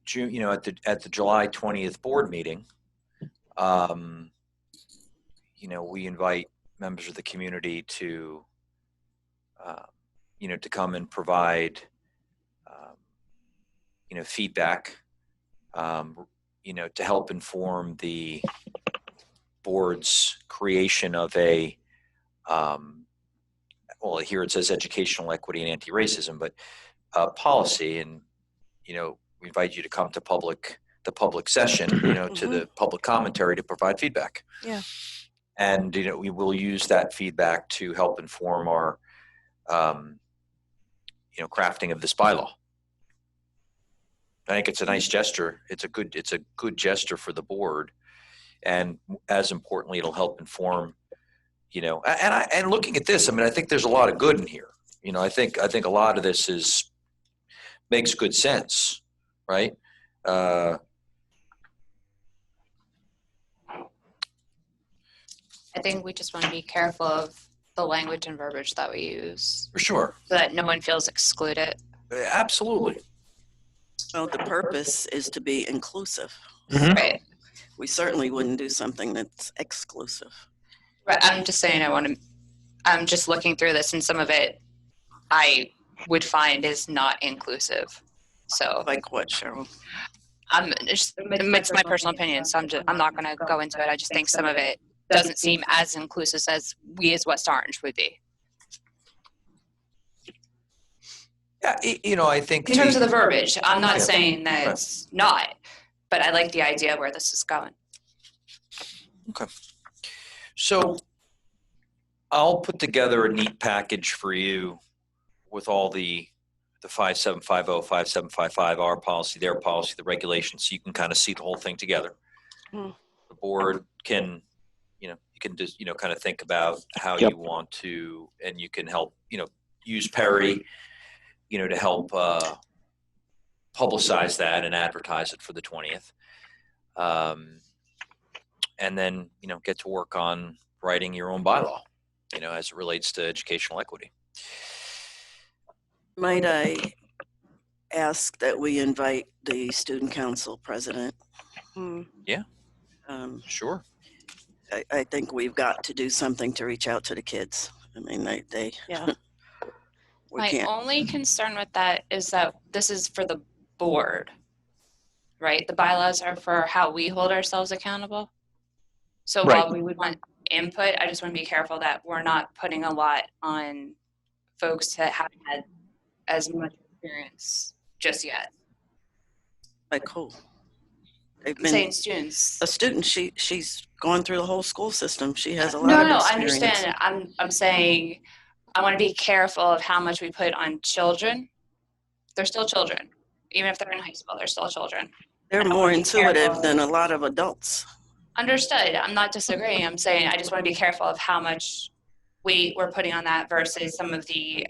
Speaker 6: June, at the July 20th board meeting, we invite members of the community to, to come and provide, feedback, to help inform the board's creation of a, well, here it says educational equity and anti-racism, but policy. And, we invite you to come to the public session, to the public commentary to provide feedback.
Speaker 9: Yeah.
Speaker 6: And, we will use that feedback to help inform our, crafting of this bylaw. I think it's a nice gesture. It's a good gesture for the board. And as importantly, it'll help inform, and looking at this, I think there's a lot of good in here. I think a lot of this makes good sense, right?
Speaker 4: I think we just want to be careful of the language and verbiage that we use.
Speaker 6: For sure.
Speaker 4: So that no one feels excluded.
Speaker 6: Absolutely.
Speaker 8: Well, the purpose is to be inclusive.
Speaker 6: Mm-hmm.
Speaker 4: Right.
Speaker 8: We certainly wouldn't do something that's exclusive.
Speaker 4: Right. I'm just saying I'm just looking through this, and some of it I would find is not inclusive. So
Speaker 8: Like what, Cheryl?
Speaker 4: It's my personal opinion, so I'm not going to go into it. I just think some of it doesn't seem as inclusive as we as West Orange would be.
Speaker 6: Yeah, I think
Speaker 4: In terms of the verbiage, I'm not saying that it's not, but I like the idea where this is going.
Speaker 6: Okay. So I'll put together a neat package for you with all the 5750, 5755, our policy, their policy, the regulations, so you can kind of see the whole thing together.
Speaker 9: Mm.
Speaker 6: The board can, you can just, kind of think about how
Speaker 1: Yep.
Speaker 6: you want to, and you can help, use Perry, to help publicize that and advertise it for the 20th. And then, get to work on writing your own bylaw, as it relates to educational equity.
Speaker 8: Might I ask that we invite the student council president?
Speaker 6: Yeah. Sure.
Speaker 8: I think we've got to do something to reach out to the kids. They
Speaker 9: Yeah.
Speaker 8: we
Speaker 4: My
Speaker 8: can't.
Speaker 4: only concern with that is that this is for the board, right? The bylaws are for how we hold ourselves accountable. So
Speaker 1: Right.
Speaker 4: while we would want input, I just want to be careful that we're not putting a lot on folks that haven't had as much experience just yet.
Speaker 8: Like who? They've
Speaker 4: I'm
Speaker 8: been
Speaker 4: saying students.
Speaker 8: a student. She's gone through the whole school system. She has a lot
Speaker 4: No,
Speaker 8: of
Speaker 4: I
Speaker 8: experience.
Speaker 4: understand. I'm saying I want to be careful of how much we put on children. They're still children. Even if they're in high school, they're still children.
Speaker 8: They're
Speaker 4: And I
Speaker 8: more
Speaker 4: wanna be
Speaker 8: intuitive
Speaker 4: careful.
Speaker 8: than a lot of adults.
Speaker 4: Understood. I'm not disagreeing. I'm saying I just want to be careful of how much weight we're putting on that versus some of the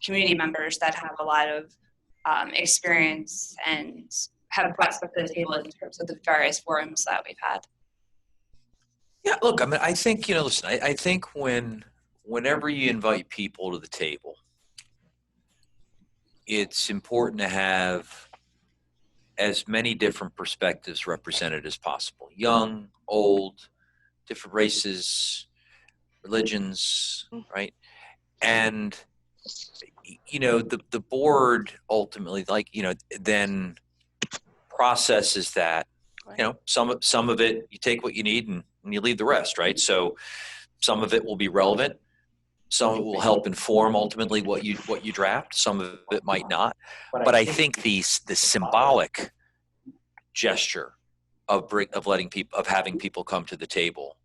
Speaker 4: community members that have a lot of experience and have brought stuff to the table in terms of the various forums that we've had.
Speaker 6: Yeah, look, I think, listen, I think whenever you invite people to the table, it's important to have as many different perspectives represented as possible. Young, old, different races, religions, right? And, the board ultimately, then process is that, some of it, you take what you need and you leave the rest, right? So some of it will be relevant. Some of it will help inform ultimately what you draft. Some of it might not. But I think the symbolic gesture of having people come to the table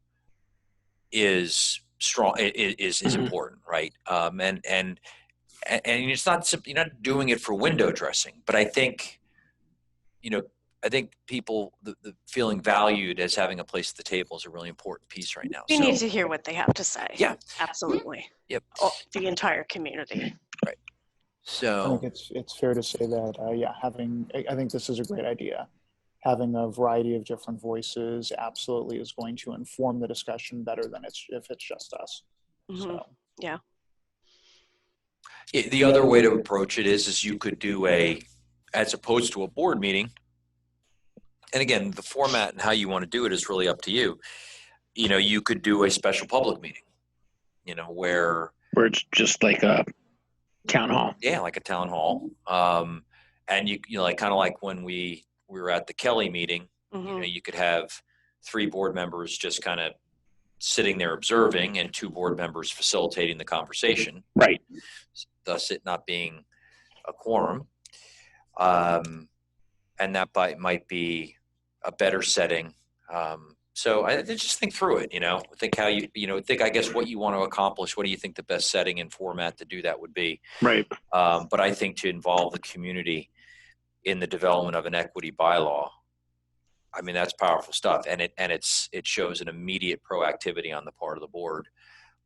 Speaker 6: is strong. Is important, right? And it's not, you're not doing it for window dressing, but I think, I think people, the feeling valued as having a place at the table is a really important piece right now.
Speaker 9: We need to hear what they have to say.
Speaker 6: Yeah.
Speaker 9: Absolutely.
Speaker 6: Yep.
Speaker 9: The entire community.
Speaker 6: Right.
Speaker 7: I
Speaker 6: So
Speaker 7: think it's fair to say that, I think this is a great idea. Having a variety of different voices absolutely is going to inform the discussion better than if it's just us.
Speaker 9: Mhm.
Speaker 7: So.
Speaker 9: Yeah.
Speaker 6: the other way to approach it is you could do as opposed to a board meeting, and again, the format and how you want to do it is really up to you. You could do a special public meeting, where
Speaker 1: it's just like a town hall.
Speaker 6: Yeah, like a town hall. And you like kind of like when we were at the Kelly meeting, you could have 3 board members just kind of sitting there observing and 2 board members facilitating the conversation.
Speaker 1: Right.
Speaker 6: Thus it not being a quorum. And that might be a better setting. So I just think through it, think how think, I guess, what you want to accomplish. What do you think the best setting and format to do that would be?
Speaker 1: Right.
Speaker 6: But I think to involve the community in the development of an equity bylaw, I mean, that's powerful stuff. And it shows an immediate proactivity on the part of the board,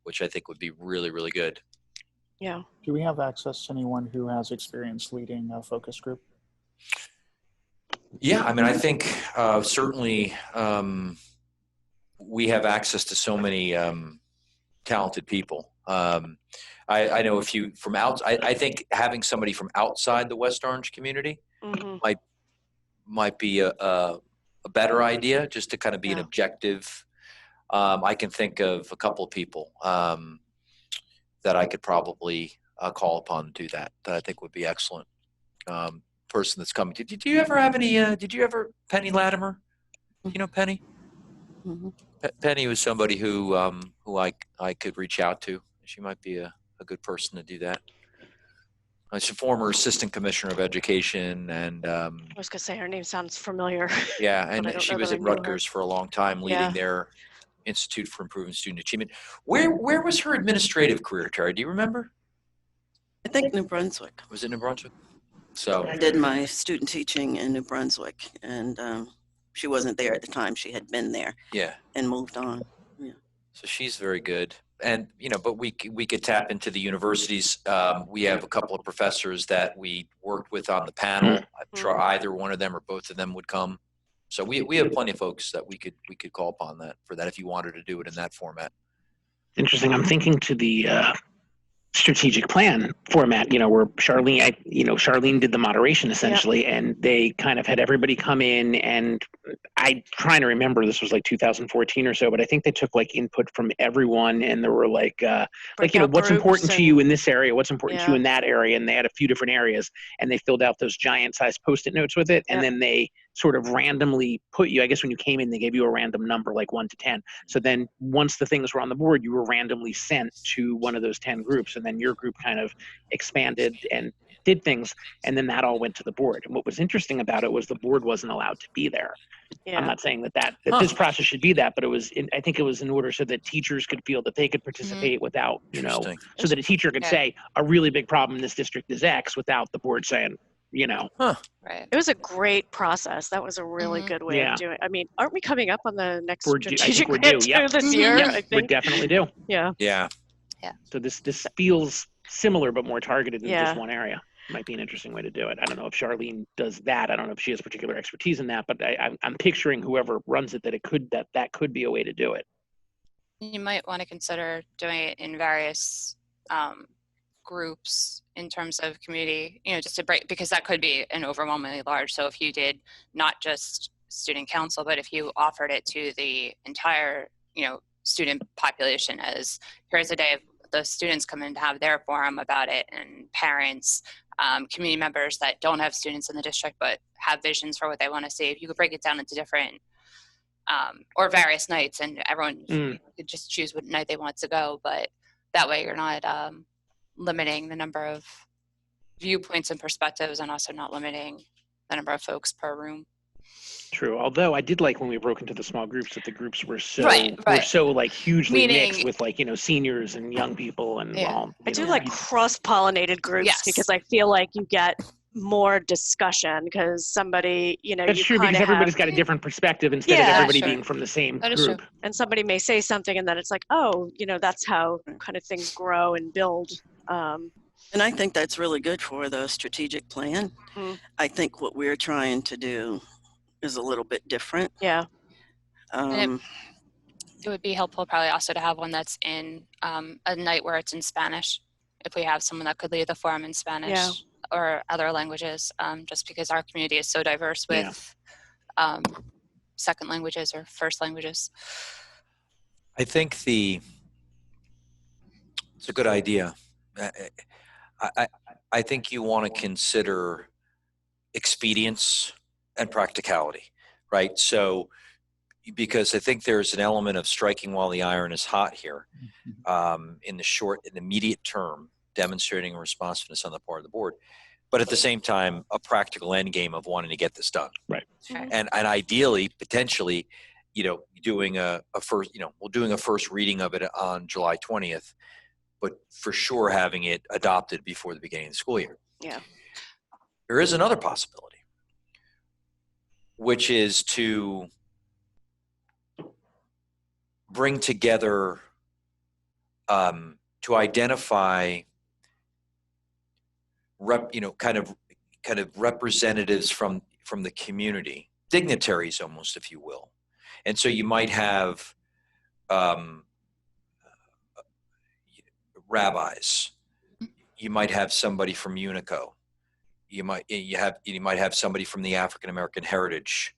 Speaker 6: which I think would be really, really good.
Speaker 9: Yeah.
Speaker 7: Do we have access to anyone who has experience leading a focus group?
Speaker 6: Yeah, I mean, I think certainly we have access to so many talented people. I know a few from outside. I think having somebody from outside the West Orange community might be a better idea, just to kind of be an objective. I can think of a couple of people that I could probably call upon to do that I think would be excellent. Person that's coming. Did you ever have any? Did you ever Penny Latimer? Penny?
Speaker 8: Mm-hmm.
Speaker 6: Penny was somebody who I could reach out to. She might be a good person to do that. She's a former assistant commissioner of education, and
Speaker 9: I was gonna say her name sounds familiar.
Speaker 6: Yeah, and she was at Rutgers for a long time, leading
Speaker 9: Yeah.
Speaker 6: their Institute for Improving Student Achievement. Where was her administrative career, Terry? Do you remember?
Speaker 8: I think New Brunswick.
Speaker 6: Was it New Brunswick? So
Speaker 8: I did my student teaching in New Brunswick, and she wasn't there at the time. She had been there
Speaker 6: yeah,
Speaker 8: and moved on.
Speaker 6: so she's very good. And but we could tap into the universities. We have a couple of professors that we worked with on the panel. I'm sure either one of them or both of them would come. So we have plenty of folks that we could call upon for that if you wanted to do it in that format.
Speaker 1: Interesting. I'm thinking to the strategic plan format, where Charlene did the moderation essentially, and they kind of had everybody come in, and I'm trying to remember, this was like 2014 or so, but I think they took like input from everyone, and there were like what's important to you in this area, what's important to you in that area, and they had a few different areas, and they filled out those giant sized Post-it notes with it, and then they sort of randomly put you, I guess when you came in, they gave you a random number, like 1 to 10. So then once the things were on the board, you were randomly sent to one of those 10 groups, and then your group kind of expanded and did things, and then that all went to the board. And what was interesting about it was the board wasn't allowed to be there.
Speaker 9: Yeah.
Speaker 1: I'm not saying that this process should be that, but I think it was in order so that teachers could feel that they could participate without, so that a teacher could say a really big problem in this district is X without the board saying,
Speaker 4: Right.
Speaker 9: It was a great process. That was a really good way of doing it. I mean, aren't we coming up on the next strategic plan this year?
Speaker 1: Yep,
Speaker 9: I think
Speaker 1: we definitely do.
Speaker 9: Yeah.
Speaker 6: Yeah.
Speaker 1: So this feels similar but more targeted than just one area. Might be an interesting way to do it. I don't know if Charlene does that. I don't know if she has particular expertise in that, but I'm picturing whoever runs it that could be a way to do it.
Speaker 4: You might want to consider doing it in various groups in terms of community, just to break, because that could be an overwhelmingly large. So if you did not just student council, but if you offered it to the entire, student population as here's a day of those students come in to have their forum about it, and parents, community members that don't have students in the district but have visions for what they want to see. If you could break it down into different or various nights, and everyone could just choose what night they want to go, but that way you're not limiting the number of viewpoints and perspectives, and also not limiting the number of folks per room.
Speaker 1: True. Although I did like when we broke into the small groups that the groups were so
Speaker 4: Right.
Speaker 1: like hugely mixed
Speaker 4: Meaning-
Speaker 1: with like, you know, seniors and young people and
Speaker 4: Yeah.
Speaker 1: all.
Speaker 9: I do like cross-pollinated groups
Speaker 4: Yes.
Speaker 9: because I feel like you get more discussion because somebody, you know,
Speaker 1: That's
Speaker 9: you
Speaker 1: true
Speaker 9: kind
Speaker 1: because
Speaker 9: of
Speaker 1: everybody's
Speaker 9: have,
Speaker 1: got a different perspective instead of
Speaker 9: Yeah,
Speaker 1: everybody
Speaker 4: sure.
Speaker 1: being from the same
Speaker 4: That is
Speaker 1: group.
Speaker 4: true.
Speaker 9: and somebody may say something and then it's like, oh, you know, that's how kind of things grow and build.
Speaker 8: And I think that's really good for the strategic plan.
Speaker 9: Mm.
Speaker 8: I think what we're trying to do is a little bit different.
Speaker 9: Yeah.
Speaker 8: Um,
Speaker 4: It would be helpful probably also to have one that's in a night where it's in Spanish, if we have someone that could lead the forum in Spanish.
Speaker 9: Yeah.
Speaker 4: Or other languages, just because our community is so diverse with second languages or first languages.
Speaker 6: I think it's a good idea. I think you want to consider expedience and practicality, right? So, because I think there's an element of striking while the iron is hot here, in the immediate term, demonstrating responsiveness on the part of the board, but at the same time, a practical end game of wanting to get this done.
Speaker 1: Right.
Speaker 4: Right.
Speaker 6: And ideally, potentially, you know, doing a first reading of it on July 20th, but for sure having it adopted before the beginning of the school year.
Speaker 9: Yeah.
Speaker 6: There is another possibility, which is to bring together, to identify kind of representatives from the community, dignitaries almost, if you will. And so you might have rabbis, you might have somebody from Unico, you might have somebody from the African American Heritage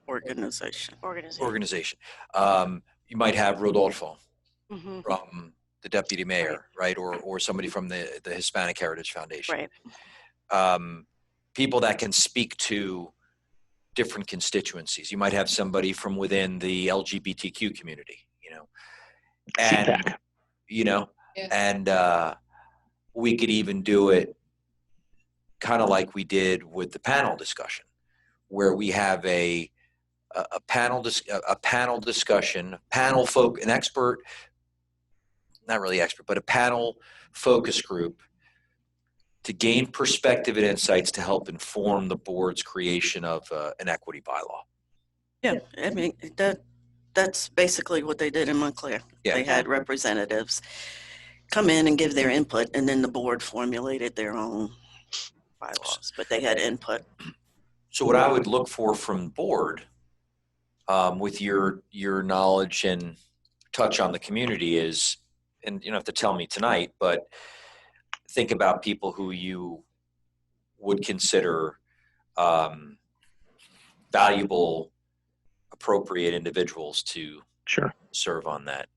Speaker 8: organization.
Speaker 6: You might have Rodolfo
Speaker 9: Mm-hmm.
Speaker 6: from the deputy mayor, right? Or somebody from the Hispanic Heritage Foundation.
Speaker 9: Right.
Speaker 6: People that can speak to different constituencies. You might have somebody from within the LGBTQ community, you know, and
Speaker 1: CPAC.
Speaker 6: you know,
Speaker 4: Yeah.
Speaker 6: and we could even do it kind of like we did with the panel discussion, where we have a panel discussion, an expert, not really expert, but a panel focus group to gain perspective and insights to help inform the board's creation of an equity bylaw.
Speaker 8: Yeah, I mean, that's basically what they did in Montclair.
Speaker 6: Yeah.
Speaker 8: They had representatives come in and give their input, and then the board formulated their own bylaws, but they had input.
Speaker 6: So what I would look for from the board, with your knowledge and touch on the community is, and you don't have to tell me tonight, but think about people who you would consider valuable, appropriate individuals to
Speaker 1: Sure.
Speaker 6: serve on that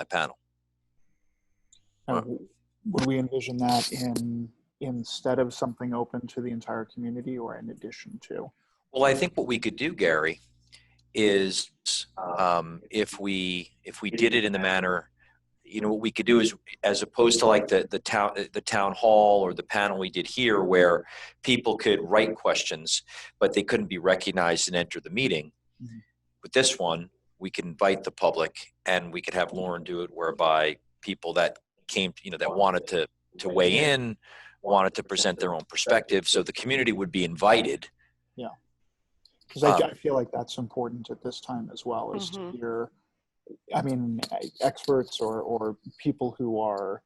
Speaker 6: panel.
Speaker 7: Would we envision that instead of something open to the entire community or in addition to?
Speaker 6: Well, I think what we could do, Gary, is if we did it in the manner, you know, what we could do is, as opposed to like the town hall or the panel we did here, where people could write questions, but they couldn't be recognized and enter the meeting.
Speaker 7: Mhm.
Speaker 6: With this one, we can invite the public, and we could have Lauren do it, whereby people that came, you know, that wanted to weigh in, wanted to present their own perspective, so the community would be invited.
Speaker 7: Because I feel like that's important at this time as well, is to hear, I mean, experts or people who are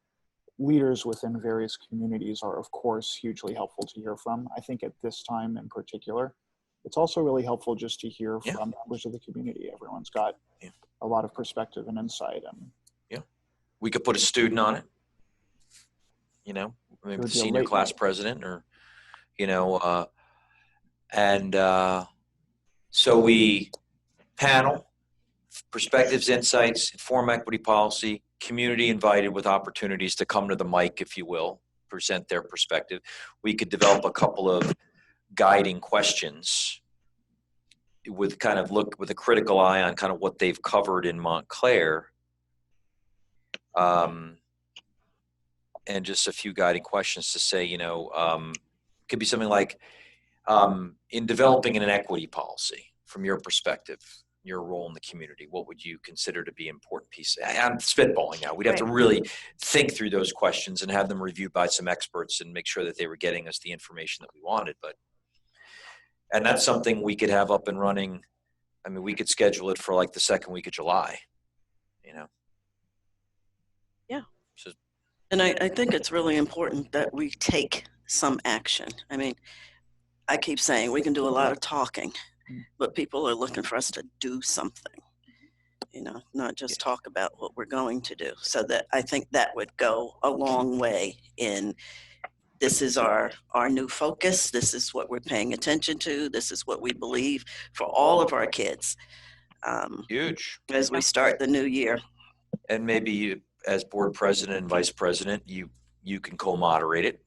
Speaker 7: leaders within various communities are, of course, hugely helpful to hear from. I think at this time in particular, it's also really helpful just to hear from members of the community. Everyone's got a lot of perspective and insight. And
Speaker 6: we could put a student on it, you know, maybe the senior class president, or, you know, so we panel, perspectives, insights, inform equity policy, community invited with opportunities to come to the mic, if you will, present their perspective. We could develop a couple of guiding questions with kind of look with a critical eye on kind of what they've covered in Montclair. And just a few guiding questions to say, could be something like, in developing an equity policy, from your perspective, your role in the community, what would you consider to be important pieces? I'm spitballing now. We'd have to really think through those questions and have them reviewed by some experts and make sure that they were getting us the information that we wanted. And that's something we could have up and running. I mean, we could schedule it for like the second week of July,
Speaker 8: Yeah.
Speaker 6: So,
Speaker 8: and I think it's really important that we take some action. I mean, I keep saying we can do a lot of talking, but people are looking for us to do something, not just talk about what we're going to do. So that I think that would go a long way in, this is our new focus. This is what we're paying attention to. This is what we believe for all of our kids.
Speaker 6: Huge.
Speaker 8: As we start the new year.
Speaker 6: And maybe you, as board president and vice president, you can co-moderate it.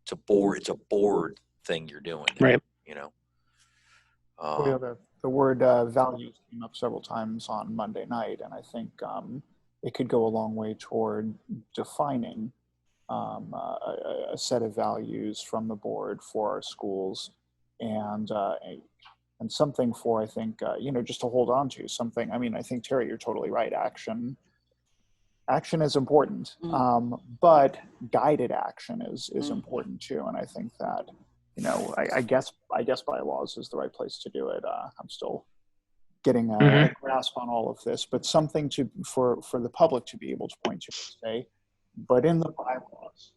Speaker 6: It's a board thing you're doing.
Speaker 1: Right.
Speaker 7: The word values came up several times on Monday night, and I think it could go a long way toward defining a set of values from the board for our schools, and something for, I think, just to hold on to something. I mean, I think, Terry, you're totally right. Action is important, but guided action is important too. And I think that, I guess bylaws is the right place to do it. I'm still getting a grasp on all of this, but something for the public to be able to point to and say, but in the bylaws,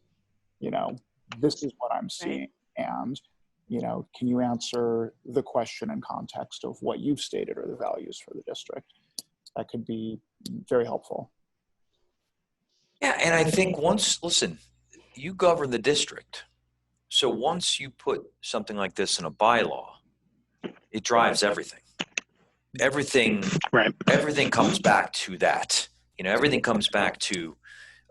Speaker 7: this is what I'm seeing. And, can you answer the question in context of what you've stated or the values for the district? That could be very helpful.
Speaker 6: Yeah, and I think listen, you govern the district. So once you put something like this in a bylaw, it drives everything. Everything comes back to that. Everything comes back to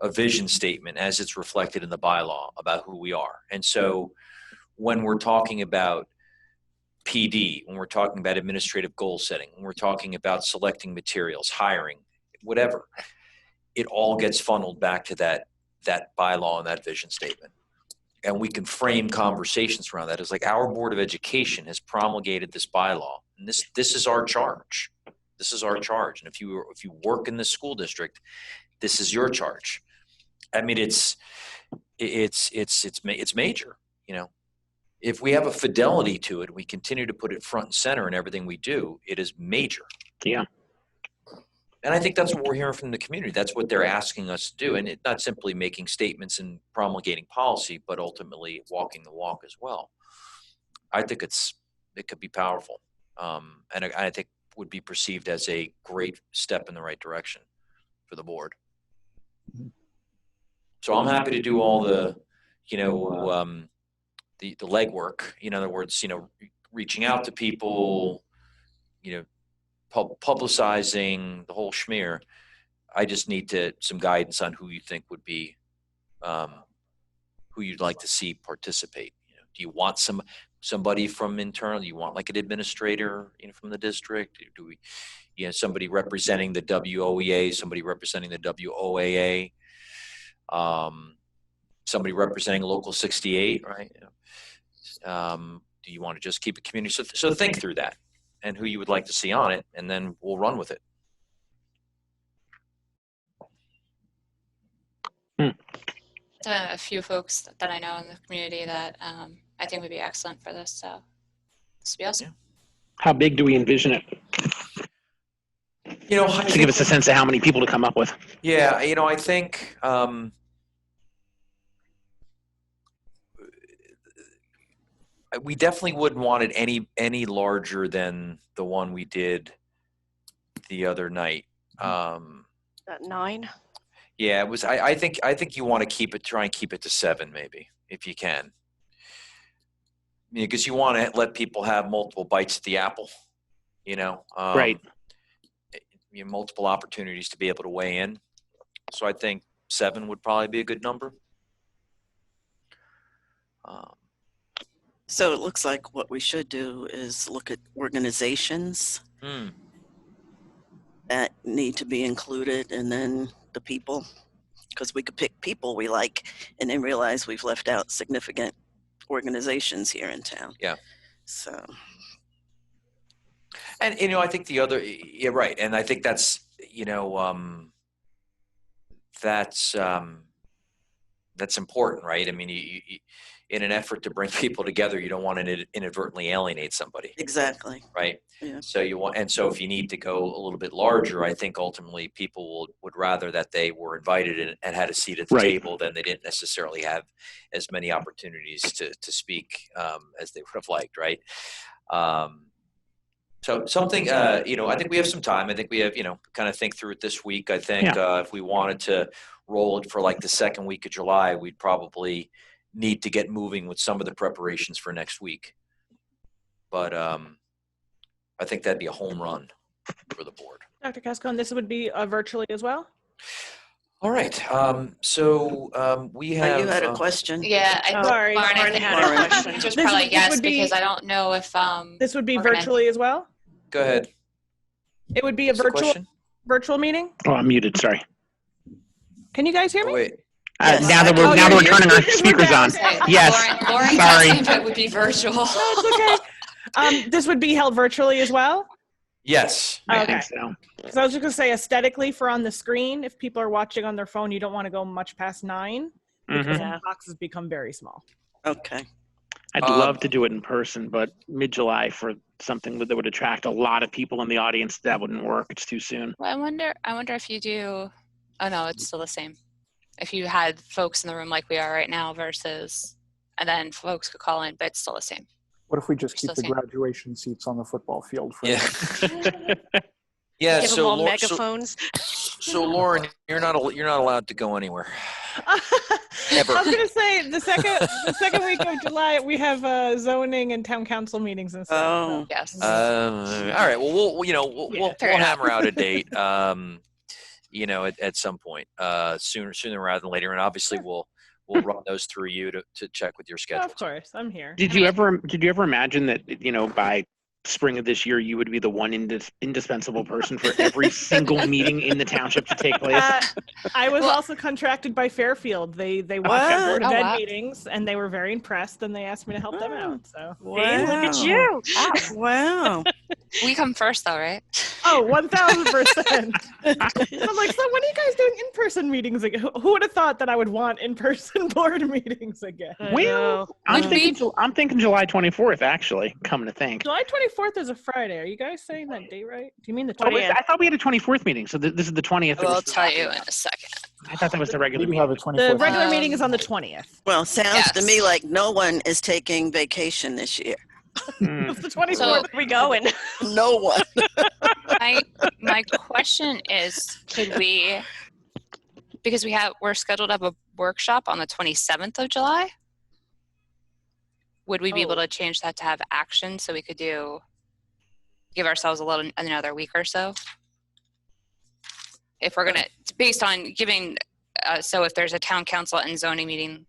Speaker 6: a vision statement as it's reflected in the bylaw about who we are. And so when we're talking about PD, when we're talking about administrative goal setting, when we're talking about selecting materials, hiring, whatever, it all gets funneled back to that bylaw and that vision statement. And we can frame conversations around that. It's like our Board of Education has promulgated this bylaw, and this is our charge. This is our charge. And if you work in the school district, this is your charge. I mean, it's major. If we have a fidelity to it, we continue to put it front and center in everything we do. It is major.
Speaker 1: Yeah.
Speaker 6: And I think that's what we're hearing from the community. That's what they're asking us to do. And it's not simply making statements and promulgating policy, but ultimately walking the walk as well. I think it could be powerful. And I think would be perceived as a great step in the right direction for the board. So I'm happy to do all the, the legwork. In other words, reaching out to people, publicizing the whole schmear. I just need some guidance on who you think would be, who you'd like to see participate. Do you want somebody from internal? Do you want like an administrator, from the district? Do we, somebody representing the WOEA, somebody representing the WOAA, somebody representing Local 68, right? Do you want to just keep it community? So think through that and who you would like to see on it, and then we'll run with it.
Speaker 4: A few folks that I know in the community that I think would be excellent for this. So this would be awesome.
Speaker 1: How big do we envision it? To give us a sense of how many people to come up with.
Speaker 6: Yeah, I think we definitely wouldn't want it any larger than the one we did the other night.
Speaker 9: At 9.
Speaker 6: Yeah, it was. I think you want to try and keep it to 7, maybe, if you can. Because you want to let people have multiple bites at the apple.
Speaker 1: Right.
Speaker 6: Multiple opportunities to be able to weigh in. So I think 7 would probably be a good number.
Speaker 8: So it looks like what we should do is look at organizations that need to be included, and then the people, because we could pick people we like and then realize we've left out significant organizations here in town.
Speaker 6: Yeah.
Speaker 8: So.
Speaker 6: And, I think the other, yeah, right. And I think that's, that's important, right? I mean, you, in an effort to bring people together, you don't want to inadvertently alienate somebody.
Speaker 8: Exactly.
Speaker 6: Right.
Speaker 8: Yeah.
Speaker 6: So so if you need to go a little bit larger, I think ultimately people would rather that they were invited and had a seat at the table than they didn't necessarily have as many opportunities to speak as they would have liked. Right. So something, I think we have some time. I think we have, kind of think through it this week. I think if we wanted to roll it for like the second week of July, we'd probably need to get moving with some of the preparations for next week. But I think that'd be a home run for the board.
Speaker 5: Dr. Cascone, this would be virtually as well?
Speaker 6: All right. So we have.
Speaker 8: You had a question.
Speaker 4: Yeah,
Speaker 5: Sorry.
Speaker 4: Lauren, I think
Speaker 8: had a
Speaker 4: question. Just probably yes, because I don't know if
Speaker 5: this would be virtually as well?
Speaker 6: Go ahead.
Speaker 5: It would be a virtual meeting?
Speaker 1: Oh, I'm muted. Sorry.
Speaker 5: Can you guys hear me?
Speaker 6: Oh, wait.
Speaker 1: Now that we're turning our speakers on. Yes.
Speaker 4: Lauren
Speaker 1: Sorry.
Speaker 4: asked if it would be virtual.
Speaker 5: No, it's okay. This would be held virtually as well?
Speaker 6: Yes.
Speaker 1: I think so.
Speaker 5: Because I was just going to say, aesthetically for on the screen, if people are watching on their phone, you don't want to go much past 9 because the boxes become very small.
Speaker 8: Okay.
Speaker 1: I'd love to do it in person, but mid-July for something that would attract a lot of people in the audience, that wouldn't work. It's too soon.
Speaker 4: Well, I wonder if you do. Oh no, it's still the same. If you had folks in the room like we are right now versus, and then folks could call in, but it's still the same.
Speaker 7: What if we just keep the graduation seats on the football field for
Speaker 6: Yeah,
Speaker 9: Give them all megaphones.
Speaker 6: So Lauren, you're not allowed to go anywhere.
Speaker 5: Ever. I was going to say the second week of July we have zoning and town council meetings and stuff.
Speaker 8: Oh,
Speaker 4: yes.
Speaker 6: All right. Well, we'll hammer out a date. At some point, sooner rather than later, and obviously we'll run those through you to check with your schedule.
Speaker 5: Of course, I'm here.
Speaker 1: Did you ever imagine that by spring of this year you would be the one indispensable person for every single meeting in the township to take place?
Speaker 5: I was also contracted by Fairfield. They watch our Board of Ed meetings, and they were very impressed, and they asked me to help them out. So
Speaker 9: look at you!
Speaker 8: Wow.
Speaker 4: We come first, though, right?
Speaker 5: Oh, 1,000%. I'm like, so when are you guys doing in-person meetings again? Who would have thought that I would want in-person board meetings again?
Speaker 1: Well, I'm thinking July 24th, actually, coming to think.
Speaker 5: July 24th is a Friday. Are you guys saying that date right? Do you mean the 20th?
Speaker 1: I thought we had a 24th meeting, so this is the 20th.
Speaker 4: I'll tell you in a second.
Speaker 1: I thought that was the regular
Speaker 7: meeting.
Speaker 5: The regular meeting is on the 20th.
Speaker 8: Well, sounds to me like no one is taking vacation this year.
Speaker 5: It's the 24th.
Speaker 9: So we going?
Speaker 8: No one.
Speaker 4: My question is, could we, because we're scheduled to have a workshop on the 27th of July, would we be able to change that to have action so we could give ourselves another week or so? If we're gonna, based on giving, so if there's a town council and zoning meeting,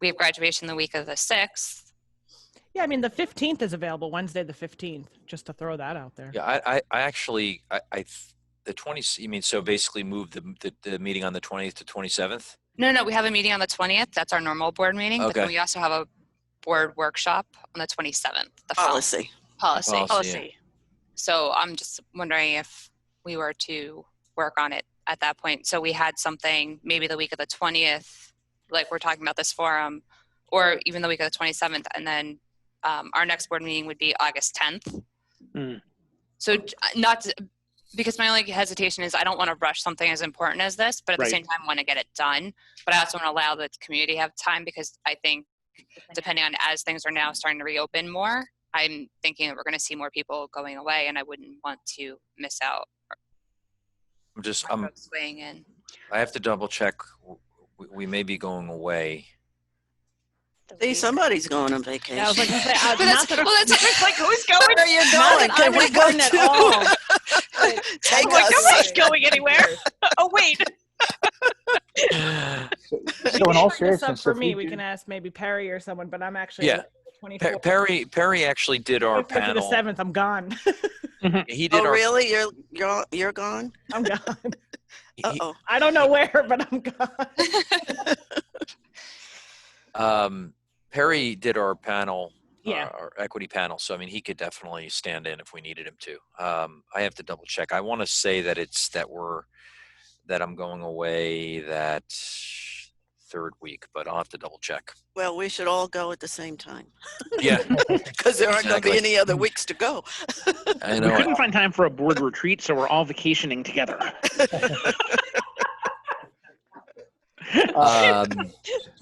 Speaker 4: we have graduation the week of the 6th.
Speaker 5: Yeah, I mean, the 15th is available, Wednesday the 15th, just to throw that out there.
Speaker 6: Yeah, I actually, the 20th, you mean, so basically move the meeting on the 20th to 27th?
Speaker 4: No, we have a meeting on the 20th. That's our normal board meeting.
Speaker 6: Okay.
Speaker 4: But then we also have a board workshop on the 27th. The
Speaker 8: Policy.
Speaker 4: Yeah. So I'm just wondering if we were to work on it at that point. So we had something maybe the week of the 20th, like we're talking about this forum, or even the week of the 27th, and then our next board meeting would be August 10th. So because my only hesitation is I don't want to rush something as important as this, but at the same time want to get it done. But I also want to allow the community to have time, because I think depending on as things are now starting to reopen more, I'm thinking that we're going to see more people going away, and I wouldn't want to miss out.
Speaker 6: I'm
Speaker 4: swaying in.
Speaker 6: I have to double check. We may be going away.
Speaker 8: See, somebody's going on vacation.
Speaker 5: Yeah, I was like, gonna say,
Speaker 4: But that's,
Speaker 5: not that I'm,
Speaker 4: well, that's
Speaker 9: Like, who's going?
Speaker 8: Where are you
Speaker 5: not
Speaker 8: going?
Speaker 5: that
Speaker 8: Can
Speaker 5: I
Speaker 8: we
Speaker 5: was
Speaker 8: go
Speaker 5: going at all. But
Speaker 8: Take
Speaker 5: I'm like,
Speaker 8: us.
Speaker 9: Nobody's going anywhere. Oh, wait.
Speaker 7: So in all
Speaker 5: bring this up
Speaker 7: seriousness,
Speaker 5: for
Speaker 7: if
Speaker 5: me,
Speaker 7: we
Speaker 5: we
Speaker 7: do-
Speaker 5: can ask maybe Perry or someone, but I'm actually
Speaker 6: Yeah.
Speaker 5: the 24th.
Speaker 6: Perry actually did our
Speaker 5: 24th to the
Speaker 6: panel.
Speaker 5: 7th, I'm gone.
Speaker 6: He did
Speaker 8: Oh,
Speaker 6: our.
Speaker 8: really? You're gone?
Speaker 5: I'm gone.
Speaker 8: Uh-oh.
Speaker 5: I don't know where, but I'm gone.
Speaker 6: Perry did our panel,
Speaker 5: Yeah.
Speaker 6: our equity panel. So I mean, he could definitely stand in if we needed him to. I have to double check. I want to say that that I'm going away that third week, but I'll have to double check.
Speaker 8: Well, we should all go at the same time
Speaker 6: Yeah,
Speaker 8: because there aren't going to be
Speaker 6: Exactly.
Speaker 8: any other weeks to go.
Speaker 6: I
Speaker 1: We
Speaker 6: know.
Speaker 1: couldn't find time for a board retreat, so we're all vacationing together.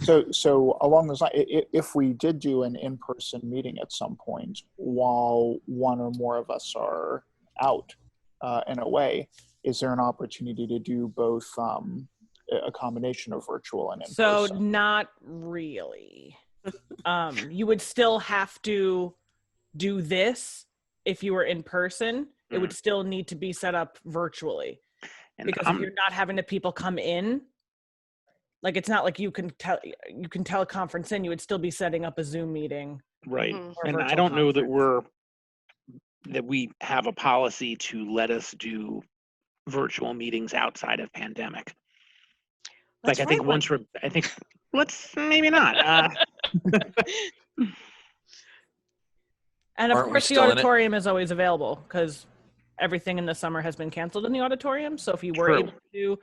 Speaker 7: So along those lines, if we did do an in-person meeting at some point while one or more of us are out and away, is there an opportunity to do both a combination of virtual and
Speaker 5: So
Speaker 7: in-person?
Speaker 5: not really. You would still have to do this if you were in person. It would still need to be set up virtually,
Speaker 1: And
Speaker 5: because if you're not having the people come in, like it's not like you can teleconference in. You would still be setting up a Zoom meeting.
Speaker 1: right.
Speaker 9: Mhm.
Speaker 5: or a
Speaker 1: And I
Speaker 5: virtual
Speaker 1: don't know that
Speaker 5: conference.
Speaker 1: we have a policy to let us do virtual meetings outside of pandemic.
Speaker 9: Let's
Speaker 1: Like I think
Speaker 9: write one.
Speaker 1: once let's maybe not.
Speaker 5: And of
Speaker 6: Aren't we
Speaker 5: course, the
Speaker 6: still in it?
Speaker 5: auditorium is always available because everything in the summer has been canceled in the auditorium. So if you were
Speaker 1: True.
Speaker 5: able to do,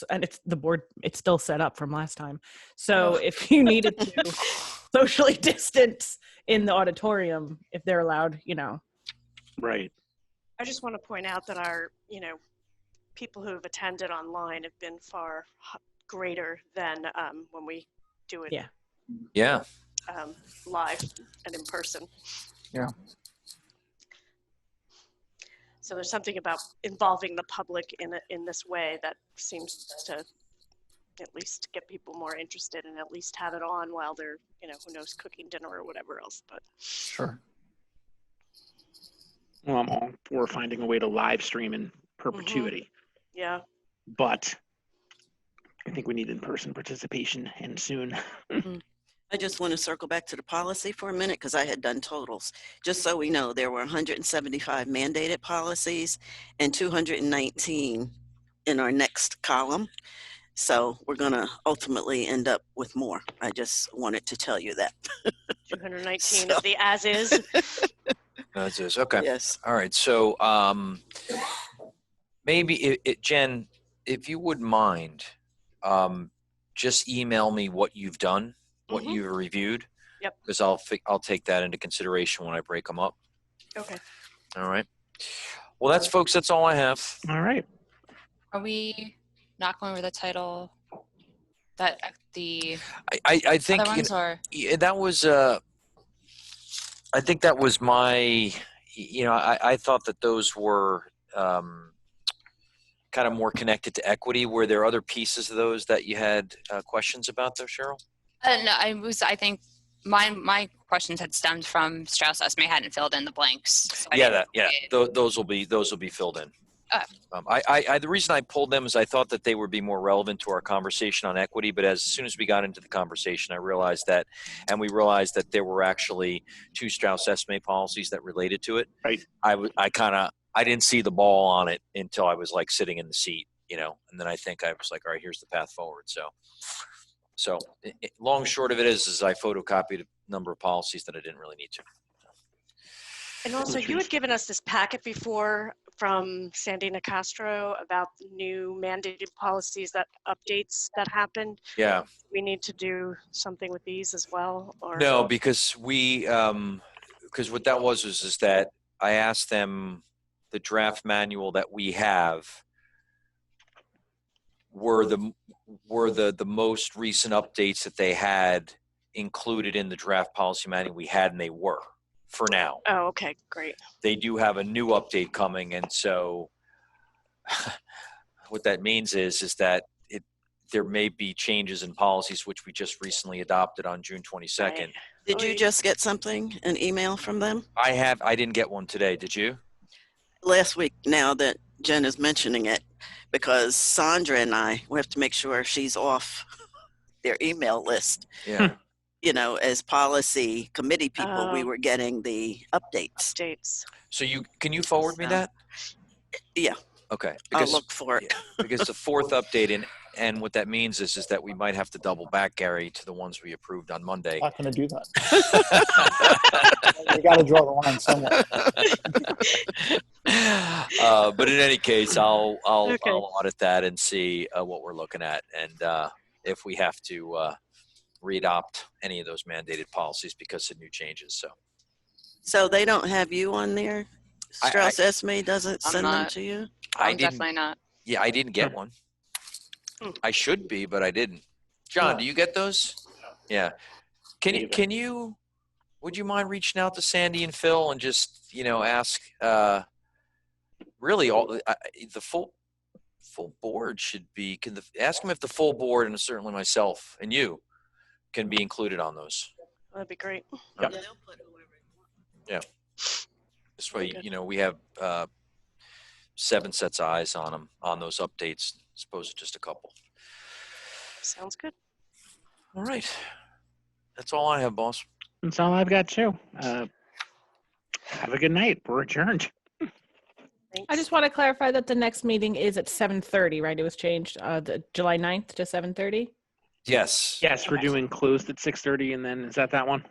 Speaker 5: and it's still set up from last time. So if you needed to socially distance in the auditorium, if they're allowed,
Speaker 1: Right.
Speaker 9: I just want to point out that our, people who have attended online have been far greater than when we do it
Speaker 5: Yeah.
Speaker 6: Yeah.
Speaker 9: live and in person.
Speaker 7: Yeah.
Speaker 9: So there's something about involving the public in this way that seems to at least get people more interested and at least have it on while they're, who knows, cooking dinner or whatever else. But
Speaker 7: Sure.
Speaker 1: Well, I'm all for finding a way to live stream in perpetuity,
Speaker 9: yeah,
Speaker 1: but I think we need in-person participation and soon.
Speaker 8: I just want to circle back to the policy for a minute because I had done totals. Just so we know, there were 175 mandated policies and 219 in our next column. So we're going to ultimately end up with more. I just wanted to tell you that.
Speaker 9: 219 of the as is.
Speaker 6: That's it. Okay.
Speaker 8: Yes.
Speaker 6: All right. So maybe Jen, if you wouldn't mind, just email me what you've done, what you've reviewed.
Speaker 9: Yep.
Speaker 6: Because I'll take that into consideration when I break them up.
Speaker 9: Okay.
Speaker 6: All right. Well, that's all I have.
Speaker 1: All right.
Speaker 4: Are we not going over the title? That the
Speaker 6: I think
Speaker 4: other ones or
Speaker 6: that was I think that was my, I thought that those were kind of more connected to equity. Were there other pieces of those that you had questions about there, Cheryl?
Speaker 4: no, I think my questions had stemmed from Strauss Esme hadn't filled in the blanks. So I didn't see it.
Speaker 6: Those will be filled in. The reason I pulled them is I thought that they would be more relevant to our conversation on equity, but as soon as we got into the conversation, we realized that there were actually 2 Strauss Esme policies that related to it.
Speaker 1: Right.
Speaker 6: I didn't see the ball on it until I was like sitting in the seat, and then I think I was like, all right, here's the path forward. So long and short of it is I photocopied a number of policies that I didn't really need to.
Speaker 9: And also, you had given us this packet before from Sandy Nicastro about the new mandated policies, that updates that happened.
Speaker 6: Yeah.
Speaker 9: We need to do something with these as well, or
Speaker 6: No, because because what that was is that I asked them the draft manual that we have were the most recent updates that they had included in the draft policy manual we had, and they were. For now.
Speaker 9: Oh, okay, great.
Speaker 6: They do have a new update coming, and so what that means is that there may be changes in policies which we just recently adopted on June 22nd.
Speaker 9: Right.
Speaker 8: Did you just get something, an email from them?
Speaker 6: I didn't get one today. Did you?
Speaker 8: Last week, now that Jen is mentioning it, because Sandra and we have to make sure she's off their email list.
Speaker 6: Yeah.
Speaker 8: You know, as policy committee people, we
Speaker 9: Oh.
Speaker 8: were getting the updates.
Speaker 9: Updates.
Speaker 6: So can you forward me that?
Speaker 8: Yeah.
Speaker 6: Okay.
Speaker 8: I'll look for it.
Speaker 6: Yeah, because the fourth update, and what that means is that we might have to double back, Gary, to the ones we approved on Monday.
Speaker 7: Not going to do that. We got to draw the line somewhere.
Speaker 6: But in any case, I'll
Speaker 9: Okay.
Speaker 6: audit that and see what we're looking at, and if we have to re-adopt any of those mandated policies because of new changes.
Speaker 8: So they don't have you on there? Strauss Esme doesn't
Speaker 4: I'm
Speaker 8: send them
Speaker 4: not.
Speaker 8: to you?
Speaker 4: I'm definitely not.
Speaker 6: Yeah, I didn't get one. I should be, but I didn't. John, do you get those? Yeah. Can you? Would you mind reaching out to Sandy and Phil and just ask? Really, all the full board should be. Ask them if the full board, and certainly myself and you, can be included on those.
Speaker 9: That'd be great.
Speaker 6: Yep. Yeah. This way, we have 7 sets of eyes on them on those updates, as opposed to just a couple.
Speaker 9: Sounds good.
Speaker 6: All right. That's all I have, boss.
Speaker 1: That's all I've got too. Have a good night. We're adjourned.
Speaker 9: Thanks.
Speaker 5: I just want to clarify that the next meeting is at 7:30, right? It was changed the July 9th to 7:30.
Speaker 6: Yes.
Speaker 1: Yes, we're doing closed at 6:30, and then is that one?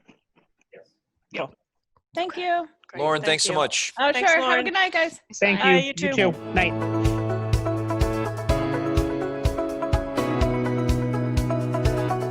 Speaker 5: Thank you.
Speaker 9: Great,
Speaker 6: Lauren,
Speaker 9: thank
Speaker 6: thanks so
Speaker 9: you.
Speaker 6: much.
Speaker 5: Oh,
Speaker 9: Thanks,
Speaker 5: sure. Have a
Speaker 9: Lauren.
Speaker 5: good night, guys.
Speaker 1: Thank
Speaker 9: Bye,
Speaker 1: you.
Speaker 9: you too.
Speaker 1: Night.